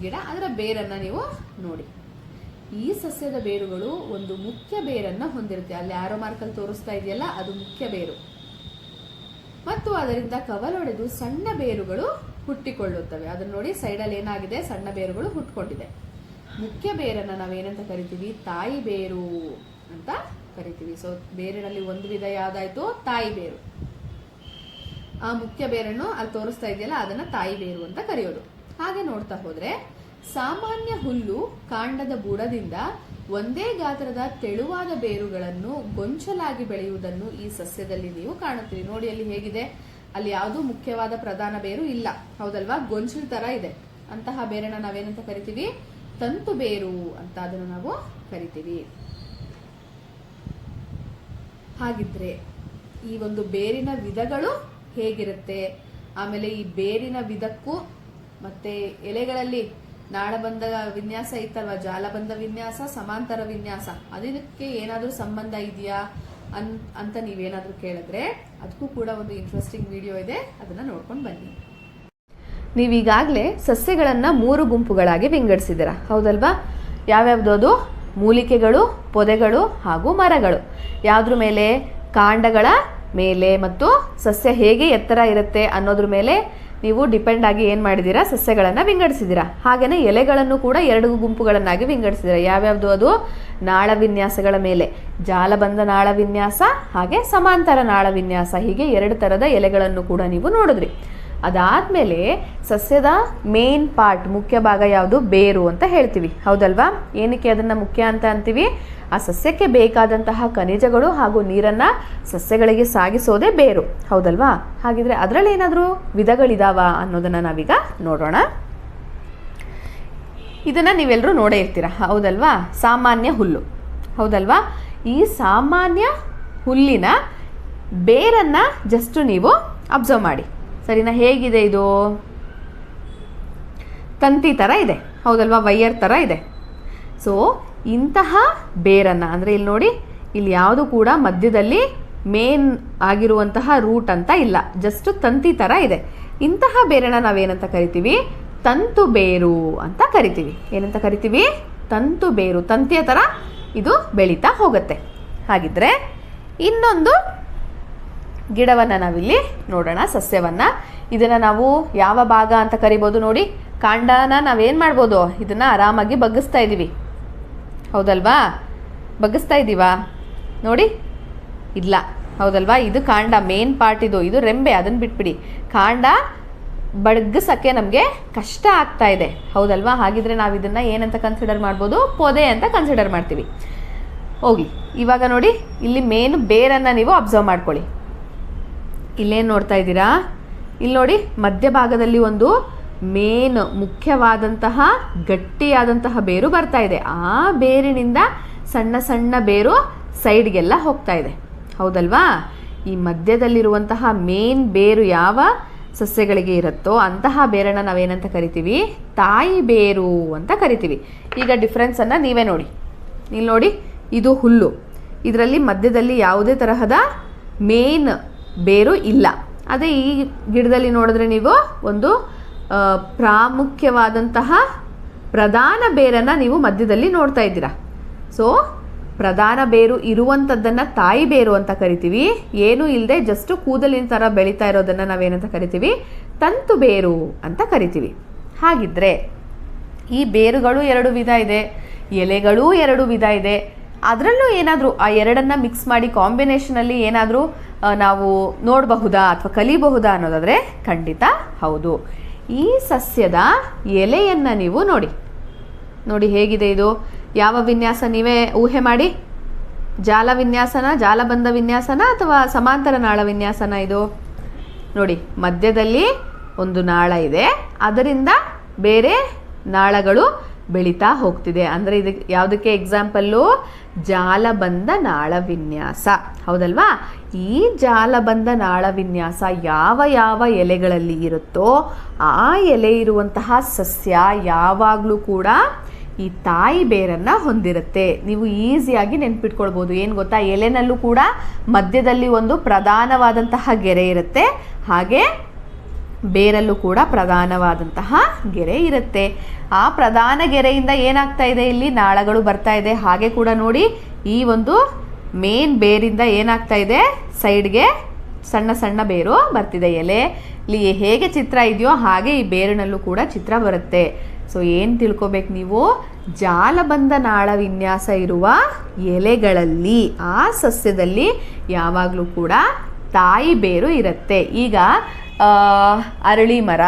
ಗಿಡ, ಅದರ ಬೇರನ್ನ ನೀವು ನೋಡಿ. ಈ ಸಸ್ಯದ ಬೇರುಗಳು ಒಂದು ಮುಖ್ಯ ಬೇರನ್ನ ಹೊಂದಿರುತ್ತೆ. ಅಲ್ಲಿ ಆರೋ ಮಾರ್ಕಲ್ಲಿ ತೋರಿಸ್ತಾ ಇದೆಯಲ್ಲ, ಅದು ಮುಖ್ಯ ಬೇರು. ಮತ್ತು ಅದರಿಂದ ಕವಲೊಡೆದು ಸಣ್ಣ ಬೇರುಗಳು ಹುಟ್ಟಿಕೊಳ್ಳುತ್ತವೆ. ಅದನ್ನ ನೋಡಿ, ಸೈಡಲ್ಲಿ ಏನಾಗಿದೆ, ಸಣ್ಣ ಬೇರುಗಳು ಹುಟ್ಕೊಂಡಿದೆ. ಮುಖ್ಯ ಬೇರನ್ನ ನಾವೇನಂತ ಕರಿತೀವಿ, ತಾಯಿ ಬೇರು ಅಂತ ಕರಿತೀವಿ. ಸೊ ಬೇರಿನಲ್ಲಿ ಒಂದು ವಿಧ ಯಾವ್ದಾಯ್ತು, ತಾಯಿ ಬೇರು. ಆ ಮುಖ್ಯ ಬೇರನ್ನು ಅಲ್ಲಿ ತೋರಿಸ್ತಾ ಇದೆಯಲ್ಲ, ಅದನ್ನ ತಾಯಿ ಬೇರು ಅಂತ ಕರೆಯೋದು. ಹಾಗೆ ನೋಡ್ತಾ ಹೋದ್ರೆ ಸಾಮಾನ್ಯ ಹುಲ್ಲು ಕಾಂಡದ ಬುಡದಿಂದ ಒಂದೇ ಗಾತ್ರದ ತೆಳುವಾದ ಬೇರುಗಳನ್ನು ಗೊಂಚಲಾಗಿ ಬೆಳೆಯುವುದನ್ನು ಈ ಸಸ್ಯದಲ್ಲಿ ನೀವು ಕಾಣುತ್ತೀರಿ. ನೋಡಿ ಅಲ್ಲಿ ಹೇಗಿದೆ, ಅಲ್ಲಿ ಯಾವುದೂ ಮುಖ್ಯವಾದ ಪ್ರಧಾನ ಬೇರು ಇಲ್ಲ, ಹೌದಲ್ವಾ, ಗೊಂಚಲು ತರ ಇದೆ. ಅಂತಹ ಬೇರನ್ನ ನಾವೇನಂತ ಕರಿತೀವಿ, ತಂತು ಬೇರು ಅಂತ ಅದನ್ನು ನಾವು ಕರಿತೀವಿ. ಹಾಗಿದ್ರೆ ಈ ಒಂದು ಬೇರಿನ ವಿಧಗಳು ಹೇಗಿರುತ್ತೆ, ಆಮೇಲೆ ಈ ಬೇರಿನ ವಿಧಕ್ಕೂ ಮತ್ತೆ ಎಲೆಗಳಲ್ಲಿ ನಾಳಬಂಧ ವಿನ್ಯಾಸ ಇತ್ತಲ್ವಾ, ಜಾಲಬಂಧ ವಿನ್ಯಾಸ, ಸಮಾಂತರ ವಿನ್ಯಾಸ, ಅದಕ್ಕೆ ಏನಾದರೂ ಸಂಬಂಧ ಇದೆಯಾ ಅಂತ ನೀವೇನಾದರೂ ಕೇಳಿದ್ರೆ ಅದಕ್ಕೂ ಕೂಡ ಒಂದು ಇಂಟ್ರೆಸ್ಟಿಂಗ್ ವಿಡಿಯೋ ಇದೆ, ಅದನ್ನ ನೋಡ್ಕೊಂಡು ಬನ್ನಿ. ನೀವೀಗಾಗಲೇ ಸಸ್ಯಗಳನ್ನು 3 ಗುಂಪುಗಳಾಗಿ ವಿಂಗಡಿಸಿದ್ದೀರಾ, ಹೌದಲ್ವಾ? ಯಾವ್ಯಾವ್ದು ಅದು? ಮೂಲಿಕೆಗಳು, ಪೊದೆಗಳು ಹಾಗೂ ಮರಗಳು. ಯಾವುದ್ರ ಮೇಲೆ? ಕಾಂಡಗಳ ಮೇಲೆ ಮತ್ತು ಸಸ್ಯ ಹೇಗೆ ಎತ್ತರ ಇರುತ್ತೆ ಅನ್ನೋದ್ರ ಮೇಲೆ ನೀವು ಡಿಪೆಂಡ್ ಆಗಿ ಏನು ಮಾಡಿದ್ದೀರಾ, ಸಸ್ಯಗಳನ್ನು ವಿಂಗಡಿಸಿದ್ದೀರಾ. ಹಾಗೆಯೇ ಎಲೆಗಳನ್ನು ಕೂಡ 2 ಗುಂಪುಗಳನ್ನಾಗಿ ವಿಂಗಡಿಸಿದ್ದೀರಾ. ಯಾವ್ಯಾವುದು ಅದು? ನಾಳ ವಿನ್ಯಾಸಗಳ ಮೇಲೆ ಜಾಲಬಂಧ ನಾಳ ವಿನ್ಯಾಸ ಹಾಗೆ ಸಮಾಂತರ ನಾಳ ವಿನ್ಯಾಸ, ಹೀಗೆ 2 ಥರದ ಎಲೆಗಳನ್ನು ಕೂಡ ನೀವು ನೋಡಿದ್ರಿ. ಅದಾದಮೇಲೆ ಸಸ್ಯದ ಮೇನ್ ಪಾರ್ಟ್, ಮುಖ್ಯ ಭಾಗ ಯಾವುದು? ಬೇರು ಅಂತ ಹೇಳ್ತೀವಿ, ಹೌದಲ್ವಾ? ಏನಕ್ಕೆ ಅದನ್ನು ಮುಖ್ಯ ಅಂತ ಅಂತೀವಿ? ಆ ಸಸ್ಯಕ್ಕೆ ಬೇಕಾದಂತಹ ಖನಿಜಗಳು ಹಾಗೂ ನೀರನ್ನು ಸಸ್ಯಗಳಿಗೆ ಸಾಗಿಸೋದೇ ಬೇರು, ಹೌದಲ್ವಾ? ಹಾಗಿದ್ರೆ ಅದರಲ್ಲಿ ಏನಾದರೂ ವಿಧಗಳಿದಾವ ಅನ್ನೋದನ್ನು ನಾವೀಗ ನೋಡೋಣ. ಇದನ್ನು ನೀವೆಲ್ಲರೂ ನೋಡೇ ಇರ್ತೀರ, ಹೌದಲ್ವಾ? ಸಾಮಾನ್ಯ ಹುಲ್ಲು, ಹೌದಲ್ವಾ? ಈ ಸಾಮಾನ್ಯ ಹುಲ್ಲಿನ ಬೇರನ್ನು ಜಸ್ಟ್ ನೀವು ಅಬ್ಸರ್ವ್ ಮಾಡಿ, ಸರಿನಾ? ಹೇಗಿದೆ ಇದು? ತಂತಿ ಥರ ಇದೆ, ಹೌದಲ್ವಾ? ವೈಯರ್ ಥರ ಇದೆ. ಸೊ ಇಂತಹ ಬೇರನ್ನು, ಅಂದರೆ ಇಲ್ಲಿ ನೋಡಿ, ಇಲ್ಲಿ ಯಾವುದು ಕೂಡ ಮಧ್ಯದಲ್ಲಿ ಮೇನ್ ಆಗಿರುವಂತಹ ರೂಟ್ ಅಂತ ಇಲ್ಲ, ಜಸ್ಟ್ ತಂತಿ ಥರ ಇದೆ. ಇಂತಹ ಬೇರನ್ನು ನಾವೇನಂತ ಕರಿತೀವಿ? ತಂತು ಬೇರು ಅಂತ ಕರಿತೀವಿ. ಏನಂತ ಕರಿತೀವಿ? ತಂತು ಬೇರು. ತಂತಿಯ ಥರ ಇದು ಬೆಳೀತಾ ಹೋಗುತ್ತೆ. ಹಾಗಿದ್ರೆ ಇನ್ನೊಂದು ಗಿಡವನ್ನು ನಾವಿಲ್ಲಿ ನೋಡೋಣ, ಸಸ್ಯವನ್ನು. ಇದನ್ನು ನಾವು ಯಾವ ಭಾಗ ಅಂತ ಕರಿಬೋದು ನೋಡಿ? ಕಾಂಡನ ನಾವೇನು ಮಾಡ್ಬೋದು? ಇದನ್ನು ಆರಾಮಾಗಿ ಬಗ್ಗಿಸ್ತಾ ಇದ್ದೀವಿ, ಹೌದಲ್ವಾ? ಬಗ್ಗಿಸ್ತಾ ಇದ್ದೀವಾ ನೋಡಿ? ಇಲ್ಲ, ಹೌದಲ್ವಾ? ಇದು ಕಾಂಡ, ಮೇನ್ ಪಾರ್ಟ್ ಇದು ರೆಂಬೆ, ಅದನ್ನು ಬಿಟ್ಬಿಡಿ. ಕಾಂಡ ಬಗ್ಗಿಸೋಕ್ಕೆ ನಮಗೆ ಕಷ್ಟ ಆಗ್ತಾ ಇದೆ, ಹೌದಲ್ವಾ? ಹಾಗಿದ್ರೆ ನಾವು ಇದನ್ನು ಏನಂತ ಕನ್ಸಿಡರ್ ಮಾಡ್ಬೋದು? ಪೊದೆ ಅಂತ ಕನ್ಸಿಡರ್ ಮಾಡ್ತೀವಿ. ಹೋಗಿ ಇವಾಗ ನೋಡಿ, ಇಲ್ಲಿ ಮೇನ್ ಬೇರನ್ನು ನೀವು ಅಬ್ಸರ್ವ್ ಮಾಡ್ಕೊಳ್ಳಿ. ಇಲ್ಲೇನು ನೋಡ್ತಾ ಇದ್ದೀರಾ? ಇಲ್ಲಿ ನೋಡಿ, ಮಧ್ಯಭಾಗದಲ್ಲಿ ಒಂದು ಮೇನ್ ಮುಖ್ಯವಾದಂತಹ ಗಟ್ಟಿಯಾದಂತಹ ಬೇರು ಬರ್ತಾ ಇದೆ. ಆ ಬೇರಿನಿಂದ ಸಣ್ಣ ಸಣ್ಣ ಬೇರು ಸೈಡ್ಗೆಲ್ಲ ಹೋಗ್ತಾ ಇದೆ, ಹೌದಲ್ವಾ? ಈ ಮಧ್ಯದಲ್ಲಿರುವಂತಹ ಮೇನ್ ಬೇರು ಯಾವ ಸಸ್ಯಗಳಿಗೆ ಇರುತ್ತೋ ಅಂತಹ ಬೇರನ್ನು ನಾವೇನಂತ ಕರಿತೀವಿ? ತಾಯಿ ಬೇರು ಅಂತ ಕರಿತೀವಿ. ಈಗ ಡಿಫ್ರೆನ್ಸನ್ನು ನೀವೇ ನೋಡಿ. ಇಲ್ಲಿ ನೋಡಿ, ಇದು ಹುಲ್ಲು, ಇದರಲ್ಲಿ ಮಧ್ಯದಲ್ಲಿ ಯಾವುದೇ ತರಹದ ಮೇನ್ ಬೇರು ಇಲ್ಲ. ಅದೇ ಈ ಗಿಡದಲ್ಲಿ ನೋಡಿದ್ರೆ ನೀವು ಒಂದು ಪ್ರಾಮುಖ್ಯವಾದಂತಹ ಪ್ರಧಾನ ಬೇರನ್ನು ನೀವು ಮಧ್ಯದಲ್ಲಿ ನೋಡ್ತಾ ಇದ್ದೀರಾ. ಸೊ ಪ್ರಧಾನ ಬೇರು ಇರುವಂಥದ್ದನ್ನು ತಾಯಿ ಬೇರು ಅಂತ ಕರಿತೀವಿ. ಏನೂ ಇಲ್ಲದೆ ಜಸ್ಟ್ ಕೂದಲಿನ ಥರ ಬೆಳೀತಾ ಇರೋದನ್ನು ನಾವೇನಂತ ಕರಿತೀವಿ? ತಂತು ಬೇರು ಅಂತ ಕರಿತೀವಿ. ಹಾಗಿದ್ರೆ ಈ ಬೇರುಗಳು 2 ವಿಧ ಇದೆ, ಎಲೆಗಳೂ 2 ವಿಧ ಇದೆ. ಅದರಲ್ಲೂ ಏನಾದರೂ ಆ ಎರಡನ್ನು ಮಿಕ್ಸ್ ಮಾಡಿ ಕಾಂಬಿನೇಷನಲ್ಲಿ ಏನಾದರೂ ನಾವು ನೋಡಬಹುದಾ ಅಥವಾ ಕಲಿಬಹುದಾ ಅನ್ನೋದಾದರೆ ಖಂಡಿತ ಹೌದು. ಈ ಸಸ್ಯದ ಎಲೆಯನ್ನು ನೀವು ನೋಡಿ, ನೋಡಿ ಹೇಗಿದೆ ಇದು? ಯಾವ ವಿನ್ಯಾಸ ನೀವೇ ಊಹೆ ಮಾಡಿ? ಜಾಲ ವಿನ್ಯಾಸನ, ಜಾಲಬಂಧ ವಿನ್ಯಾಸನ ಅಥವಾ ಸಮಾಂತರ ನಾಳ ವಿನ್ಯಾಸನ? ಇದು ನೋಡಿ, ಮಧ್ಯದಲ್ಲಿ ಒಂದು ನಾಳ ಇದೆ, ಅದರಿಂದ ಬೇರೆ ನಾಳಗಳು ಬೆಳೀತಾ ಹೋಗ್ತಿದೆ. ಅಂದರೆ ಇದಕ್ಕೆ ಯಾವುದಕ್ಕೆ ಎಕ್ಸಾಂಪಲ್ಲು? ಜಾಲಬಂಧ ನಾಳ ವಿನ್ಯಾಸ, ಹೌದಲ್ವಾ? ಈ ಜಾಲಬಂಧ ನಾಳ ವಿನ್ಯಾಸ ಯಾವ ಯಾವ ಎಲೆಗಳಲ್ಲಿ ಇರುತ್ತೋ ಆ ಎಲೆ ಇರುವಂತಹ ಸಸ್ಯ ಯಾವಾಗಲೂ ಕೂಡ ಈ ತಾಯಿ ಬೇರನ್ನು ಹೊಂದಿರುತ್ತೆ. ನೀವು ಈಸಿಯಾಗಿ ನೆನ್ಪಿಟ್ಕೊಳ್ಬೋದು. ಏನು ಗೊತ್ತಾ, ಎಲೆನಲ್ಲೂ ಕೂಡ ಮಧ್ಯದಲ್ಲಿ ಒಂದು ಪ್ರಧಾನವಾದಂತಹ ಗೆರೆ ಇರುತ್ತೆ, ಹಾಗೆ ಬೇರಲ್ಲೂ ಕೂಡ ಪ್ರಧಾನವಾದಂತಹ ಗೆರೆ ಇರುತ್ತೆ. ಆ ಪ್ರಧಾನ ಗೆರೆಯಿಂದ ಏನಾಗ್ತಾ ಇದೆ, ಇಲ್ಲಿ ನಾಳಗಳು ಬರ್ತಾ ಇದೆ. ಹಾಗೆ ಕೂಡ ನೋಡಿ, ಈ ಒಂದು ಮೇನ್ ಬೇರಿಂದ ಏನಾಗ್ತಾ ಇದೆ, ಸೈಡ್ಗೆ ಸಣ್ಣ ಸಣ್ಣ ಬೇರು ಬರ್ತಿದೆ. ಎಲೆಲಿ ಹೇಗೆ ಚಿತ್ರ ಇದೆಯೋ ಹಾಗೆ ಈ ಬೇರಿನಲ್ಲೂ ಕೂಡ ಚಿತ್ರ ಬರುತ್ತೆ. ಸೊ ಏನು ತಿಳ್ಕೊಬೇಕು ನೀವು, ಜಾಲಬಂಧ ನಾಳ ವಿನ್ಯಾಸ ಇರುವ ಎಲೆಗಳಲ್ಲಿ, ಆ ಸಸ್ಯದಲ್ಲಿ ಯಾವಾಗಲೂ ಕೂಡ ತಾಯಿ ಬೇರು ಇರುತ್ತೆ. ಈಗ ಅರಳಿ ಮರ,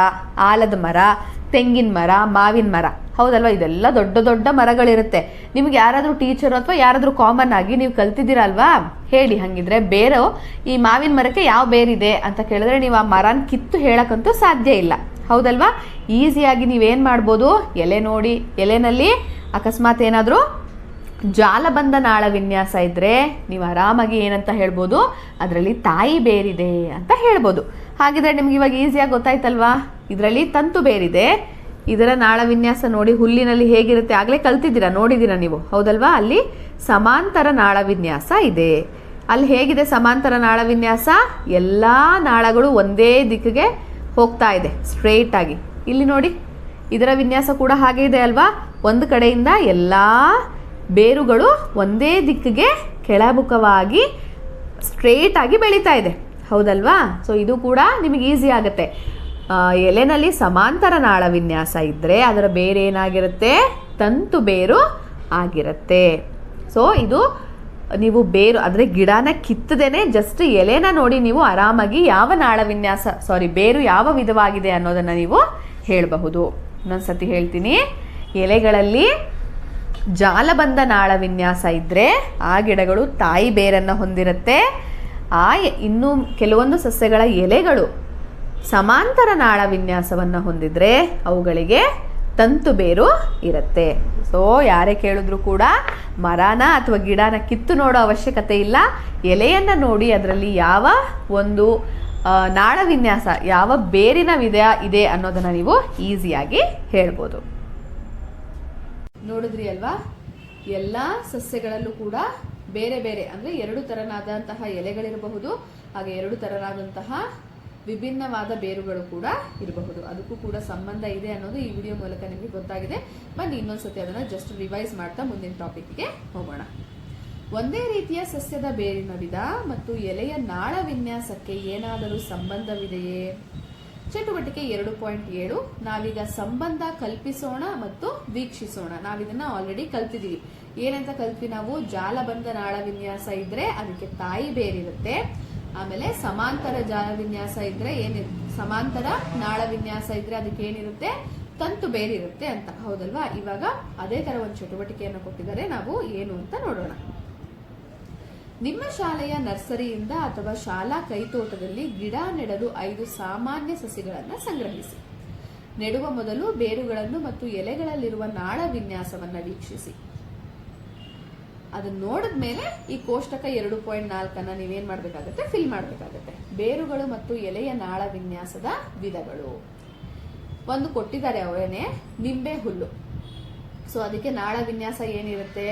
ಆಲದ ಮರ, ತೆಂಗಿನ ಮರ, ಮಾವಿನ ಮರ, ಹೌದಲ್ವಾ, ಇದೆಲ್ಲ ದೊಡ್ಡ ದೊಡ್ಡ ಮರಗಳಿರುತ್ತೆ. ನಿಮ್ಗೆ ಯಾರಾದರೂ ಟೀಚರು ಅಥವಾ ಯಾರಾದರೂ ಕಾಮನ್ ಆಗಿ ನೀವು ಕಲ್ತಿದ್ದೀರಲ್ವಾ, ಹೇಳಿ ಹಾಗಿದ್ರೆ ಬೇರು ಈ ಮಾವಿನ ಮರಕ್ಕೆ ಯಾವ ಬೇರಿದೆ ಅಂತ ಕೇಳಿದ್ರೆ ನೀವು ಆ ಮರನ ಕಿತ್ತು ಹೇಳಕ್ಕಂತೂ ಸಾಧ್ಯ ಇಲ್ಲ, ಹೌದಲ್ವಾ. ಈಸಿಯಾಗಿ ನೀವೇನು ಮಾಡ್ಬೋದು, ಎಲೆ ನೋಡಿ, ಎಲೆನಲ್ಲಿ ಅಕಸ್ಮಾತ್ ಏನಾದರೂ ಜಾಲಬಂಧ ನಾಳ ವಿನ್ಯಾಸ ಇದ್ದರೆ ನೀವು ಆರಾಮಾಗಿ ಏನಂತ ಹೇಳ್ಬೋದು, ಅದರಲ್ಲಿ ತಾಯಿ ಬೇರಿದೆ ಅಂತ ಹೇಳ್ಬೋದು. ಹಾಗಿದ್ರೆ ನಿಮ್ಗೆ ಇವಾಗ ಈಸಿಯಾಗಿ ಗೊತ್ತಾಯ್ತಲ್ವಾ, ಇದರಲ್ಲಿ ತಂತು ಬೇರಿದೆ, ಇದರ ನಾಳ ವಿನ್ಯಾಸ ನೋಡಿ ಹುಲ್ಲಿನಲ್ಲಿ ಹೇಗಿರುತ್ತೆ ಆಗಲೇ ಕಲ್ತಿದ್ದೀರಾ, ನೋಡಿದ್ದೀರಾ ನೀವು, ಹೌದಲ್ವಾ. ಅಲ್ಲಿ ಸಮಾಂತರ ನಾಳ ವಿನ್ಯಾಸ ಇದೆ. ಅಲ್ಲಿ ಹೇಗಿದೆ ಸಮಾಂತರ ನಾಳ ವಿನ್ಯಾಸ, ಎಲ್ಲ ನಾಳಗಳು ಒಂದೇ ದಿಕ್ಕಿಗೆ ಹೋಗ್ತಾ ಇದೆ ಸ್ಟ್ರೇಟ್ ಆಗಿ. ಇಲ್ಲಿ ನೋಡಿ, ಇದರ ವಿನ್ಯಾಸ ಕೂಡ ಹಾಗೆ ಇದೆ ಅಲ್ವಾ. ಒಂದು ಕಡೆಯಿಂದ ಎಲ್ಲ ಬೇರುಗಳು ಒಂದೇ ದಿಕ್ಕಿಗೆ ಕೆಳಮುಖವಾಗಿ ಸ್ಟ್ರೇಟ್ ಆಗಿ ಬೆಳೀತಾ ಇದೆ, ಹೌದಲ್ವಾ. ಸೊ ಇದು ಕೂಡ ನಿಮಗೆ ಈಸಿ ಆಗುತ್ತೆ. ಎಲೆನಲ್ಲಿ ಸಮಾಂತರ ನಾಳ ವಿನ್ಯಾಸ ಇದ್ದರೆ ಅದರ ಬೇರೆ ಏನಾಗಿರುತ್ತೆ, ತಂತು ಬೇರು ಆಗಿರುತ್ತೆ. ಸೊ ಇದು ನೀವು ಬೇರು ಅಂದರೆ ಗಿಡನ ಕಿತ್ತದೇನೆ ಜಸ್ಟ್ ಎಲೆನ ನೋಡಿ ನೀವು ಆರಾಮಾಗಿ ಯಾವ ನಾಳ ವಿನ್ಯಾಸ ಬೇರು ಯಾವ ವಿಧವಾಗಿದೆ ಅನ್ನೋದನ್ನು ನೀವು ಹೇಳಬಹುದು. ಇನ್ನೊಂದ್ಸತಿ ಹೇಳ್ತೀನಿ, ಎಲೆಗಳಲ್ಲಿ ಜಾಲಬಂಧ ನಾಳ ವಿನ್ಯಾಸ ಇದ್ದರೆ ಆ ಗಿಡಗಳು ತಾಯಿ ಬೇರನ್ನು ಹೊಂದಿರುತ್ತೆ. ಇನ್ನು ಕೆಲವೊಂದು ಸಸ್ಯಗಳ ಎಲೆಗಳು ಸಮಾಂತರ ನಾಳ ವಿನ್ಯಾಸವನ್ನು ಹೊಂದಿದ್ರೆ ಅವುಗಳಿಗೆ ತಂತು ಬೇರು ಇರುತ್ತೆ. ಸೊ ಯಾರೇ ಕೇಳಿದ್ರು ಕೂಡ ಮರನ ಅಥವಾ ಗಿಡನ ಕಿತ್ತು ನೋಡೋ ಅವಶ್ಯಕತೆ ಇಲ್ಲ, ಎಲೆಯನ್ನು ನೋಡಿ ಅದರಲ್ಲಿ ಯಾವ ಒಂದು ನಾಳ ವಿನ್ಯಾಸ, ಯಾವ ಬೇರಿನ ವಿಧ ಇದೆ ಅನ್ನೋದನ್ನು ನೀವು ಈಸಿಯಾಗಿ ಹೇಳ್ಬೋದು. ನೋಡಿದ್ರಿ ಅಲ್ವಾ, ಎಲ್ಲ ಸಸ್ಯಗಳಲ್ಲೂ ಕೂಡ ಬೇರೆ ಬೇರೆ ಅಂದರೆ ಎರಡು ಥರನಾದಂತಹ ಎಲೆಗಳಿರಬಹುದು, ಹಾಗೆ ಎರಡು ಥರನಾದಂತಹ ವಿಭಿನ್ನವಾದ ಬೇರುಗಳು ಕೂಡ ಇರಬಹುದು. ಅದಕ್ಕೂ ಕೂಡ ಸಂಬಂಧ ಇದೆ ಅನ್ನೋದು ಈ ವಿಡಿಯೋ ಮೂಲಕ ನಿಮಗೆ ಗೊತ್ತಾಗಿದೆ. ಬನ್ನಿ ಇನ್ನೊಂದ್ಸತಿ ಅದನ್ನು ಜಸ್ಟ್ ರಿವೈಸ್ ಮಾಡ್ತಾ ಮುಂದಿನ ಟಾಪಿಕ್ಗೆ ಹೋಗೋಣ. ಒಂದೇ ರೀತಿಯ ಸಸ್ಯದ ಬೇರಿನ ವಿಧ ಮತ್ತು ಎಲೆಯ ನಾಳ ವಿನ್ಯಾಸಕ್ಕೆ ಏನಾದರೂ ಸಂಬಂಧವಿದೆಯೇ? ಚಟುವಟಿಕೆ 2.7 ನಾವೀಗ ಸಂಬಂಧ ಕಲ್ಪಿಸೋಣ ಮತ್ತು ವೀಕ್ಷಿಸೋಣ. ನಾವಿದನ್ನ ಆಲ್ರೆಡಿ ಕಲ್ತಿದ್ದೀವಿ. ಏನಂತ ಕಲ್ತ್ವಿ ನಾವು? ಜಾಲಬಂಧ ನಾಳ ವಿನ್ಯಾಸ ಇದ್ರೆ ಅದಕ್ಕೆ ತಾಯಿ ಬೇರಿರುತ್ತೆ. ಆಮೇಲೆ ಸಮಾಂತರ ಜಾಲ ವಿನ್ಯಾಸ ಇದ್ರೆ ಸಮಾಂತರ ನಾಳ ವಿನ್ಯಾಸ ಇದ್ರೆ ಅದಕ್ಕೆ ಏನಿರುತ್ತೆ? ತಂತು ಬೇರಿರುತ್ತೆ ಅಂತ, ಹೌದಲ್ವಾ? ಇವಾಗ ಅದೇ ತರ ಒಂದು ಚಟುವಟಿಕೆಯನ್ನು ಕೊಟ್ಟಿದ್ದಾರೆ, ನಾವು ಏನು ಅಂತ ನೋಡೋಣ. ನಿಮ್ಮ ಶಾಲೆಯ ನರ್ಸರಿಯಿಂದ ಅಥವಾ ಶಾಲಾ ಕೈತೋಟದಲ್ಲಿ ಗಿಡ ನೆಡಲು 5 ಸಾಮಾನ್ಯ ಸಸಿಗಳನ್ನು ಸಂಗ್ರಹಿಸಿ. ನೆಡುವ ಮೊದಲು ಬೇರುಗಳನ್ನು ಮತ್ತು ಎಲೆಗಳಲ್ಲಿರುವ ನಾಳ ವಿನ್ಯಾಸವನ್ನ ವೀಕ್ಷಿಸಿ. ಅದನ್ನ ನೋಡಿದ ಮೇಲೆ ಈ ಕೋಷ್ಟಕ 2.4 ನೀವೇನ್ ಮಾಡ್ಬೇಕಾಗತ್ತೆ? ಫಿಲ್ ಮಾಡ್ಬೇಕಾಗತ್ತೆ. ಬೇರುಗಳು ಮತ್ತು ಎಲೆಯ ನಾಳ ವಿನ್ಯಾಸದ ವಿಧಗಳು. ಒಂದು ಕೊಟ್ಟಿದ್ದಾರೆ ಅವೇನೆ, ನಿಂಬೆ ಹುಲ್ಲು. ಸೊ ಅದಕ್ಕೆ ನಾಳ ವಿನ್ಯಾಸ ಏನಿರುತ್ತೆ?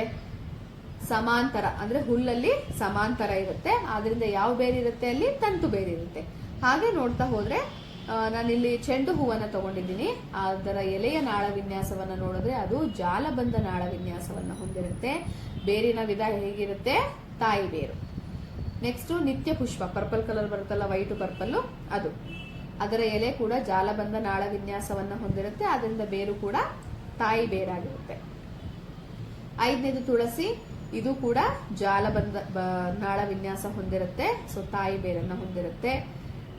ಸಮಾಂತರ, ಅಂದ್ರೆ ಹುಲ್ಲಲ್ಲಿ ಸಮಾಂತರ ಇರುತ್ತೆ, ಆದ್ರಿಂದ ಯಾವ ಬೇರಿರುತ್ತೆ? ಅಲ್ಲಿ ತಂತು ಬೇರಿರುತ್ತೆ. ಹಾಗೆ ನೋಡ್ತಾ ಹೋದ್ರೆ ನಾನಿಲ್ಲಿ ಚೆಂಡು ಹೂವನ್ನ ತಗೊಂಡಿದ್ದೀನಿ. ಅದರ ಎಲೆಯ ನಾಳ ವಿನ್ಯಾಸವನ್ನ ನೋಡಿದ್ರೆ ಅದು ಜಾಲಬಂಧ ನಾಳ ವಿನ್ಯಾಸವನ್ನ ಹೊಂದಿರುತ್ತೆ. ಬೇರಿನ ವಿಧ ಹೇಗಿರುತ್ತೆ? ತಾಯಿ ಬೇರು. ನೆಕ್ಸ್ಟ್ ನಿತ್ಯ ಪುಷ್ಪ, ಪರ್ಪಲ್ ಕಲರ್ ಬರುತ್ತಲ್ಲ, ವೈಟ್ ಪರ್ಪಲ್, ಅದು ಅದರ ಎಲೆ ಕೂಡ ಜಾಲಬಂಧ ನಾಳ ವಿನ್ಯಾಸವನ್ನ ಹೊಂದಿರುತ್ತೆ, ಅದರಿಂದ ಬೇರು ಕೂಡ ತಾಯಿ ಬೇರಾಗಿರುತ್ತೆ. 5ನೇದು ತುಳಸಿ, ಇದು ಕೂಡ ಜಾಲಬಂಧ ನಾಳ ವಿನ್ಯಾಸ ಹೊಂದಿರುತ್ತೆ, ಸೊ ತಾಯಿ ಬೇರನ್ನ ಹೊಂದಿರುತ್ತೆ.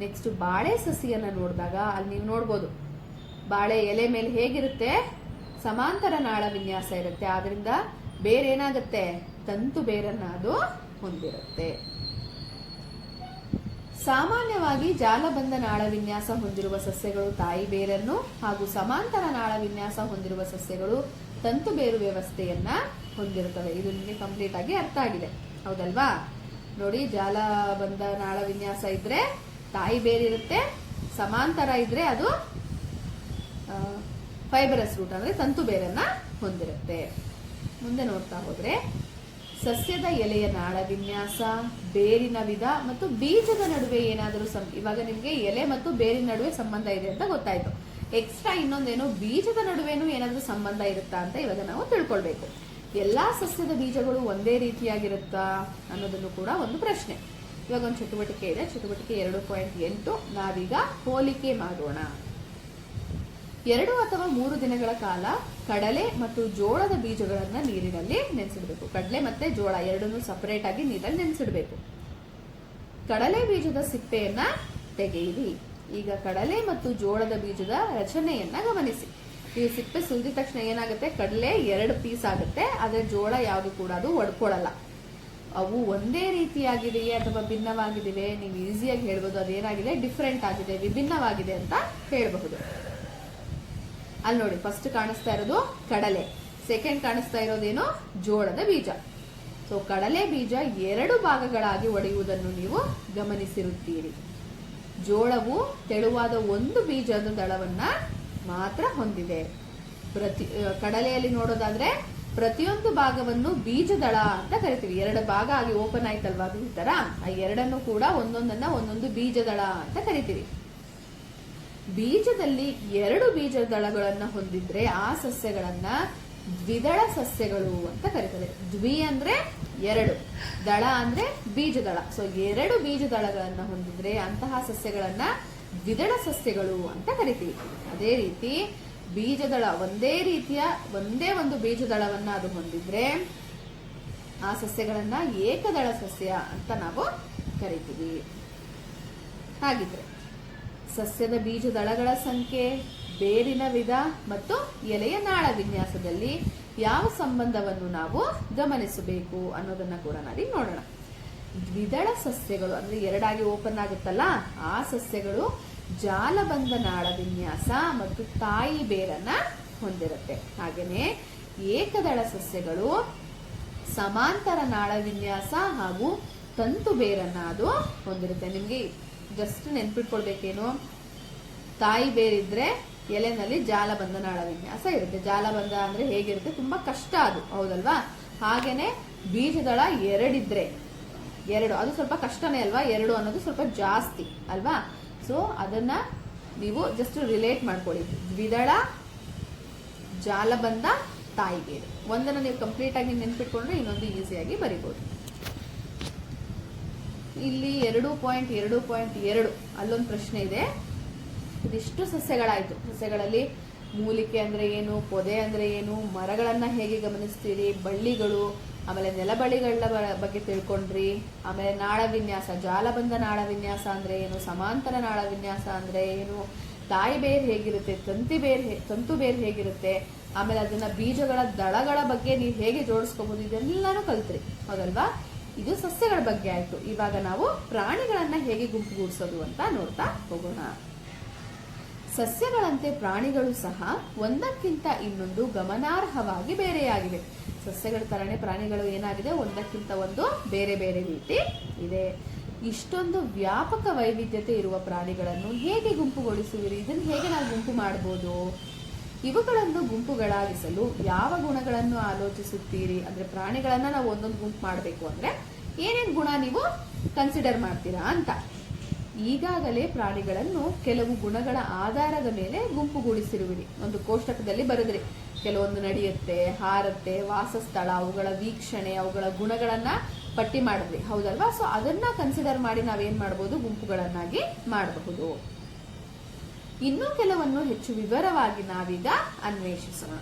ನೆಕ್ಸ್ಟ್ ಬಾಳೆ ಸಸಿಯನ್ನ ನೋಡಿದಾಗ ಅಲ್ಲಿ ನೀವು ನೋಡ್ಬೋದು, ಬಾಳೆ ಎಲೆ ಮೇಲೆ ಹೇಗಿರುತ್ತೆ? ಸಮಾಂತರ ನಾಳ ವಿನ್ಯಾಸ ಇರುತ್ತೆ, ಆದ್ರಿಂದ ಬೇರೇನಾಗುತ್ತೆ? ತಂತು ಬೇರನ್ನ ಅದು ಹೊಂದಿರುತ್ತೆ. ಸಾಮಾನ್ಯವಾಗಿ ಜಾಲಬಂಧ ನಾಳ ವಿನ್ಯಾಸ ಹೊಂದಿರುವ ಸಸ್ಯಗಳು ತಾಯಿ ಬೇರನ್ನು ಹಾಗೂ ಸಮಾಂತರ ನಾಳ ವಿನ್ಯಾಸ ಹೊಂದಿರುವ ಸಸ್ಯಗಳು ತಂತು ಬೇರು ವ್ಯವಸ್ಥೆಯನ್ನ ಹೊಂದಿರುತ್ತವೆ. ಇದು ನಿಮಗೆ ಕಂಪ್ಲೀಟ್ ಆಗಿ ಅರ್ಥ ಆಗಿದೆ, ಹೌದಲ್ವಾ? ನೋಡಿ, ಜಾಲಬಂಧ ನಾಳ ವಿನ್ಯಾಸ ಇದ್ರೆ ತಾಯಿ ಬೇರಿರುತ್ತೆ, ಸಮಾಂತರ ಇದ್ರೆ ಅದು ಫೈಬರಸ್ ರೂಟ್ ಅಂದ್ರೆ ತಂತು ಬೇರನ್ನ ಹೊಂದಿರುತ್ತೆ. ಮುಂದೆ ನೋಡ್ತಾ ಹೋದ್ರೆ ಸಸ್ಯದ ಎಲೆಯ ನಾಳ ವಿನ್ಯಾಸ, ಬೇರಿನ ವಿಧ ಮತ್ತು ಬೀಜದ ನಡುವೆ ಏನಾದರೂ ಇವಾಗ ನಿಮ್ಗೆ ಎಲೆ ಮತ್ತು ಬೇರಿನ ನಡುವೆ ಸಂಬಂಧ ಇದೆ ಅಂತ ಗೊತ್ತಾಯ್ತು. ಎಕ್ಸ್ಟ್ರಾ ಇನ್ನೊಂದೇನು ಬೀಜದ ನಡುವೆನೂ ಏನಾದರೂ ಸಂಬಂಧ ಇರುತ್ತಾ ಅಂತ ಇವಾಗ ನಾವು ತಿಳ್ಕೊಳ್ಬೇಕು. ಎಲ್ಲಾ ಸಸ್ಯದ ಬೀಜಗಳು ಒಂದೇ ರೀತಿಯಾಗಿರುತ್ತಾ ಅನ್ನೋದನ್ನು ಕೂಡ ಒಂದು ಪ್ರಶ್ನೆ. ಇವಾಗ ಒಂದು ಚಟುವಟಿಕೆ ಇದೆ, ಚಟುವಟಿಕೆ 2.8. ನಾವೀಗ ಹೋಲಿಕೆ ಮಾಡೋಣ. 2 ಅಥವಾ 3 ದಿನಗಳ ಕಾಲ ಕಡಲೆ ಮತ್ತು ಜೋಳದ ಬೀಜಗಳನ್ನ ನೀರಿನಲ್ಲಿ ನೆನೆಸಿಡಬೇಕು. ಕಡಲೆ ಮತ್ತೆ ಜೋಳ ಎರಡನ್ನೂ ಸಪರೇಟ್ ಆಗಿ ನೀರಲ್ಲಿ ನೆನೆಸಿಡಬೇಕು. ಕಡಲೆ ಬೀಜದ ಸಿಪ್ಪೆಯನ್ನ ತೆಗೆಯಿರಿ. ಈಗ ಕಡಲೆ ಮತ್ತು ಜೋಳದ ಬೀಜದ ರಚನೆಯನ್ನ ಗಮನಿಸಿ. ಈ ಸಿಪ್ಪೆ ಸುಲಿದ ತಕ್ಷಣ ಏನಾಗುತ್ತೆ, ಕಡಲೆ 2 ಪೀಸ್ ಆಗುತ್ತೆ, ಆದ್ರೆ ಜೋಳ ಯಾವುದು ಕೂಡ ಅದು ಒಡ್ಕೊಳ್ಳಲ್ಲ. ಅವು ಒಂದೇ ರೀತಿಯಾಗಿದೆಯೇ ಅಥವಾ ಭಿನ್ನವಾಗಿವೆ, ನೀವು ಈಸಿಯಾಗಿ ಹೇಳ್ಬೋದು ಅದೇನಾಗಿದೆ, ಡಿಫ್ರೆಂಟ್ ಆಗಿದೆ, ವಿಭಿನ್ನವಾಗಿದೆ ಅಂತ ಹೇಳಬಹುದು. ಅಲ್ಲಿ ನೋಡಿ, ಫಸ್ಟ್ ಕಾಣಿಸ್ತಾ ಇರೋದು ಕಡಲೆ, ಸೆಕೆಂಡ್ ಕಾಣಿಸ್ತಾ ಇರೋದೇನು, ಜೋಳದ ಬೀಜ. ಸೊ ಕಡಲೆ ಬೀಜ 2 ಭಾಗಗಳಾಗಿ ಒಡೆಯುವುದನ್ನು ನೀವು ಗಮನಿಸಿರುತ್ತೀರಿ. ಜೋಳವು ತೆಳುವಾದ ಒಂದು ಬೀಜದ ದಳವನ್ನ ಮಾತ್ರ ಹೊಂದಿದೆ. ಕಡಲೆಯಲ್ಲಿ ನೋಡೋದಾದ್ರೆ ಪ್ರತಿಯೊಂದು ಭಾಗವನ್ನು ಬೀಜದಳ ಅಂತ ಕರಿತೀವಿ. 2 ಭಾಗ ಆಗಿ ಓಪನ್ ಆಯ್ತಲ್ವಾ, ಅದು ಈ ತರ ಆ 2 ಕೂಡ ಒಂದೊಂದು ಬೀಜದಳ ಅಂತ ಕರಿತೀವಿ. ಬೀಜದಲ್ಲಿ 2 ಬೀಜದಳಗಳನ್ನ ಹೊಂದಿದ್ರೆ ಆ ಸಸ್ಯಗಳನ್ನ ದ್ವಿದಳ ಸಸ್ಯಗಳು ಅಂತ ಕರೀತಾರೆ. ದ್ವಿ ಅಂದ್ರೆ 2, ದಳ ಅಂದ್ರೆ ಬೀಜದಳ. ಸೊ 2 ಬೀಜದಳಗಳನ್ನ ಹೊಂದಿದ್ರೆ ಅಂತಹ ಸಸ್ಯಗಳನ್ನ ದ್ವಿದಳ ಸಸ್ಯಗಳು ಅಂತ ಕರಿತೀವಿ. ಅದೇ ರೀತಿ ಬೀಜದಳ ಒಂದೇ ಒಂದು ಬೀಜದಳವನ್ನ ಅದು ಹೊಂದಿದ್ರೆ ಆ ಸಸ್ಯಗಳನ್ನ ಏಕದಳ ಸಸ್ಯ ಅಂತ ನಾವು ಕರಿತೀವಿ. ಹಾಗಿದ್ರೆ ಸಸ್ಯದ ಬೀಜದಳಗಳ ಸಂಖ್ಯೆ, ಬೇರಿನ ವಿಧ ಮತ್ತು ಎಲೆಯ ನಾಳ ವಿನ್ಯಾಸದಲ್ಲಿ ಯಾವ ಸಂಬಂಧವನ್ನು ನಾವು ಗಮನಿಸಬೇಕು ಅನ್ನೋದನ್ನ ಕೂಡ ನಾವೀಗ ನೋಡೋಣ. ದ್ವಿದಳ ಸಸ್ಯಗಳು ಅಂದ್ರೆ 2 ಆಗಿ ಓಪನ್ ಆಗುತ್ತಲ್ಲ, ಆ ಸಸ್ಯಗಳು ಜಾಲಬಂಧ ನಾಳ ವಿನ್ಯಾಸ ಮತ್ತು ತಾಯಿ ಬೇರನ್ನ ಹೊಂದಿರುತ್ತೆ. ಹಾಗೇನೆ ಏಕದಳ ಸಸ್ಯಗಳು ಸಮಾಂತರ ನಾಳ ವಿನ್ಯಾಸ ಹಾಗೂ ತಂತು ಬೇರನ್ನ ಅದು ಹೊಂದಿರುತ್ತೆ. ನಿಮ್ಗೆ ಜಸ್ಟ್ ನೆನ್ಪಿಟ್ಕೊಳ್ಬೇಕೇನು, ತಾಯಿ ಬೇರಿದ್ರೆ ಎಲೆನಲ್ಲಿ ಜಾಲಬಂಧ ನಾಳ ವಿನ್ಯಾಸ ಇರುತ್ತೆ. ಜಾಲಬಂಧ ಅಂದ್ರೆ ಹೇಗಿರುತ್ತೆ, ತುಂಬಾ ಕಷ್ಟ ಅದು, ಹೌದಲ್ವಾ? ಹಾಗೇನೆ ಬೀಜದಳ 2 ಇದ್ರೆ 2 ಅದು ಸ್ವಲ್ಪ ಕಷ್ಟನೇ ಅಲ್ವಾ, 2 ಅನ್ನೋದು ಸ್ವಲ್ಪ ಜಾಸ್ತಿ ಅಲ್ವಾ. ಸೊ ಅದನ್ನ ನೀವು ಜಸ್ಟ್ ರಿಲೇಟ್ ಮಾಡ್ಕೊಳ್ಳಿ. ದ್ವಿದಳ, ಜಾಲಬಂಧ, ತಾಯಿ ಬೇರು. ಒಂದನ್ನ ನೀವು ಕಂಪ್ಲೀಟ್ ಆಗಿ ನೆನ್ಪಿಟ್ಕೊಂಡ್ರೆ ಇನ್ನೊಂದು ಈಸಿಯಾಗಿ ಬರಿಬಹುದು. ಇಲ್ಲಿ 2.2 ಅಲ್ಲೊಂದು ಪ್ರಶ್ನೆ ಇದೆ. ಇದಿಷ್ಟು ಸಸ್ಯಗಳಾಯ್ತು. ಸಸ್ಯಗಳಲ್ಲಿ ಮೂಲಿಕೆ ಅಂದ್ರೆ ಏನು, ಪೊದೆ ಅಂದ್ರೆ ಏನು, ಮರಗಳನ್ನ ಹೇಗೆ ಗಮನಿಸ್ತೀರಿ, ಬಳ್ಳಿಗಳು, ಆಮೇಲೆ ನೆಲಬಳ್ಳಿಗಳ ಬಗ್ಗೆ ತಿಳ್ಕೊಂಡ್ರಿ. ಆಮೇಲೆ ನಾಳ ವಿನ್ಯಾಸ, ಜಾಲಬಂಧ ನಾಳ ವಿನ್ಯಾಸ ಅಂದ್ರೆ ಏನು, ಸಮಾಂತರ ನಾಳ ವಿನ್ಯಾಸ ಅಂದ್ರೆ ಏನು, ತಾಯಿ ಬೇರ್ ಹೇಗಿರುತ್ತೆ, ತಂತು ಬೇರ್ ಹೇಗಿರುತ್ತೆ, ಆಮೇಲೆ ಅದನ್ನ ಬೀಜಗಳ ದಳಗಳ ಬಗ್ಗೆ ನೀವು ಹೇಗೆ ಜೋಡಿಸ್ಕೋಬಹುದು, ಇದೆಲ್ಲಾನು ಕಲ್ತ್ರಿ, ಹೌದಲ್ವಾ? ಇದು ಸಸ್ಯಗಳ ಬಗ್ಗೆ ಆಯ್ತು. ಇವಾಗ ನಾವು ಪ್ರಾಣಿಗಳನ್ನ ಹೇಗೆ ಗುಂಪುಗೂಡಿಸೋದು ಅಂತ ನೋಡ್ತಾ ಹೋಗೋಣ. ಸಸ್ಯಗಳಂತೆ ಪ್ರಾಣಿಗಳು ಸಹ ಒಂದಕ್ಕಿಂತ ಇನ್ನೊಂದು ಗಮನಾರ್ಹವಾಗಿ ಬೇರೆಯಾಗಿವೆ. ಸಸ್ಯಗಳ ತರನೇ ಪ್ರಾಣಿಗಳು ಏನಾಗಿದೆ, ಒಂದಕ್ಕಿಂತ ಒಂದು ಬೇರೆ ಬೇರೆ ರೀತಿ ಇದೆ. ಇಷ್ಟೊಂದು ವ್ಯಾಪಕ ವೈವಿಧ್ಯತೆ ಇರುವ ಪ್ರಾಣಿಗಳನ್ನು ಹೇಗೆ ಗುಂಪುಗೊಳಿಸುವಿರಿ? ಇದನ್ನು ಹೇಗೆ ನಾವು ಗುಂಪು ಮಾಡಬಹುದು? ಇವುಗಳನ್ನು ಗುಂಪುಗಳಾಗಿಸಲು ಯಾವ ಗುಣಗಳನ್ನು ಆಲೋಚಿಸುತ್ತೀರಿ? ಅಂದ್ರೆ ಪ್ರಾಣಿಗಳನ್ನ ನಾವು ಒಂದೊಂದು ಗುಂಪು ಮಾಡಬೇಕು ಅಂದ್ರೆ ಏನೇನ್ ಗುಣ ನೀವು ಕನ್ಸಿಡರ್ ಮಾಡ್ತೀರಾ ಅಂತ. ಈಗಾಗಲೇ ಪ್ರಾಣಿಗಳನ್ನು ಕೆಲವು ಗುಣಗಳ ಆಧಾರದ ಮೇಲೆ ಗುಂಪುಗೂಡಿಸಿರುವಿರಿ. ಒಂದು ಕೋಷ್ಟಕದಲ್ಲಿ ಬರೆದ್ರಿ, ಕೆಲವೊಂದು ನಡೆಯುತ್ತೆ, ಹಾರತ್ತೆ, ವಾಸಸ್ಥಳ, ಅವುಗಳ ವೀಕ್ಷಣೆ, ಅವುಗಳ ಗುಣಗಳನ್ನ ಪಟ್ಟಿ ಮಾಡಿದ್ವಿ, ಹೌದಲ್ವಾ? ಸೊ ಅದನ್ನ ಕನ್ಸಿಡರ್ ಮಾಡಿ ನಾವೇನ್ ಮಾಡಬಹುದು, ಗುಂಪುಗಳನ್ನಾಗಿ ಮಾಡಬಹುದು. ಇನ್ನೂ ಕೆಲವನ್ನು ಹೆಚ್ಚು ವಿವರವಾಗಿ ನಾವೀಗ ಅನ್ವೇಷಿಸೋಣ.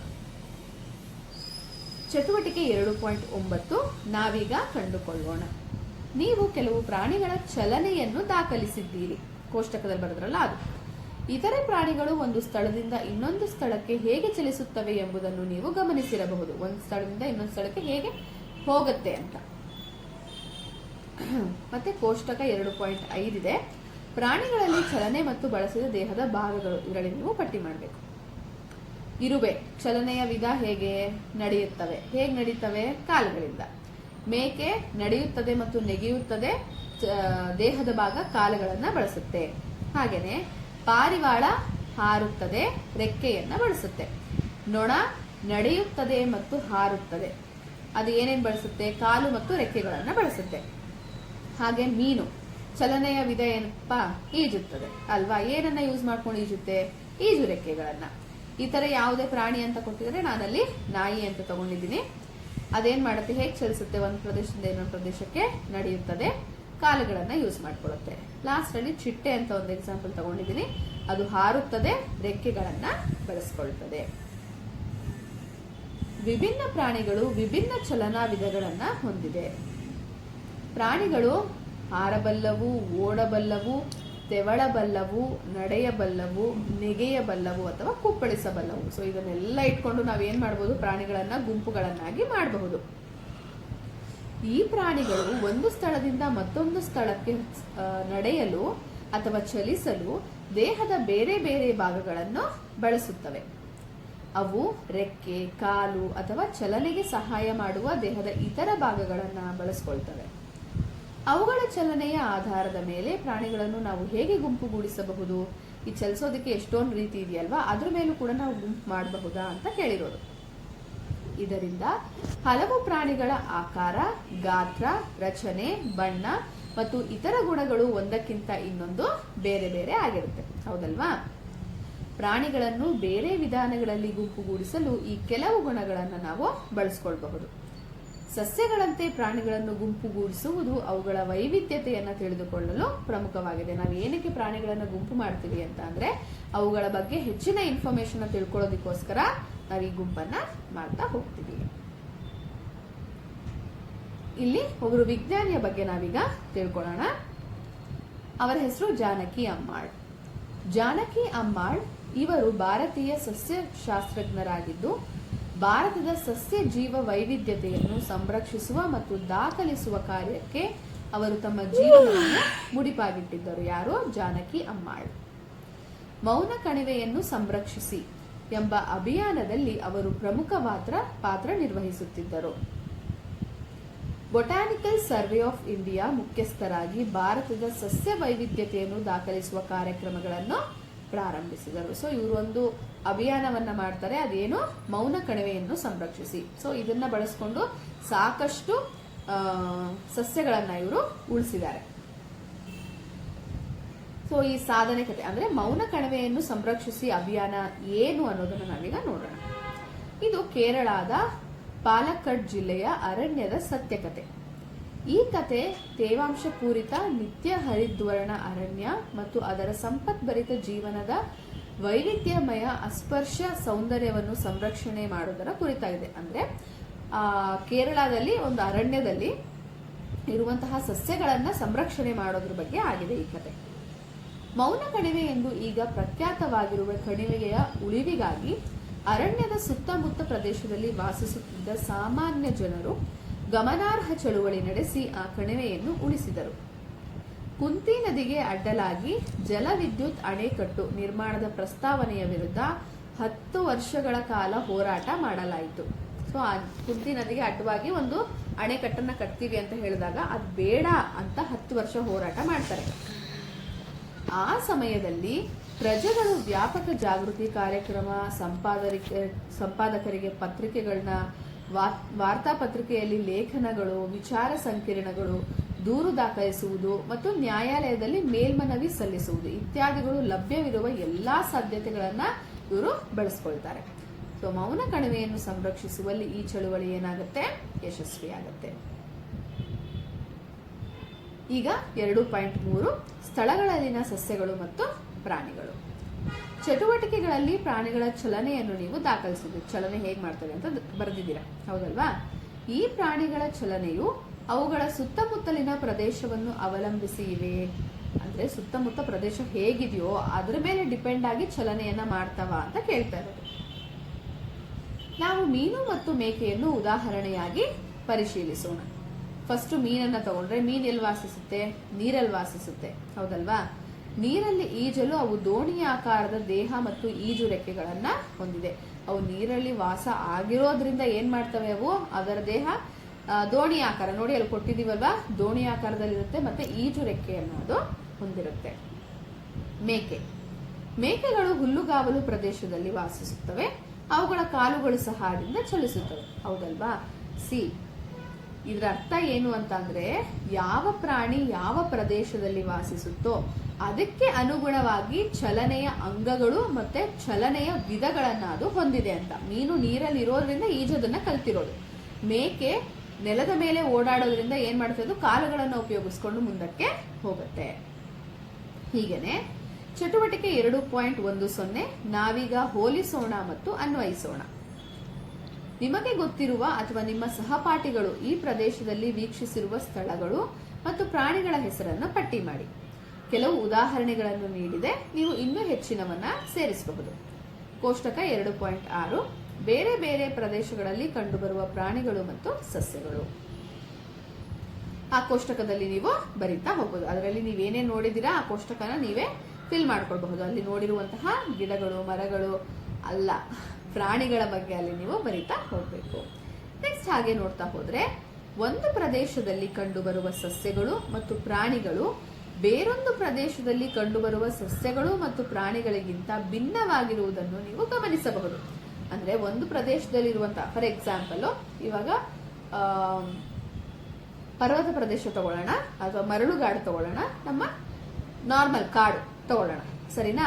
ಚಟುವಟಿಕೆ 2.9 ನಾವೀಗ ಕಂಡುಕೊಳ್ಳೋಣ. ನೀವು ಕೆಲವು ಪ್ರಾಣಿಗಳ ಚಲನೆಯನ್ನು ದಾಖಲಿಸಿದ್ದೀರಿ. ಕೋಷ್ಟಕದಲ್ಲಿ ಬರೆದ್ರಲ್ಲ ಅದು. ಇತರೆ ಪ್ರಾಣಿಗಳು ಒಂದು ಸ್ಥಳದಿಂದ ಇನ್ನೊಂದು ಸ್ಥಳಕ್ಕೆ ಹೇಗೆ ಚಲಿಸುತ್ತವೆ ಎಂಬುದನ್ನು ನೀವು ಗಮನಿಸಿರಬಹುದು. ಒಂದು ಸ್ಥಳದಿಂದ ಇನ್ನೊಂದು ಸ್ಥಳಕ್ಕೆ ಹೇಗೆ ಹೋಗುತ್ತೆ ಅಂತ. ಮತ್ತೆ ಕೋಷ್ಟಕ 2.5 ಇದೆ. ಪ್ರಾಣಿಗಳಲ್ಲಿ ಚಲನೆ ಮತ್ತು ಬಳಸಿದ ದೇಹದ ಭಾಗಗಳು, ಇದರಲ್ಲಿ ನೀವು ಪಟ್ಟಿ ಮಾಡಬೇಕು. ಇರುವೆ ಚಲನೆಯ ವಿಧ ಹೇಗೆ ನಡೆಯುತ್ತವೆ? ಹೇಗೆ ನಡೀತವೆ? ಕಾಲುಗಳಿಂದ. ಮೇಕೆ ನಡೆಯುತ್ತದೆ ಮತ್ತು ನೆಗೆಯುತ್ತದೆ, ದೇಹದ ಭಾಗ ಕಾಲುಗಳನ್ನ ಬಳಸುತ್ತೆ. ಹಾಗೇನೆ ಪಾರಿವಾಳ ಹಾರುತ್ತದೆ, ರೆಕ್ಕೆಯನ್ನ ಬಳಸುತ್ತೆ. ನೊಣ ನಡೆಯುತ್ತದೆ ಮತ್ತು ಹಾರುತ್ತದೆ. ಅದು ಏನೇನು ಬಳಸುತ್ತೆ? ಕಾಲು ಮತ್ತು ರೆಕ್ಕೆಗಳನ್ನ ಬಳಸುತ್ತೆ. ಹಾಗೆ ಮೀನು ಚಲನೆಯ ವಿಧ ಏನಪ್ಪಾ? ಈಜುತ್ತದೆ ಅಲ್ವಾ? ಏನನ್ನ ಯೂಸ್ ಮಾಡ್ಕೊಂಡು ಈಜುತ್ತೆ? ಈಜು ರೆಕ್ಕೆಗಳನ್ನ. ಈ ತರ ಯಾವುದೇ ಪ್ರಾಣಿ ಅಂತ ಕೊಟ್ಟಿದ್ರೆ ನಾನಲ್ಲಿ ನಾಯಿ ಅಂತ ತಗೊಂಡಿದ್ದೀನಿ. ಅದೇನ್ ಮಾಡುತ್ತೆ? ಹೇಗೆ ಚಲಿಸುತ್ತೆ? ಒಂದು ಪ್ರದೇಶದಿಂದ ಇನ್ನೊಂದು ಪ್ರದೇಶಕ್ಕೆ ನಡೆಯುತ್ತದೆ, ಕಾಲುಗಳನ್ನ ಯೂಸ್ ಮಾಡ್ಕೊಳ್ಳುತ್ತೆ. ಲಾಸ್ಟ್ ಅಲ್ಲಿ ಚಿಟ್ಟೆ ಅಂತ ಒಂದು ಎಕ್ಸಾಂಪಲ್ ತಗೊಂಡಿದ್ದೀನಿ. ಅದು ಹಾರುತ್ತದೆ, ರೆಕ್ಕೆಗಳನ್ನ ಬಳಸ್ಕೊಳ್ತದೆ. ವಿಭಿನ್ನ ಪ್ರಾಣಿಗಳು ವಿಭಿನ್ನ ಚಲನಾ ವಿಧಗಳನ್ನ ಹೊಂದಿದೆ. ಪ್ರಾಣಿಗಳು ಹಾರಬಲ್ಲವು, ಓಡಬಲ್ಲವು, ತೆವಳಬಲ್ಲವು, ನಡೆಯಬಲ್ಲವು, ನೆಗೆಯಬಲ್ಲವು ಅಥವಾ ಕುಪ್ಪಳಿಸಬಲ್ಲವು. ಸೊ ಇದನ್ನೆಲ್ಲ ಇಟ್ಕೊಂಡು ನಾವೇನ್ ಮಾಡಬಹುದು? ಪ್ರಾಣಿಗಳನ್ನ ಗುಂಪುಗಳನ್ನಾಗಿ ಮಾಡಬಹುದು. ಈ ಪ್ರಾಣಿಗಳು ಒಂದು ಸ್ಥಳದಿಂದ ಮತ್ತೊಂದು ಸ್ಥಳಕ್ಕೆ ನಡೆಯಲು ಅಥವಾ ಚಲಿಸಲು ದೇಹದ ಬೇರೆ ಬೇರೆ ಭಾಗಗಳನ್ನು ಬಳಸುತ್ತವೆ. ಅವು ರೆಕ್ಕೆ, ಕಾಲು ಅಥವಾ ಚಲನೆಗೆ ಸಹಾಯ ಮಾಡುವ ದೇಹದ ಇತರ ಭಾಗಗಳನ್ನ ಬಳಸ್ಕೊಳ್ತವೆ. ಅವುಗಳ ಚಲನೆಯ ಆಧಾರದ ಮೇಲೆ ಪ್ರಾಣಿಗಳನ್ನು ನಾವು ಹೇಗೆ ಗುಂಪುಗೂಡಿಸಬಹುದು? ಈ ಚಲಿಸೋದಕ್ಕೆ ಎಷ್ಟೊಂದು ರೀತಿ ಇದೆಯಲ್ವಾ, ಅದ್ರ ಮೇಲೂ ಕೂಡ ನಾವು ಗುಂಪು ಮಾಡಬಹುದಾ ಅಂತ ಕೇಳಿರೋದು. ಇದರಿಂದ ಹಲವು ಪ್ರಾಣಿಗಳ ಆಕಾರ, ಗಾತ್ರ, ರಚನೆ, ಬಣ್ಣ ಮತ್ತು ಇತರ ಗುಣಗಳು ಒಂದಕ್ಕಿಂತ ಇನ್ನೊಂದು ಬೇರೆ ಬೇರೆ ಆಗಿರುತ್ತೆ, ಹೌದಲ್ವಾ? ಪ್ರಾಣಿಗಳನ್ನು ಬೇರೆ ವಿಧಾನಗಳಲ್ಲಿ ಗುಂಪುಗೂಡಿಸಲು ಈ ಕೆಲವು ಗುಣಗಳನ್ನು ನಾವು ಬಳಸ್ಕೊಳ್ಬಹುದು. ಸಸ್ಯಗಳಂತೆ ಪ್ರಾಣಿಗಳನ್ನು ಗುಂಪುಗೂಡಿಸುವುದು ಅವುಗಳ ವೈವಿಧ್ಯತೆಯನ್ನು ತಿಳಿದುಕೊಳ್ಳಲು ಪ್ರಮುಖವಾಗಿದೆ. ನಾವು ಏನಕ್ಕೆ ಪ್ರಾಣಿಗಳನ್ನು ಗುಂಪು ಮಾಡ್ತೀವಿ ಅಂತ ಅಂದ್ರೆ ಅವುಗಳ ಬಗ್ಗೆ ಹೆಚ್ಚಿನ ಇನ್ಫಾರ್ಮೇಶನ್ ತಿಳ್ಕೊಳ್ಳೋದಕ್ಕೋಸ್ಕರ ನಾವು ಈ ಗುಂಪನ್ನ ಮಾಡ್ತಾ ಹೋಗ್ತೀವಿ. ಇಲ್ಲಿ ಒಬ್ಬರು ವಿಜ್ಞಾನಿಯ ಬಗ್ಗೆ ನಾವೀಗ ತಿಳ್ಕೊಳ್ಳೋಣ. ಅವರ ಹೆಸರು ಜಾನಕಿ ಅಮ್ಮಾಳ್. ಜಾನಕಿ ಅಮ್ಮಾಳ್ ಇವರು ಭಾರತೀಯ ಸಸ್ಯಶಾಸ್ತ್ರಜ್ಞರಾಗಿದ್ದು ಭಾರತದ ಸಸ್ಯ ಜೀವ ವೈವಿಧ್ಯತೆಯನ್ನು ಸಂರಕ್ಷಿಸುವ ಮತ್ತು ದಾಖಲಿಸುವ ಕಾರ್ಯಕ್ಕೆ ಅವರು ತಮ್ಮ ಜೀವನವನ್ನು ಮುಡಿಪಾಗಿಟ್ಟಿದ್ದರು. ಯಾರು? ಜಾನಕಿ ಅಮ್ಮಾಳ್. ಮೌನ ಕಣಿವೆಯನ್ನು ಸಂರಕ್ಷಿಸಿ ಎಂಬ ಅಭಿಯಾನದಲ್ಲಿ ಅವರು ಪ್ರಮುಖ ಪಾತ್ರ ನಿರ್ವಹಿಸುತ್ತಿದ್ದರು. ಬೊಟಾನಿಕಲ್ ಸರ್ವೆ ಆಫ್ ಇಂಡಿಯಾ ಮುಖ್ಯಸ್ಥರಾಗಿ ಭಾರತದ ಸಸ್ಯ ವೈವಿಧ್ಯತೆಯನ್ನು ದಾಖಲಿಸುವ ಕಾರ್ಯಕ್ರಮಗಳನ್ನು ಪ್ರಾರಂಭಿಸಿದರು. ಸೊ ಇವರು ಒಂದು ಅಭಿಯಾನವನ್ನ ಮಾಡ್ತಾರೆ. ಅದೇನು? ಮೌನ ಕಣಿವೆಯನ್ನು ಸಂರಕ್ಷಿಸಿ. ಸೊ ಇದನ್ನ ಬಳಸ್ಕೊಂಡು ಸಾಕಷ್ಟು ಸಸ್ಯಗಳನ್ನ ಇವರು ಉಳಿಸಿದ್ದಾರೆ. ಸೊ ಈ ಸಾಧನೆ ಕಥೆ ಅಂದ್ರೆ ಮೌನ ಕಣಿವೆಯನ್ನು ಸಂರಕ್ಷಿಸಿ ಅಭಿಯಾನ ಏನು ಅನ್ನೋದನ್ನ ನಾವೀಗ ನೋಡೋಣ. ಇದು ಕೇರಳದ ಪಾಲಕ್ಕಡ್ ಜಿಲ್ಲೆಯ ಅರಣ್ಯದ ಸತ್ಯಕಥೆ. ಈ ಕತೆ ತೇವಾಂಶ ಪೂರಿತ ನಿತ್ಯ ಹರಿದ್ವರ್ಣ ಅರಣ್ಯ ಮತ್ತು ಅದರ ಸಂಪತ್ಭರಿತ ಜೀವನದ ವೈವಿಧ್ಯಮಯ ಅಸ್ಪರ್ಶ ಸೌಂದರ್ಯವನ್ನು ಸಂರಕ್ಷಣೆ ಮಾಡುವುದರ ಕುರಿತಾಗಿದೆ. ಅಂದ್ರೆ ಕೇರಳದಲ್ಲಿ ಒಂದು ಅರಣ್ಯದಲ್ಲಿ ಇರುವಂತಹ ಸಸ್ಯಗಳನ್ನ ಸಂರಕ್ಷಣೆ ಮಾಡೋದ್ರ ಬಗ್ಗೆ ಆಗಿದೆ ಈ ಕತೆ. ಮೌನ ಕಣಿವೆ ಎಂದು ಈಗ ಪ್ರಖ್ಯಾತವಾಗಿರುವ ಕಣಿವೆಯ ಉಳಿವಿಗಾಗಿ ಅರಣ್ಯದ ಸುತ್ತಮುತ್ತ ಪ್ರದೇಶದಲ್ಲಿ ವಾಸಿಸುತ್ತಿದ್ದ ಸಾಮಾನ್ಯ ಜನರು ಗಮನಾರ್ಹ ಚಳುವಳಿ ನಡೆಸಿ ಆ ಕಣಿವೆಯನ್ನು ಉಳಿಸಿದರು. ಕುಂತಿ ನದಿಗೆ ಅಡ್ಡಲಾಗಿ ಜಲವಿದ್ಯುತ್ ಅಣೆಕಟ್ಟು ನಿರ್ಮಾಣದ ಪ್ರಸ್ತಾವನೆಯ ವಿರುದ್ಧ 10 ವರ್ಷಗಳ ಕಾಲ ಹೋರಾಟ ಮಾಡಲಾಯಿತು. ಸೊ ಆ ಕುಂತಿ ನದಿಗೆ ಅಡ್ಡವಾಗಿ ಒಂದು ಅಣೆಕಟ್ಟನ್ನ ಕಟ್ತೀವಿ ಅಂತ ಹೇಳಿದಾಗ ಅದು ಬೇಡ ಅಂತ 10 ವರ್ಷ ಹೋರಾಟ ಮಾಡ್ತಾರೆ. ಆ ಸಮಯದಲ್ಲಿ ಪ್ರಜೆಗಳು ವ್ಯಾಪಕ ಜಾಗೃತಿ ಕಾರ್ಯಕ್ರಮ, ಸಂಪಾದಕರಿಗೆ ಪತ್ರಿಕೆಗಳನ್ನ, ವಾರ್ತಾಪತ್ರಿಕೆಯಲ್ಲಿ ಲೇಖನಗಳು, ವಿಚಾರ ಸಂಕಿರಣಗಳು, ದೂರು ದಾಖಲಿಸುವುದು ಮತ್ತು ನ್ಯಾಯಾಲಯದಲ್ಲಿ ಮೇಲ್ಮನವಿ ಸಲ್ಲಿಸುವುದು ಇತ್ಯಾದಿಗಳು ಲಭ್ಯವಿರುವ ಎಲ್ಲಾ ಸಾಧ್ಯತೆಗಳನ್ನ ಇವರು ಬಳಸ್ಕೊಳ್ತಾರೆ. ಸೊ ಮೌನ ಕಣಿವೆಯನ್ನು ಸಂರಕ್ಷಿಸುವಲ್ಲಿ ಈ ಚಳುವಳಿ ಏನಾಗುತ್ತೆ? ಯಶಸ್ವಿಯಾಗುತ್ತೆ. ಈಗ 2.3 ಸ್ಥಳಗಳಲ್ಲಿನ ಸಸ್ಯಗಳು ಮತ್ತು ಪ್ರಾಣಿಗಳು. ಚಟುವಟಿಕೆಗಳಲ್ಲಿ ಪ್ರಾಣಿಗಳ ಚಲನೆಯನ್ನು ನೀವು ದಾಖಲಿಸುವುದು. ಚಲನೆ ಹೇಗೆ ಮಾಡ್ತವೆ ಅಂತ ಬರೆದಿದ್ದೀರಾ, ಹೌದಲ್ವಾ? ಈ ಪ್ರಾಣಿಗಳ ಚಲನೆಯು ಅವುಗಳ ಸುತ್ತಮುತ್ತಲಿನ ಪ್ರದೇಶವನ್ನು ಅವಲಂಬಿಸಿ ಇವೆ. ಅಂದ್ರೆ ಸುತ್ತಮುತ್ತ ಪ್ರದೇಶ ಹೇಗಿದೆಯೋ ಅದ್ರ ಮೇಲೆ ಡಿಪೆಂಡ್ ಆಗಿ ಚಲನೆಯನ್ನ ಮಾಡ್ತಾವ ಅಂತ ಕೇಳ್ತಾ ಇರೋದು. ನಾವು ಮೀನು ಮತ್ತು ಮೇಕೆಯನ್ನು ಉದಾಹರಣೆಯಾಗಿ ಪರಿಶೀಲಿಸೋಣ. ಫಸ್ಟ್ ಮೀನನ್ನ ತಗೊಂಡ್ರೆ ಮೀನ್ ಎಲ್ಲಿ ವಾಸಿಸುತ್ತೆ? ನೀರಲ್ಲಿ ವಾಸಿಸುತ್ತೆ, ಹೌದಲ್ವಾ? ನೀರಲ್ಲಿ ಈಜಲು ಅವು ದೋಣಿಯ ಆಕಾರದ ದೇಹ ಮತ್ತು ಈಜು ರೆಕ್ಕೆಗಳನ್ನ ಹೊಂದಿದೆ. ಅವು ನೀರಲ್ಲಿ ವಾಸ ಆಗಿರೋದ್ರಿಂದ ಏನ್ ಮಾಡ್ತವೆ? ಅವು ಅದರ ದೇಹ ದೋಣಿ ಆಕಾರ, ನೋಡಿ ಅಲ್ಲಿ ಕೊಟ್ಟಿದೀವಲ್ವಾ, ದೋಣಿ ಆಕಾರದಲ್ಲಿರುತ್ತೆ ಮತ್ತೆ ಈಜು ರೆಕ್ಕೆ ಅನ್ನೋದು ಹೊಂದಿರುತ್ತೆ. ಮೇಕೆ ಮೇಕೆಗಳು ಹುಲ್ಲುಗಾವಲು ಪ್ರದೇಶದಲ್ಲಿ ವಾಸಿಸುತ್ತವೆ. ಅವುಗಳ ಕಾಲುಗಳು ಸಹ ಹಾಡಿಂದ ಚಲಿಸುತ್ತವೆ. ಹೌದಲ್ವಾ? ಸಿ, ಇದರ ಅರ್ಥ ಏನು ಅಂತಂದ್ರೆ, ಯಾವ ಪ್ರಾಣಿ ಯಾವ ಪ್ರದೇಶದಲ್ಲಿ ವಾಸಿಸುತ್ತೋ ಅದಕ್ಕೆ ಅನುಗುಣವಾಗಿ ಚಲನೆಯ ಅಂಗಗಳು ಮತ್ತೆ ಚಲನೆಯ ವಿಧಗಳನ್ನ ಅದು ಹೊಂದಿದೆ ಅಂತ. ಮೀನು ನೀರಲ್ಲಿ ಇರೋದ್ರಿಂದ ಈಜೋದನ್ನ ಕಲ್ತಿರೋದು. ಮೇಕೆ ನೆಲದ ಮೇಲೆ ಓಡಾಡೋದ್ರಿಂದ ಏನ್ ಮಾಡ್ತದೆ, ಕಾಲುಗಳನ್ನು ಉಪಯೋಗಿಸ್ಕೊಂಡು ಮುಂದಕ್ಕೆ ಹೋಗುತ್ತೆ. ಹೀಗೇನೆ ಚಟುವಟಿಕೆ 2.10 ನಾವೀಗ ಹೋಲಿಸೋಣ ಮತ್ತು ಅನ್ವಯಿಸೋಣ. ನಿಮಗೆ ಗೊತ್ತಿರುವ ಅಥವಾ ನಿಮ್ಮ ಸಹಪಾಠಿಗಳು ಈ ಪ್ರದೇಶದಲ್ಲಿ ವೀಕ್ಷಿಸಿರುವ ಸ್ಥಳಗಳು ಮತ್ತು ಪ್ರಾಣಿಗಳ ಹೆಸರನ್ನು ಪಟ್ಟಿ ಮಾಡಿ. ಕೆಲವು ಉದಾಹರಣೆಗಳನ್ನು ನೀಡಿದೆ, ನೀವು ಇನ್ನೂ ಹೆಚ್ಚಿನವನ್ನ ಸೇರಿಸಬಹುದು. ಕೋಷ್ಟಕ 2.6 ಬೇರೆ ಬೇರೆ ಪ್ರದೇಶಗಳಲ್ಲಿ ಕಂಡುಬರುವ ಪ್ರಾಣಿಗಳು ಮತ್ತು ಸಸ್ಯಗಳು. ಆ ಕೋಷ್ಟಕದಲ್ಲಿ ನೀವು ಬರೀತಾ ಹೋಗ್ಬೋದು. ಅದರಲ್ಲಿ ನೀವೇನೇನು ನೋಡಿದಿರಾ ಆ ಕೋಷ್ಟಕನ ನೀವೇ ಫಿಲ್ ಮಾಡ್ಕೊಳ್ಬಹುದು. ಅಲ್ಲಿ ನೋಡಿರುವಂತಹ ಗಿಡಗಳು, ಮರಗಳು ಅಲ್ಲ, ಪ್ರಾಣಿಗಳ ಬಗ್ಗೆ ಅಲ್ಲಿ ನೀವು ಬರೀತಾ ಹೋಗ್ಬೇಕು. ನೆಕ್ಸ್ಟ್ ಹಾಗೆ ನೋಡ್ತಾ ಹೋದ್ರೆ, ಒಂದು ಪ್ರದೇಶದಲ್ಲಿ ಕಂಡುಬರುವ ಸಸ್ಯಗಳು ಮತ್ತು ಪ್ರಾಣಿಗಳು ಬೇರೊಂದು ಪ್ರದೇಶದಲ್ಲಿ ಕಂಡುಬರುವ ಸಸ್ಯಗಳು ಮತ್ತು ಪ್ರಾಣಿಗಳಿಗಿಂತ ಭಿನ್ನವಾಗಿರುವುದನ್ನು ನೀವು ಗಮನಿಸಬಹುದು. ಅಂದ್ರೆ ಒಂದು ಪ್ರದೇಶದಲ್ಲಿರುವಂತಹ, ಫಾರ್ ಎಕ್ಸಾಂಪಲ್ ಇವಾಗ ಪರ್ವತ ಪ್ರದೇಶ ತಗೊಳ್ಳೋಣ ಅಥವಾ ಮರಳುಗಾಡು ತಗೊಳ್ಳೋಣ, ನಮ್ಮ ನಾರ್ಮಲ್ ಕಾಡು ತಗೊಳ್ಳೋಣ, ಸರಿನಾ?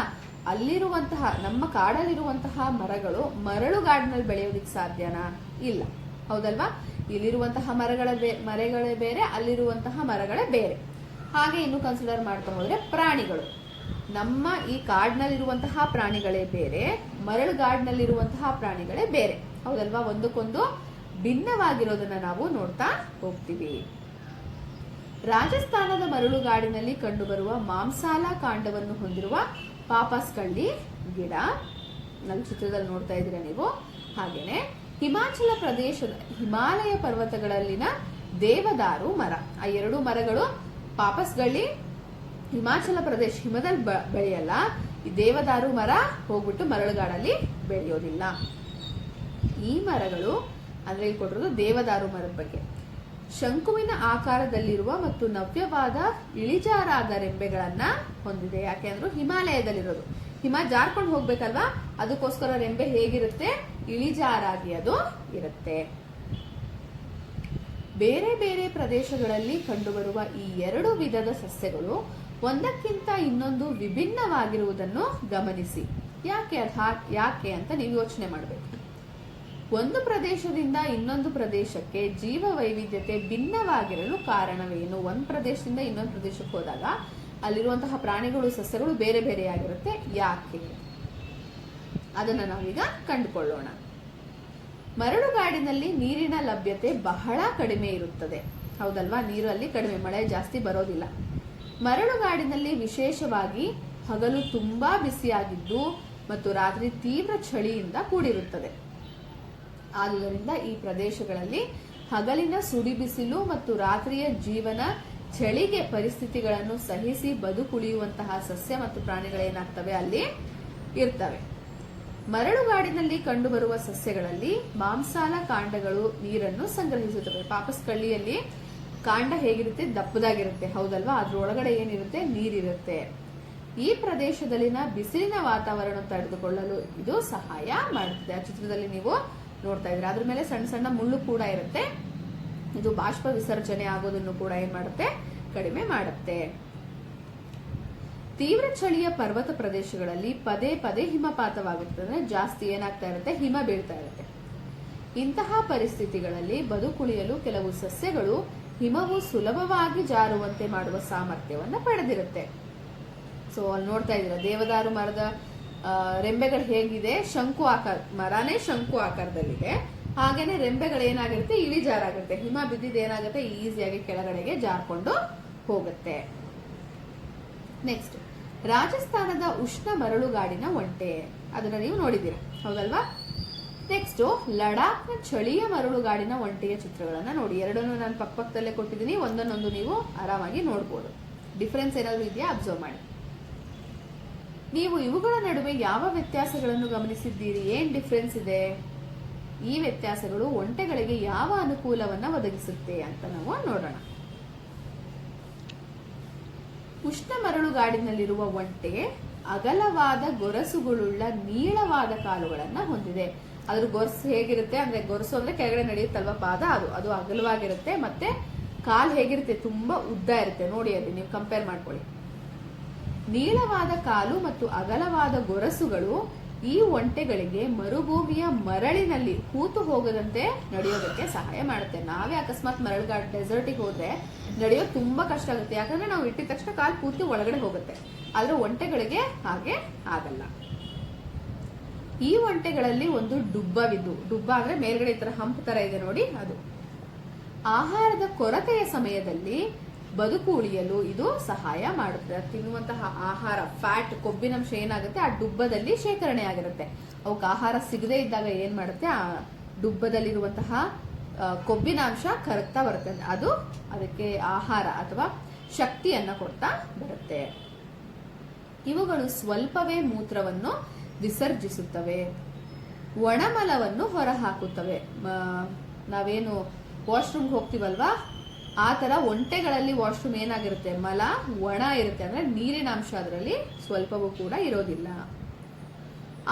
ಅಲ್ಲಿರುವಂತಹ ನಮ್ಮ ಕಾಡಲ್ಲಿರುವಂತಹ ಮರಗಳು ಮರಳುಗಾಡಿನಲ್ಲಿ ಬೆಳೆಯೋದಿಕ್ ಸಾಧ್ಯನಾ? ಇಲ್ಲ, ಹೌದಲ್ವಾ? ಇಲ್ಲಿರುವಂತಹ ಮರಗಳೇ ಬೇರೆ, ಅಲ್ಲಿರುವಂತಹ ಮರಗಳೇ ಬೇರೆ. ಹಾಗೆ ಇನ್ನು ಕನ್ಸಿಡರ್ ಮಾಡ್ತಾ ಹೋದ್ರೆ ಪ್ರಾಣಿಗಳು, ನಮ್ಮ ಈ ಕಾಡಿನಲ್ಲಿರುವಂತಹ ಪ್ರಾಣಿಗಳೇ ಬೇರೆ, ಮರಳುಗಾಡಿನಲ್ಲಿರುವಂತಹ ಪ್ರಾಣಿಗಳೇ ಬೇರೆ, ಹೌದಲ್ವಾ? ಒಂದಕ್ಕೊಂದು ಭಿನ್ನವಾಗಿರೋದನ್ನ ನಾವು ನೋಡ್ತಾ ಹೋಗ್ತೀವಿ. ರಾಜಸ್ಥಾನದ ಮರಳುಗಾಡಿನಲ್ಲಿ ಕಂಡುಬರುವ ಮಾಂಸಾಲ ಕಾಂಡವನ್ನು ಹೊಂದಿರುವ ಪಾಪಸ್ ಕಳ್ಳಿ ಗಿಡ, ನನ್ನ ಚಿತ್ರದಲ್ಲಿ ನೋಡ್ತಾ ಇದ್ದೀರಾ ನೀವು. ಹಾಗೇನೆ ಹಿಮಾಚಲ ಪ್ರದೇಶದ ಹಿಮಾಲಯ ಪರ್ವತಗಳಲ್ಲಿನ ದೇವದಾರು ಮರ, ಆ ಎರಡು ಮರಗಳು ಪಾಪಸ್ ಗಳ್ಳಿ ಹಿಮಾಚಲ ಪ್ರದೇಶ ಹಿಮದಲ್ಲಿ ಬೆಳೆಯಲ್ಲ, ಈ ದೇವದಾರು ಮರ ಹೋಗ್ಬಿಟ್ಟು ಮರಳುಗಾಡಲ್ಲಿ ಬೆಳೆಯೋದಿಲ್ಲ. ಈ ಮರಗಳು ಅಂದ್ರೆ ಇಲ್ಲಿ ಕೊಟ್ಟಿರೋದು ದೇವದಾರು ಮರದ ಬಗ್ಗೆ. ಶಂಕುವಿನ ಆಕಾರದಲ್ಲಿರುವ ಮತ್ತು ನವ್ಯವಾದ ಇಳಿಜಾರಾದ ರೆಂಬೆಗಳನ್ನ ಹೊಂದಿದೆ. ಯಾಕೆ ಅಂದ್ರೆ ಹಿಮಾಲಯದಲ್ಲಿರೋದು, ಹಿಮ ಜಾರ್ಕೊಂಡು ಹೋಗ್ಬೇಕಲ್ವಾ, ಅದಕ್ಕೋಸ್ಕರ ರೆಂಬೆ ಹೇಗಿರುತ್ತೆ, ಇಳಿಜಾರಾಗಿ ಅದು ಇರುತ್ತೆ. ಬೇರೆ ಬೇರೆ ಪ್ರದೇಶಗಳಲ್ಲಿ ಕಂಡುಬರುವ ಈ ಎರಡು ವಿಧದ ಸಸ್ಯಗಳು ಒಂದಕ್ಕಿಂತ ಇನ್ನೊಂದು ವಿಭಿನ್ನವಾಗಿರುವುದನ್ನು ಗಮನಿಸಿ. ಯಾಕೆ ಅಂತ ನೀವು ಯೋಚನೆ ಮಾಡಬೇಕು. ಒಂದು ಪ್ರದೇಶದಿಂದ ಇನ್ನೊಂದು ಪ್ರದೇಶಕ್ಕೆ ಜೀವ ವೈವಿಧ್ಯತೆ ಭಿನ್ನವಾಗಿರಲು ಕಾರಣವೇನು? ಒಂದು ಪ್ರದೇಶದಿಂದ ಇನ್ನೊಂದು ಪ್ರದೇಶಕ್ಕೆ ಹೋದಾಗ ಅಲ್ಲಿರುವಂತಹ ಪ್ರಾಣಿಗಳು, ಸಸ್ಯಗಳು ಬೇರೆ ಬೇರೆಯಾಗಿರುತ್ತೆ. ಯಾಕೆ? ಅದನ್ನ ನಾವೀಗ ಕಂಡುಕೊಳ್ಳೋಣ. ಮರಳುಗಾಡಿನಲ್ಲಿ ನೀರಿನ ಲಭ್ಯತೆ ಬಹಳ ಕಡಿಮೆ ಇರುತ್ತದೆ, ಹೌದಲ್ವಾ? ನೀರಲ್ಲಿ ಕಡಿಮೆ, ಮಳೆ ಜಾಸ್ತಿ ಬರೋದಿಲ್ಲ. ಮರಳುಗಾಡಿನಲ್ಲಿ ವಿಶೇಷವಾಗಿ ಹಗಲು ತುಂಬಾ ಬಿಸಿಯಾಗಿದ್ದು ಮತ್ತು ರಾತ್ರಿ ತೀವ್ರ ಚಳಿಯಿಂದ ಕೂಡಿರುತ್ತದೆ. ಆದುದರಿಂದ ಈ ಪ್ರದೇಶಗಳಲ್ಲಿ ಹಗಲಿನ ಸುಡಿ ಬಿಸಿಲು ಮತ್ತು ರಾತ್ರಿಯ ಜೀವನ ಚಳಿಗೆ ಪರಿಸ್ಥಿತಿಗಳನ್ನು ಸಹಿಸಿ ಬದುಕುಳಿಯುವಂತಹ ಸಸ್ಯ ಮತ್ತು ಪ್ರಾಣಿಗಳೇನಾಗ್ತವೆ ಅಲ್ಲಿ ಇರ್ತವೆ. ಮರಳುಗಾಡಿನಲ್ಲಿ ಕಂಡುಬರುವ ಸಸ್ಯಗಳಲ್ಲಿ ಮಾಂಸಾಲ ಕಾಂಡಗಳು ನೀರನ್ನು ಸಂಗ್ರಹಿಸುತ್ತವೆ. ಪಾಪಸ್ ಕಳ್ಳಿಯಲ್ಲಿ ಕಾಂಡ ಹೇಗಿರುತ್ತೆ, ದಪ್ಪದಾಗಿರುತ್ತೆ, ಹೌದಲ್ವಾ? ಅದ್ರ ಒಳಗಡೆ ಏನಿರುತ್ತೆ, ನೀರಿರುತ್ತೆ. ಈ ಪ್ರದೇಶದಲ್ಲಿನ ಬಿಸಿಲಿನ ವಾತಾವರಣ ತಡೆದುಕೊಳ್ಳಲು ಇದು ಸಹಾಯ ಮಾಡುತ್ತದೆ. ಆ ಚಿತ್ರದಲ್ಲಿ ನೀವು ನೋಡ್ತಾ ಇದ್ರೆ ಅದ್ರ ಮೇಲೆ ಸಣ್ಣ ಸಣ್ಣ ಮುಳ್ಳು ಕೂಡ ಇರುತ್ತೆ. ಇದು ಬಾಷ್ಪ ವಿಸರ್ಜನೆ ಆಗೋದನ್ನು ಕೂಡ ಏನ್ ಮಾಡುತ್ತೆ, ಕಡಿಮೆ ಮಾಡುತ್ತೆ. ತೀವ್ರ ಚಳಿಯ ಪರ್ವತ ಪ್ರದೇಶಗಳಲ್ಲಿ ಪದೇ ಪದೇ ಹಿಮಪಾತವಾಗುತ್ತದೆ, ಜಾಸ್ತಿ ಏನಾಗ್ತಾ ಇರುತ್ತೆ, ಹಿಮ ಬೀಳ್ತಾ ಇರುತ್ತೆ. ಇಂತಹ ಪರಿಸ್ಥಿತಿಗಳಲ್ಲಿ ಬದುಕುಳಿಯಲು ಕೆಲವು ಸಸ್ಯಗಳು ಹಿಮವು ಸುಲಭವಾಗಿ ಜಾರುವಂತೆ ಮಾಡುವ ಸಾಮರ್ಥ್ಯವನ್ನು ಪಡೆದಿರುತ್ತೆ. ಸೊ ಅಲ್ಲಿ ನೋಡ್ತಾ ಇದ್ದೀರಾ ದೇವದಾರು ಮರದ ರೆಂಬೆಗಳು ಹೇಗಿದೆ, ಶಂಕು ಆಕಾರ, ಮರನೇ ಶಂಕು ಆಕಾರದಲ್ಲಿದೆ. ಹಾಗೇನೆ ರೆಂಬೆಗಳು ಏನಾಗಿರುತ್ತೆ, ಇಳಿಜಾರಾಗುತ್ತೆ. ಹಿಮ ಬಿದ್ದಿದ್ದು ಏನಾಗುತ್ತೆ, ಈಸಿಯಾಗಿ ಕೆಳಗಡೆಗೆ ಜಾರ್ಕೊಂಡು ಹೋಗುತ್ತೆ. ನೆಕ್ಸ್ಟ್, ರಾಜಸ್ಥಾನದ ಉಷ್ಣ ಮರಳುಗಾಡಿನ ಒಂಟೆ, ಅದನ್ನ ನೀವು ನೋಡಿದ್ದೀರಾ, ಹೌದಲ್ವಾ? ನೆಕ್ಸ್ಟ್, ಲಡಾಖ್ನ ಚಳಿಯ ಮರಳುಗಾಡಿನ ಒಂಟೆಯ ಚಿತ್ರಗಳನ್ನ ನೋಡಿ. ಎರಡನ್ನು ನಾನು ಪಕ್ಕದಲ್ಲೇ ಕೊಟ್ಟಿದ್ದೀನಿ, ಒಂದನ್ನೊಂದು ನೀವು ಆರಾಮಾಗಿ ನೋಡ್ಬೋದು. ಡಿಫರೆನ್ಸ್ ಏನಾದ್ರು ಇದೆಯಾ ಅಬ್ಸರ್ವ್ ಮಾಡಿ. ನೀವು ಇವುಗಳ ನಡುವೆ ಯಾವ ವ್ಯತ್ಯಾಸಗಳನ್ನು ಗಮನಿಸಿದ್ದೀರಿ? ಏನ್ ಡಿಫರೆನ್ಸ್ ಇದೆ? ಈ ವ್ಯತ್ಯಾಸಗಳು ಒಂಟೆಗಳಿಗೆ ಯಾವ ಅನುಕೂಲವನ್ನ ಒದಗಿಸುತ್ತೆ ಅಂತ ನಾವು ನೋಡೋಣ. ಉಷ್ಣ ಮರಳುಗಾಡಿನಲ್ಲಿರುವ ಒಂಟೆ ಅಗಲವಾದ ಗೊರಸುಗಳುಳ್ಳ ನೀಳವಾದ ಕಾಲುಗಳನ್ನ ಹೊಂದಿದೆ. ಅದ್ರ ಗೊರಸು ಹೇಗಿರುತ್ತೆ ಅಂದ್ರೆ, ಗೊರಸು ಅಂದ್ರೆ ಕೆಳಗಡೆ ನಡೆಯುತ್ತಲ್ವಾ ಪಾದ, ಅದು ಅಗಲವಾಗಿರುತ್ತೆ. ಮತ್ತೆ ಕಾಲು ಹೇಗಿರುತ್ತೆ, ತುಂಬಾ ಉದ್ದ ಇರುತ್ತೆ. ನೋಡಿ ಅಲ್ಲಿ ನೀವು ಕಂಪೇರ್ ಮಾಡ್ಕೊಳ್ಳಿ. ನೀಳವಾದ ಕಾಲು ಮತ್ತು ಅಗಲವಾದ ಗೊರಸುಗಳು ಈ ಒಂಟೆಗಳಿಗೆ ಮರುಭೂಮಿಯ ಮರಳಿನಲ್ಲಿ ಹೂತು ಹೋಗದಂತೆ ನಡೆಯೋದಕ್ಕೆ ಸಹಾಯ ಮಾಡುತ್ತೆ. ನಾವೇ ಅಕಸ್ಮಾತ್ ಮರಳುಗಾಡು ಡೆಸರ್ಟಿಗೆ ಹೋದ್ರೆ ನಡೆಯೋದು ತುಂಬಾ ಕಷ್ಟ ಆಗುತ್ತೆ, ಯಾಕಂದ್ರೆ ನಾವು ಇಟ್ಟಿದ ತಕ್ಷಣ ಕಾಲು ಪೂರ್ತಿ ಒಳಗಡೆ ಹೋಗುತ್ತೆ. ಆದ್ರೆ ಒಂಟೆಗಳಿಗೆ ಹಾಗೆ ಆಗಲ್ಲ. ಈ ಒಂಟೆಗಳಲ್ಲಿ ಒಂದು ಡುಬ್ಬವಿದ್ದು, ಡುಬ್ಬ ಅಂದ್ರೆ ಮೇಲ್ಗಡೆ ಈ ತರ ಹಂಪ್ ತರ ಇದೆ ನೋಡಿ, ಅದು ಆಹಾರದ ಕೊರತೆಯ ಸಮಯದಲ್ಲಿ ಬದುಕು ಉಳಿಯಲು ಇದು ಸಹಾಯ ಮಾಡುತ್ತೆ. ತಿನ್ನುವಂತಹ ಆಹಾರ, ಫ್ಯಾಟ್, ಕೊಬ್ಬಿನಂಶ ಏನಾಗುತ್ತೆ ಆ ಡುಬ್ಬದಲ್ಲಿ ಶೇಖರಣೆ ಆಗಿರುತ್ತೆ. ಅವಕ್ಕೆ ಆಹಾರ ಸಿಗದೇ ಇದ್ದಾಗ ಏನ್ ಮಾಡುತ್ತೆ, ಆ ಡುಬ್ಬದಲ್ಲಿರುವಂತಹ ಕೊಬ್ಬಿನಾಂಶ ಕರಗ್ತಾ ಬರುತ್ತೆ. ಅದು ಅದಕ್ಕೆ ಆಹಾರ ಅಥವಾ ಶಕ್ತಿಯನ್ನ ಕೊಡ್ತಾ ಬರುತ್ತೆ. ಇವುಗಳು ಸ್ವಲ್ಪವೇ ಮೂತ್ರವನ್ನು ವಿಸರ್ಜಿಸುತ್ತವೆ, ಒಣಮಲವನ್ನು ಹೊರಹಾಕುತ್ತವೆ. ನಾವೇನು ವಾಶ್ರೂಮ್ಗೆ ಹೋಗ್ತೀವಲ್ವಾ, ಆ ತರ ಒಂಟೆಗಳಲ್ಲಿ ವಾಶ್ರೂಮ್ ಏನಾಗಿರುತ್ತೆ, ಮಲ ಒಣ ಇರುತ್ತೆ, ಅಂದ್ರೆ ನೀರಿನ ಅಂಶ ಅದರಲ್ಲಿ ಸ್ವಲ್ಪವೂ ಕೂಡ ಇರೋದಿಲ್ಲ.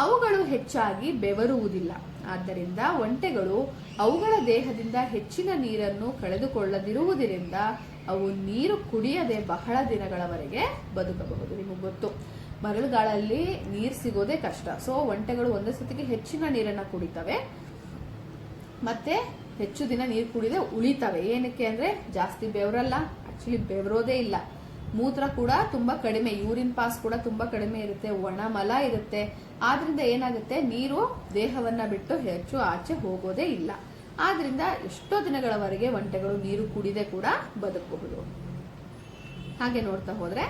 ಅವುಗಳು ಹೆಚ್ಚಾಗಿ ಬೆವರುವುದಿಲ್ಲ. ಆದ್ದರಿಂದ ಒಂಟೆಗಳು ಅವುಗಳ ದೇಹದಿಂದ ಹೆಚ್ಚಿನ ನೀರನ್ನು ಕಳೆದುಕೊಳ್ಳದಿರುವುದರಿಂದ ಅವು ನೀರು ಕುಡಿಯದೆ ಬಹಳ ದಿನಗಳವರೆಗೆ ಬದುಕಬಹುದು. ನಿಮಗೆ ಗೊತ್ತು, ಮರಳುಗಾಳಲ್ಲಿ ನೀರು ಸಿಗೋದೇ ಕಷ್ಟ. ಸೊ ಒಂಟೆಗಳು ಒಂದೇ ಸತಿಗೆ ಹೆಚ್ಚಿನ ನೀರನ್ನ ಕುಡಿತವೆ, ಮತ್ತೆ ಹೆಚ್ಚು ದಿನ ನೀರು ಕುಡಿದೆ ಉಳಿತವೆ. ಏನಕ್ಕೆ ಅಂದ್ರೆ ಜಾಸ್ತಿ ಬೆವರಲ್ಲ, ಆಕ್ಚುಲಿ ಬೆವರೋದೇ ಇಲ್ಲ. ಮೂತ್ರ ಕೂಡ ತುಂಬಾ ಕಡಿಮೆ, ಯೂರಿನ್ ಪಾಸ್ ಕೂಡ ತುಂಬಾ ಕಡಿಮೆ ಇರುತ್ತೆ, ಒಣ ಮಲ ಇರುತ್ತೆ. ಆದ್ರಿಂದ ಏನಾಗುತ್ತೆ, ನೀರು ದೇಹವನ್ನ ಬಿಟ್ಟು ಹೆಚ್ಚು ಆಚೆ ಹೋಗೋದೇ ಇಲ್ಲ. ಆದ್ರಿಂದ ಎಷ್ಟೋ ದಿನಗಳವರೆಗೆ ಒಂಟೆಗಳು ನೀರು ಕುಡಿದೆ ಕೂಡ ಬದುಕಬಹುದು. ಹಾಗೆ ನೋಡ್ತಾ ಹೋದ್ರೆ,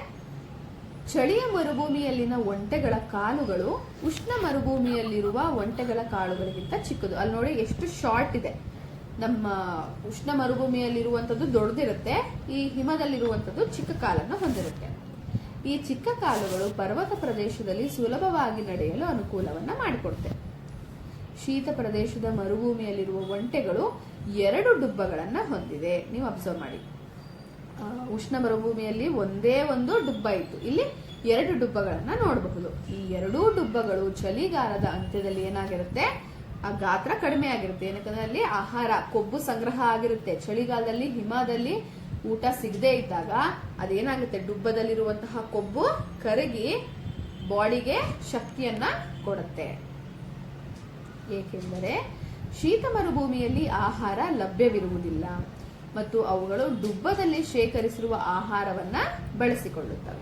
ಚಳಿಯ ಮರುಭೂಮಿಯಲ್ಲಿನ ಒಂಟೆಗಳ ಕಾಲುಗಳು ಉಷ್ಣ ಮರುಭೂಮಿಯಲ್ಲಿರುವ ಒಂಟೆಗಳ ಕಾಲುಗಳಿಗಿಂತ ಚಿಕ್ಕದು. ಅಲ್ಲಿ ನೋಡಿ ಎಷ್ಟು ಶಾರ್ಟ್ ಇದೆ. ನಮ್ಮ ಉಷ್ಣ ಮರುಭೂಮಿಯಲ್ಲಿರುವಂಥದ್ದು ದೊಡ್ಡದಿರುತ್ತೆ, ಈ ಹಿಮದಲ್ಲಿರುವಂಥದ್ದು ಚಿಕ್ಕ ಕಾಲನ್ನು ಹೊಂದಿರುತ್ತೆ. ಈ ಚಿಕ್ಕ ಕಾಲುಗಳು ಪರ್ವತ ಪ್ರದೇಶದಲ್ಲಿ ಸುಲಭವಾಗಿ ನಡೆಯಲು ಅನುಕೂಲವನ್ನ ಮಾಡಿಕೊಡುತ್ತೆ. ಶೀತ ಪ್ರದೇಶದ ಮರುಭೂಮಿಯಲ್ಲಿರುವ ಒಂಟೆಗಳು 2 ಡುಬ್ಬಗಳನ್ನ ಹೊಂದಿವೆ. ನೀವು ಅಬ್ಸರ್ವ್ ಮಾಡಿ, ಉಷ್ಣ ಮರುಭೂಮಿಯಲ್ಲಿ ಒಂದೇ ಒಂದು ಡುಬ್ಬ ಇತ್ತು, ಇಲ್ಲಿ 2 ಡುಬ್ಬಗಳನ್ನ ನೋಡಬಹುದು. ಈ 2 ಡುಬ್ಬಗಳು ಚಳಿಗಾಲದ ಅಂತ್ಯದಲ್ಲಿ ಏನಾಗಿರುತ್ತೆ, ಆ ಗಾತ್ರ ಕಡಿಮೆ ಆಗಿರುತ್ತೆ. ಏನಕ್ಕಂದ್ರೆ ಅಲ್ಲಿ ಆಹಾರ, ಕೊಬ್ಬು ಸಂಗ್ರಹ ಆಗಿರುತ್ತೆ. ಚಳಿಗಾಲದಲ್ಲಿ ಹಿಮದಲ್ಲಿ ಊಟ ಸಿಗದೆ ಇದ್ದಾಗ ಅದೇನಾಗುತ್ತೆ, ಡುಬ್ಬದಲ್ಲಿರುವಂತಹ ಕೊಬ್ಬು ಕರಗಿ ಬಾಡಿಗೆ ಶಕ್ತಿಯನ್ನ ಕೊಡುತ್ತೆ. ಏಕೆಂದರೆ ಶೀತ ಮರುಭೂಮಿಯಲ್ಲಿ ಆಹಾರ ಲಭ್ಯವಿರುವುದಿಲ್ಲ ಮತ್ತು ಅವುಗಳು ಡುಬ್ಬದಲ್ಲಿ ಶೇಖರಿಸಿರುವ ಆಹಾರವನ್ನ ಬಳಸಿಕೊಳ್ಳುತ್ತವೆ.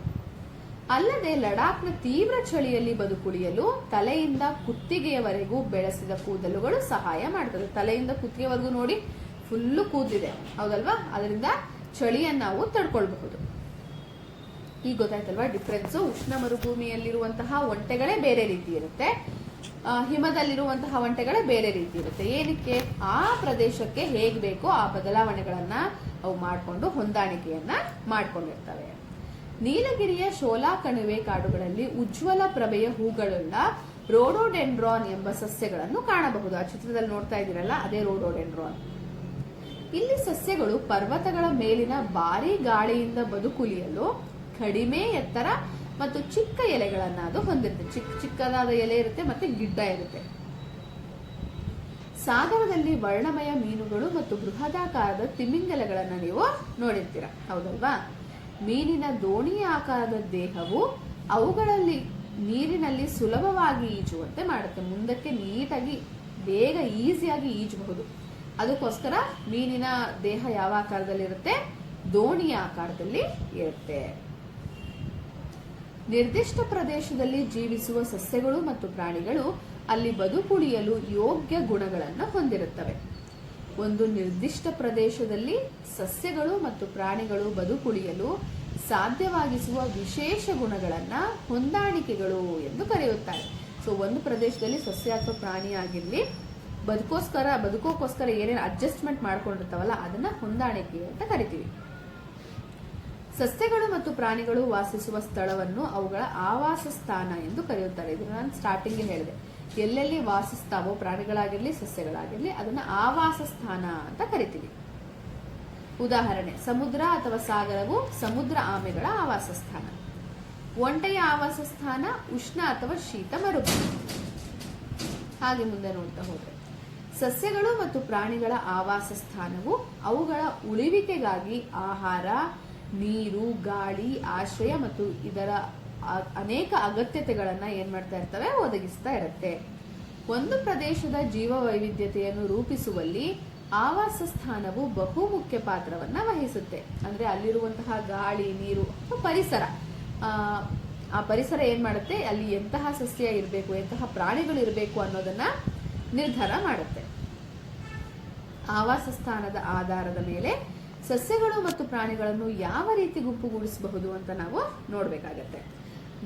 ಅಲ್ಲದೆ ಲಡಾಖ್ನ ತೀವ್ರ ಚಳಿಯಲ್ಲಿ ಬದುಕುಳಿಯಲು ತಲೆಯಿಂದ ಕುತ್ತಿಗೆಯವರೆಗೂ ಬೆಳೆಸಿದ ಕೂದಲುಗಳು ಸಹಾಯ ಮಾಡ್ತದೆ. ತಲೆಯಿಂದ ಕುತ್ತಿಗೆವರೆಗೂ ನೋಡಿ ಫುಲ್ಲು ಕೂದಲಿದೆ, ಹೌದಲ್ವಾ? ಅದರಿಂದ ಚಳಿಯನ್ನು ನಾವು ತಡ್ಕೊಳ್ಬಹುದು. ಈಗ ಗೊತ್ತಾಯ್ತಲ್ವಾ ಡಿಫ್ರೆನ್ಸ್? ಉಷ್ಣ ಮರುಭೂಮಿಯಲ್ಲಿರುವಂತಹ ಒಂಟೆಗಳೇ ಬೇರೆ ರೀತಿ ಇರುತ್ತೆ, ಹಿಮದಲ್ಲಿರುವಂತಹ ಒಂಟೆಗಳೇ ಬೇರೆ ರೀತಿ ಇರುತ್ತೆ. ಏನಕ್ಕೆ? ಆ ಪ್ರದೇಶಕ್ಕೆ ಹೇಗ್ ಬೇಕೋ ಆ ಬದಲಾವಣೆಗಳನ್ನ ಅವು ಮಾಡಿಕೊಂಡು ಹೊಂದಾಣಿಕೆಯನ್ನ ಮಾಡ್ಕೊಂಡಿರ್ತವೆ. ನೀಲಗಿರಿಯ ಶೋಲಾ ಕಣಿವೆ ಕಾಡುಗಳಲ್ಲಿ ಉಜ್ವಲ ಪ್ರಭೆಯ ಹೂಗಳುಳ್ಳ ರೋಡೋಡೆಂಡ್ರಾನ್ ಎಂಬ ಸಸ್ಯಗಳನ್ನು ಕಾಣಬಹುದು. ಆ ಚಿತ್ರದಲ್ಲಿ ನೋಡ್ತಾ ಇದ್ದೀರಲ್ಲ, ಅದೇ ರೋಡೋಡೆಂಡ್ರಾನ್. ಇಲ್ಲಿ ಸಸ್ಯಗಳು ಪರ್ವತಗಳ ಮೇಲಿನ ಭಾರಿ ಗಾಳಿಯಿಂದ ಬದುಕುಳಿಯಲು ಕಡಿಮೆ ಎತ್ತರ ಮತ್ತು ಚಿಕ್ಕ ಎಲೆಗಳನ್ನ ಅದು ಹೊಂದಿರುತ್ತೆ. ಚಿಕ್ಕದಾದ ಎಲೆ ಇರುತ್ತೆ ಮತ್ತೆ ಗಿಡ್ಡ ಇರುತ್ತೆ. ಸಾಗರದಲ್ಲಿ ವರ್ಣಮಯ ಮೀನುಗಳು ಮತ್ತು ಬೃಹದಾಕಾರದ ತಿಮಿಂಗಲಗಳನ್ನ ನೀವು ನೋಡಿರ್ತೀರ, ಹೌದಲ್ವಾ? ಮೀನಿನ ದೋಣಿಯ ಆಕಾರದ ದೇಹವು ಅವುಗಳಲ್ಲಿ ನೀರಿನಲ್ಲಿ ಸುಲಭವಾಗಿ ಈಜುವಂತೆ ಮಾಡುತ್ತೆ. ಮುಂದಕ್ಕೆ ನೀಟಾಗಿ ಬೇಗ ಈಸಿಯಾಗಿ ಈಜಬಹುದು. ಅದಕ್ಕೋಸ್ಕರ ಮೀನಿನ ದೇಹ ಯಾವ ಆಕಾರದಲ್ಲಿ ಇರುತ್ತೆ? ದೋಣಿಯ ಆಕಾರದಲ್ಲಿ ಇರುತ್ತೆ. ನಿರ್ದಿಷ್ಟ ಪ್ರದೇಶದಲ್ಲಿ ಜೀವಿಸುವ ಸಸ್ಯಗಳು ಮತ್ತು ಪ್ರಾಣಿಗಳು ಅಲ್ಲಿ ಬದುಕುಳಿಯಲು ಯೋಗ್ಯ ಗುಣಗಳನ್ನು ಹೊಂದಿರುತ್ತವೆ. ಒಂದು ನಿರ್ದಿಷ್ಟ ಪ್ರದೇಶದಲ್ಲಿ ಸಸ್ಯಗಳು ಮತ್ತು ಪ್ರಾಣಿಗಳು ಬದುಕುಳಿಯಲು ಸಾಧ್ಯವಾಗಿಸುವ ವಿಶೇಷ ಗುಣಗಳನ್ನ ಹೊಂದಾಣಿಕೆಗಳು ಎಂದು ಕರೆಯುತ್ತಾರೆ. ಸೊ ಒಂದು ಪ್ರದೇಶದಲ್ಲಿ ಸಸ್ಯ ಅಥವಾ ಪ್ರಾಣಿ ಆಗಿರ್ಲಿ, ಬದುಕೋಕ್ಕೋಸ್ಕರ ಏನೇನು ಅಡ್ಜಸ್ಟ್ಮೆಂಟ್ ಮಾಡ್ಕೊಂಡಿರ್ತಾವಲ್ಲ ಅದನ್ನ ಹೊಂದಾಣಿಕೆ ಅಂತ ಕರಿತೀವಿ. ಸಸ್ಯಗಳು ಮತ್ತು ಪ್ರಾಣಿಗಳು ವಾಸಿಸುವ ಸ್ಥಳವನ್ನು ಅವುಗಳ ಆವಾಸ ಸ್ಥಾನ ಎಂದು ಕರೆಯುತ್ತಾರೆ. ಇದನ್ನು ನಾನು ಸ್ಟಾರ್ಟಿಂಗ್ ಹೇಳಿದೆ. ಎಲ್ಲೆಲ್ಲಿ ವಾಸಿಸ್ತಾವೋ ಪ್ರಾಣಿಗಳಾಗಿರ್ಲಿ ಸಸ್ಯಗಳಾಗಿರ್ಲಿ ಅದನ್ನ ಆವಾಸ ಸ್ಥಾನ ಅಂತ ಕರಿತೀವಿ. ಉದಾಹರಣೆ, ಸಮುದ್ರ ಅಥವಾ ಸಾಗರವು ಸಮುದ್ರ ಆಮೆಗಳ ಆವಾಸ ಸ್ಥಾನ. ಒಂಟೆಯ ಆವಾಸ ಸ್ಥಾನ ಉಷ್ಣ ಅಥವಾ ಶೀತ ಮರುಭೂಮಿ. ಹಾಗೆ ಮುಂದೆ ನೋಡ್ತಾ ಹೋದ್ರೆ ಸಸ್ಯಗಳು ಮತ್ತು ಪ್ರಾಣಿಗಳ ಆವಾಸ ಸ್ಥಾನವು ಅವುಗಳ ಉಳಿವಿಕೆಗಾಗಿ ಆಹಾರ, ನೀರು, ಗಾಳಿ, ಆಶ್ರಯ ಮತ್ತು ಇದರ ಅನೇಕ ಅಗತ್ಯತೆಗಳನ್ನ ಏನ್ ಮಾಡ್ತಾ ಇರ್ತವೆ, ಒದಗಿಸ್ತಾ ಇರುತ್ತೆ. ಒಂದು ಪ್ರದೇಶದ ಜೀವ ವೈವಿಧ್ಯತೆಯನ್ನು ರೂಪಿಸುವಲ್ಲಿ ಆವಾಸ ಸ್ಥಾನವು ಬಹುಮುಖ್ಯ ಪಾತ್ರವನ್ನ ವಹಿಸುತ್ತೆ. ಅಂದ್ರೆ ಅಲ್ಲಿರುವಂತಹ ಗಾಳಿ, ನೀರು, ಪರಿಸರ, ಆ ಪರಿಸರ ಏನ್ ಮಾಡುತ್ತೆ, ಅಲ್ಲಿ ಎಂತಹ ಸಸ್ಯ ಇರಬೇಕು, ಎಂತಹ ಪ್ರಾಣಿಗಳು ಇರಬೇಕು ಅನ್ನೋದನ್ನ ನಿರ್ಧಾರ ಮಾಡುತ್ತೆ. ಆವಾಸ ಸ್ಥಾನದ ಆಧಾರದ ಮೇಲೆ ಸಸ್ಯಗಳು ಮತ್ತು ಪ್ರಾಣಿಗಳನ್ನು ಯಾವ ರೀತಿ ಗುಂಪುಗೂಡಿಸಬಹುದು ಅಂತ ನಾವು ನೋಡ್ಬೇಕಾಗತ್ತೆ.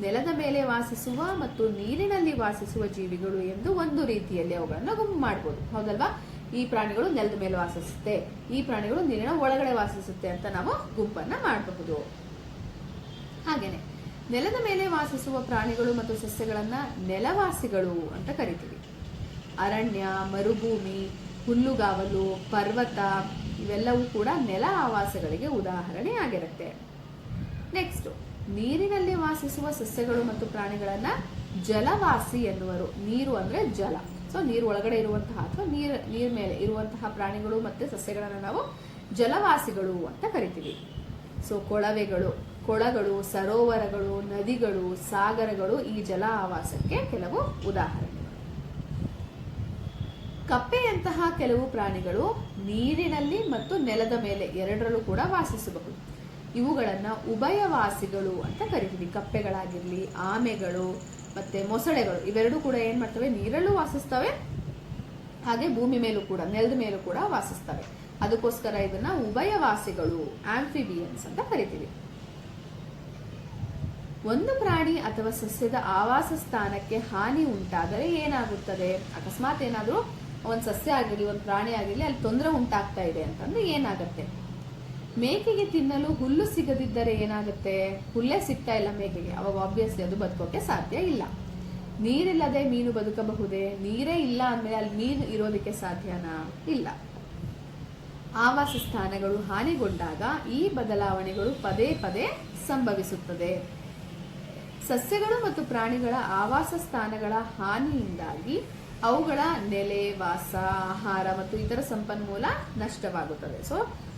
ನೆಲದ ಮೇಲೆ ವಾಸಿಸುವ ಮತ್ತು ನೀರಿನಲ್ಲಿ ವಾಸಿಸುವ ಜೀವಿಗಳು ಎಂದು ಒಂದು ರೀತಿಯಲ್ಲಿ ಅವುಗಳನ್ನ ಗುಂಪು ಮಾಡಬಹುದು, ಹೌದಲ್ವಾ? ಈ ಪ್ರಾಣಿಗಳು ನೆಲದ ಮೇಲೆ ವಾಸಿಸುತ್ತೆ, ಈ ಪ್ರಾಣಿಗಳು ನೀರಿನ ಒಳಗಡೆ ವಾಸಿಸುತ್ತೆ ಅಂತ ನಾವು ಗುಂಪನ್ನ ಮಾಡಬಹುದು. ಹಾಗೇನೆ ನೆಲದ ಮೇಲೆ ವಾಸಿಸುವ ಪ್ರಾಣಿಗಳು ಮತ್ತು ಸಸ್ಯಗಳನ್ನ ನೆಲವಾಸಿಗಳು ಅಂತ ಕರಿತೀವಿ. ಅರಣ್ಯ, ಮರುಭೂಮಿ, ಹುಲ್ಲುಗಾವಲು, ಪರ್ವತ ಇವೆಲ್ಲವೂ ಕೂಡ ನೆಲ ಆವಾಸಗಳಿಗೆ ಉದಾಹರಣೆ ಆಗಿರುತ್ತೆ. ನೆಕ್ಸ್ಟ್, ನೀರಿನಲ್ಲಿ ವಾಸಿಸುವ ಸಸ್ಯಗಳು ಮತ್ತು ಪ್ರಾಣಿಗಳನ್ನ ಜಲವಾಸಿ ಎನ್ನುವರು. ನೀರು ಅಂದ್ರೆ ಜಲ, ಸೊ ನೀರು ಒಳಗಡೆ ಇರುವಂತಹ ಅಥವಾ ನೀರ್ ಮೇಲೆ ಇರುವಂತಹ ಪ್ರಾಣಿಗಳು ಮತ್ತೆ ಸಸ್ಯಗಳನ್ನ ನಾವು ಜಲವಾಸಿಗಳು ಅಂತ ಕರಿತೀವಿ. ಸೊ ಕೊಳಗಳು, ಸರೋವರಗಳು, ನದಿಗಳು, ಸಾಗರಗಳು ಈ ಜಲ ಆವಾಸಕ್ಕೆ ಕೆಲವು ಉದಾಹರಣೆಗಳು. ಕಪ್ಪೆಯಂತಹ ಕೆಲವು ಪ್ರಾಣಿಗಳು ನೀರಿನಲ್ಲಿ ಮತ್ತು ನೆಲದ ಮೇಲೆ ಎರಡರಲ್ಲೂ ಕೂಡ ವಾಸಿಸಬಹುದು. ಇವುಗಳನ್ನ ಉಭಯವಾಸಿಗಳು ಅಂತ ಕರಿತೀವಿ. ಕಪ್ಪೆಗಳಾಗಿರ್ಲಿ, ಆಮೆಗಳು ಮತ್ತೆ ಮೊಸಳೆಗಳು ಇವೆರಡೂ ಕೂಡ ಏನ್ ಮಾಡ್ತವೆ, ನೀರಲ್ಲೂ ವಾಸಿಸ್ತವೆ, ಹಾಗೆ ಭೂಮಿ ಮೇಲೂ ಕೂಡ, ನೆಲದ ಮೇಲೂ ಕೂಡ ವಾಸಿಸ್ತವೆ. ಅದಕ್ಕೋಸ್ಕರ ಇದನ್ನ ಉಭಯವಾಸಿಗಳು, ಆಂಫಿಬಿಯನ್ಸ್ ಅಂತ ಕರಿತೀವಿ. ಒಂದು ಪ್ರಾಣಿ ಅಥವಾ ಸಸ್ಯದ ಆವಾಸ ಸ್ಥಾನಕ್ಕೆ ಹಾನಿ ಉಂಟಾದರೆ ಏನಾಗುತ್ತದೆ? ಅಕಸ್ಮಾತ್ ಏನಾದ್ರೂ ಒಂದ್ ಸಸ್ಯ ಆಗಿರ್ಲಿ, ಒಂದ್ ಪ್ರಾಣಿ ಆಗಿರ್ಲಿ, ಅಲ್ಲಿ ತೊಂದರೆ ಉಂಟಾಗ್ತಾ ಇದೆ ಅಂತಂದ್ರೆ ಏನಾಗತ್ತೆ? ಮೇಕೆಗೆ ತಿನ್ನಲು ಹುಲ್ಲು ಸಿಗದಿದ್ದರೆ ಏನಾಗುತ್ತೆ? ಹುಲ್ಲೇ ಸಿಗ್ತಾ ಇಲ್ಲ ಮೇಕೆಗೆ, ಅವಾಗ ಆಬ್ವಿಯಸ್ಲಿ ಅದು ಬದುಕೋಕೆ ಸಾಧ್ಯ ಇಲ್ಲ. ನೀರಿಲ್ಲದೆ ಮೀನು ಬದುಕಬಹುದೇ? ನೀರೇ ಇಲ್ಲ ಅಂದ್ಮೇಲೆ ಅಲ್ಲಿ ಮೀನು ಇರೋದಕ್ಕೆ ಸಾಧ್ಯನಾ? ಇಲ್ಲ. ಆವಾಸ ಸ್ಥಾನಗಳು ಹಾನಿಗೊಂಡಾಗ ಈ ಬದಲಾವಣೆಗಳು ಪದೇ ಪದೇ ಸಂಭವಿಸುತ್ತದೆ. ಸಸ್ಯಗಳು ಮತ್ತು ಪ್ರಾಣಿಗಳ ಆವಾಸ ಸ್ಥಾನಗಳ ಹಾನಿಯಿಂದಾಗಿ ಅವುಗಳ ನೆಲೆ, ವಾಸ, ಆಹಾರ ಮತ್ತು ಇತರ ಸಂಪನ್ಮೂಲ ನಷ್ಟವಾಗುತ್ತದೆ. ಸೊ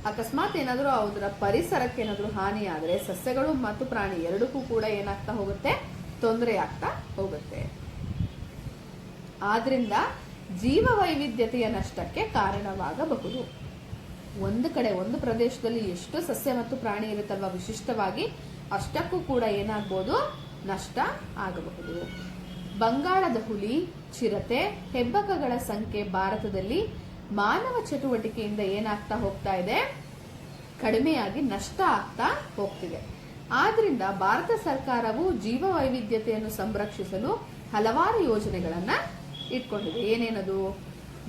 ಅಕಸ್ಮಾತ್ ಏನಾದರೂ ಅದರ ಪರಿಸರಕ್ಕೆ ಏನಾದರೂ ಹಾನಿ ಆದರೆ ಸಸ್ಯಗಳು ಮತ್ತು ಪ್ರಾಣಿ ಎರಡಕ್ಕೂ ಕೂಡ ಏನಾಗ್ತಾ ಹೋಗುತ್ತೆ? ತೊಂದರೆ ಆಗ್ತಾ ಹೋಗುತ್ತೆ. ಆದ್ರಿಂದ ಜೀವ ವೈವಿಧ್ಯತೆಯ ನಷ್ಟಕ್ಕೆ ಕಾರಣವಾಗಬಹುದು. ಒಂದು ಕಡೆ, ಒಂದು ಪ್ರದೇಶದಲ್ಲಿ ಎಷ್ಟು ಸಸ್ಯ ಮತ್ತು ಪ್ರಾಣಿ ಇರುತ್ತಲ್ವಾ ವಿಶಿಷ್ಟವಾಗಿ, ಅಷ್ಟಕ್ಕೂ ಕೂಡ ಏನಾಗ್ಬೋದು? ನಷ್ಟ ಆಗಬಹುದು. ಬಂಗಾಳದ ಹುಲಿ, ಚಿರತೆ, ಹೆಬ್ಬಕಗಳ ಸಂಖ್ಯೆ ಭಾರತದಲ್ಲಿ ಮಾನವ ಚಟುವಟಿಕೆಯಿಂದ ಏನಾಗ್ತಾ ಹೋಗ್ತಾ ಇದೆ? ಕಡಿಮೆಯಾಗಿ ನಷ್ಟ ಆಗ್ತಾ ಹೋಗ್ತಿದೆ. ಆದ್ರಿಂದ ಭಾರತ ಸರ್ಕಾರವು ಜೀವ ವೈವಿಧ್ಯತೆಯನ್ನು ಸಂರಕ್ಷಿಸಲು ಹಲವಾರು ಯೋಜನೆಗಳನ್ನ ಇಟ್ಕೊಂಡಿದೆ. ಏನೇನದು?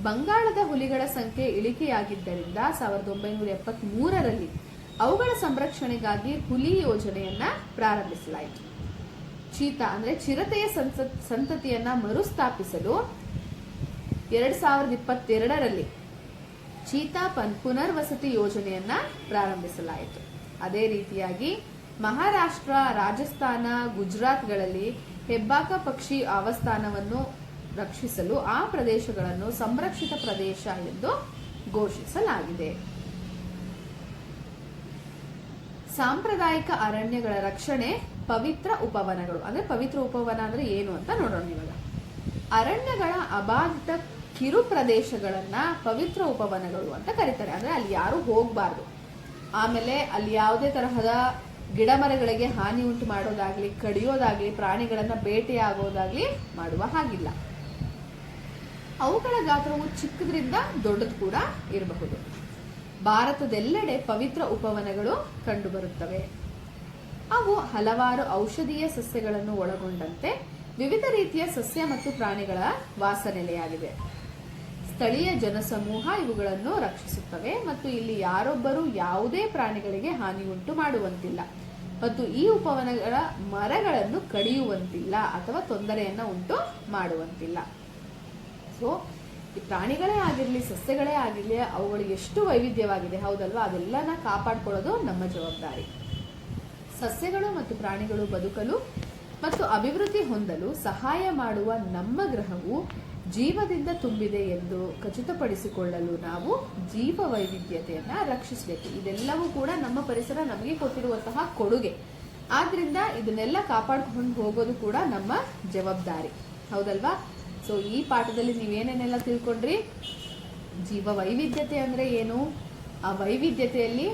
ಬಂಗಾಳದ ಹುಲಿಗಳ ಸಂಖ್ಯೆ ಇಳಿಕೆಯಾಗಿದ್ದರಿಂದ 1973ರಲ್ಲಿ ಅವುಗಳ ಸಂರಕ್ಷಣೆಗಾಗಿ ಹುಲಿ ಯೋಜನೆಯನ್ನ ಪ್ರಾರಂಭಿಸಲಾಯಿತು. ಚೀತಾ ಅಂದ್ರೆ ಚಿರತೆಯ ಸಂತತಿಯನ್ನ ಮರುಸ್ಥಾಪಿಸಲು 2022ರಲ್ಲಿ ಚೀತಾ ಪುನರ್ವಸತಿ ಯೋಜನೆಯನ್ನ ಪ್ರಾರಂಭಿಸಲಾಯಿತು. ಅದೇ ರೀತಿಯಾಗಿ ಮಹಾರಾಷ್ಟ್ರ, ರಾಜಸ್ಥಾನ, ಗುಜರಾತ್ಗಳಲ್ಲಿ ಹೆಬ್ಬಾಕ ಪಕ್ಷಿ ಆವಾಸಸ್ಥಾನವನ್ನು ರಕ್ಷಿಸಲು ಆ ಪ್ರದೇಶಗಳನ್ನು ಸಂರಕ್ಷಿತ ಪ್ರದೇಶ ಎಂದು ಘೋಷಿಸಲಾಗಿದೆ. ಸಾಂಪ್ರದಾಯಿಕ ಅರಣ್ಯಗಳ ರಕ್ಷಣೆ, ಪವಿತ್ರ ಉಪವನಗಳು. ಅಂದ್ರೆ ಪವಿತ್ರ ಉಪವನ ಅಂದ್ರೆ ಏನು ಅಂತ ನೋಡೋಣ ಇವಾಗ. ಅರಣ್ಯಗಳ ಅಬಾಧಿತ ಕಿರು ಪ್ರದೇಶಗಳನ್ನ ಪವಿತ್ರ ಉಪವನಗಳು ಅಂತ ಕರೀತಾರೆ. ಅಂದ್ರೆ ಅಲ್ಲಿ ಯಾರು ಹೋಗಬಾರ್ದು. ಆಮೇಲೆ ಅಲ್ಲಿ ಯಾವುದೇ ತರಹದ ಗಿಡ ಮರಗಳಿಗೆ ಹಾನಿ ಉಂಟು ಮಾಡೋದಾಗ್ಲಿ, ಕಡಿಯೋದಾಗ್ಲಿ, ಪ್ರಾಣಿಗಳನ್ನ ಬೇಟೆಯಾಗೋದಾಗ್ಲಿ ಮಾಡುವ ಹಾಗಿಲ್ಲ. ಅವುಗಳ ಗಾತ್ರವು ಚಿಕ್ಕದ್ರಿಂದ ದೊಡ್ಡದು ಕೂಡ ಇರಬಹುದು. ಭಾರತದೆಲ್ಲೆಡೆ ಪವಿತ್ರ ಉಪವನಗಳು ಕಂಡುಬರುತ್ತವೆ. ಅವು ಹಲವಾರು ಔಷಧೀಯ ಸಸ್ಯಗಳನ್ನು ಒಳಗೊಂಡಂತೆ ವಿವಿಧ ರೀತಿಯ ಸಸ್ಯ ಮತ್ತು ಪ್ರಾಣಿಗಳ ವಾಸನೆಲೆಯಾಗಿದೆ. ಸ್ಥಳೀಯ ಜನಸಮೂಹ ಇವುಗಳನ್ನು ರಕ್ಷಿಸುತ್ತವೆ ಮತ್ತು ಇಲ್ಲಿ ಯಾರೊಬ್ಬರು ಯಾವುದೇ ಪ್ರಾಣಿಗಳಿಗೆ ಹಾನಿ ಉಂಟು ಮಾಡುವಂತಿಲ್ಲ ಮತ್ತು ಈ ಉಪವನಗಳ ಮರಗಳನ್ನು ಕಡಿಯುವಂತಿಲ್ಲ ಅಥವಾ ತೊಂದರೆಯನ್ನ ಉಂಟು ಮಾಡುವಂತಿಲ್ಲ. ಸೊ ಈ ಪ್ರಾಣಿಗಳೇ ಆಗಿರ್ಲಿ, ಸಸ್ಯಗಳೇ ಆಗಿರ್ಲಿ, ಅವುಗಳು ಎಷ್ಟು ವೈವಿಧ್ಯವಾಗಿದೆ, ಹೌದಲ್ವಾ? ಅದೆಲ್ಲನ ಕಾಪಾಡ್ಕೊಳ್ಳೋದು ನಮ್ಮ ಜವಾಬ್ದಾರಿ. ಸಸ್ಯಗಳು ಮತ್ತು ಪ್ರಾಣಿಗಳು ಬದುಕಲು ಮತ್ತು ಅಭಿವೃದ್ಧಿ ಹೊಂದಲು ಸಹಾಯ ಮಾಡುವ ನಮ್ಮ ಗ್ರಹವು ಜೀವದಿಂದ ತುಂಬಿದೆ ಎಂದು ಖಚಿತಪಡಿಸಿಕೊಳ್ಳಲು ನಾವು ಜೀವ ವೈವಿಧ್ಯತೆಯನ್ನ ರಕ್ಷಿಸಬೇಕು. ಇದೆಲ್ಲವೂ ಕೂಡ ನಮ್ಮ ಪರಿಸರ ನಮಗೆ ಕೊಟ್ಟಿರುವಂತಹ ಕೊಡುಗೆ. ಆದ್ರಿಂದ ಇದನ್ನೆಲ್ಲ ಕಾಪಾಡ್ಕೊಂಡು ಹೋಗೋದು ಕೂಡ ನಮ್ಮ ಜವಾಬ್ದಾರಿ, ಹೌದಲ್ವಾ? ಸೊ ಈ ಪಾಠದಲ್ಲಿ ನೀವೇನೇನೆಲ್ಲ ತಿಳ್ಕೊಂಡ್ರಿ? ಜೀವ ವೈವಿಧ್ಯತೆ ಅಂದ್ರೆ ಏನು, ಆ ವೈವಿಧ್ಯತೆಯಲ್ಲಿ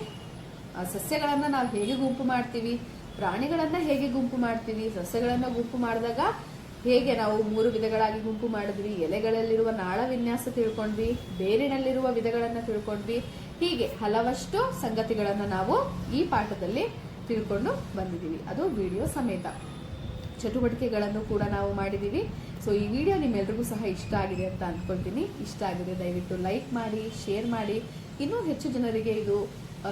ಆ ಸಸ್ಯಗಳನ್ನ ನಾವು ಹೇಗೆ ಗುಂಪು ಮಾಡ್ತೀವಿ, ಪ್ರಾಣಿಗಳನ್ನ ಹೇಗೆ ಗುಂಪು ಮಾಡ್ತೀವಿ, ಸಸ್ಯಗಳನ್ನ ಗುಂಪು ಮಾಡಿದಾಗ ಹೇಗೆ ನಾವು 3 ವಿಧಗಳಾಗಿ ಗುಂಪು ಮಾಡಿದ್ವಿ, ಎಲೆಗಳಲ್ಲಿರುವ ನಾಳ ವಿನ್ಯಾಸ ತಿಳ್ಕೊಂಡ್ವಿ, ಬೇರಿನಲ್ಲಿರುವ ವಿಧಗಳನ್ನ ತಿಳ್ಕೊಂಡ್ವಿ. ಹೀಗೆ ಹಲವಷ್ಟು ಸಂಗತಿಗಳನ್ನ ನಾವು ಈ ಪಾಠದಲ್ಲಿ ತಿಳ್ಕೊಂಡು ಬಂದಿದ್ದೀವಿ, ಅದು ವಿಡಿಯೋ ಸಮೇತ. ಚಟುವಟಿಕೆಗಳನ್ನು ಕೂಡ ನಾವು ಮಾಡಿದ್ದೀವಿ. ಸೊ ಈ ವಿಡಿಯೋ ನಿಮ್ಮೆಲ್ರಿಗೂ ಸಹ ಇಷ್ಟ ಆಗಿದೆ ಅಂತ ಅಂದ್ಕೊಳ್ತೀನಿ. ಇಷ್ಟ ಆಗಿದೆ ದಯವಿಟ್ಟು ಲೈಕ್ ಮಾಡಿ, ಶೇರ್ ಮಾಡಿ. ಇನ್ನೂ ಹೆಚ್ಚು ಜನರಿಗೆ ಇದು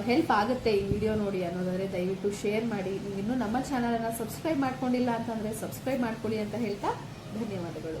ಹೆಲ್ಪ್ ಆಗುತ್ತೆ ಈ ವಿಡಿಯೋ ನೋಡಿ ಅನ್ನೋದಾದ್ರೆ ದಯವಿಟ್ಟು ಶೇರ್ ಮಾಡಿ. ನೀವು ಇನ್ನೂ ನಮ್ಮ ಚಾನಲನ್ನು ಸಬ್ಸ್ಕ್ರೈಬ್ ಮಾಡ್ಕೊಂಡಿಲ್ಲ ಅಂತಂದರೆ ಸಬ್ಸ್ಕ್ರೈಬ್ ಮಾಡ್ಕೊಳ್ಳಿ ಅಂತ ಹೇಳ್ತಾ ಧನ್ಯವಾದಗಳು.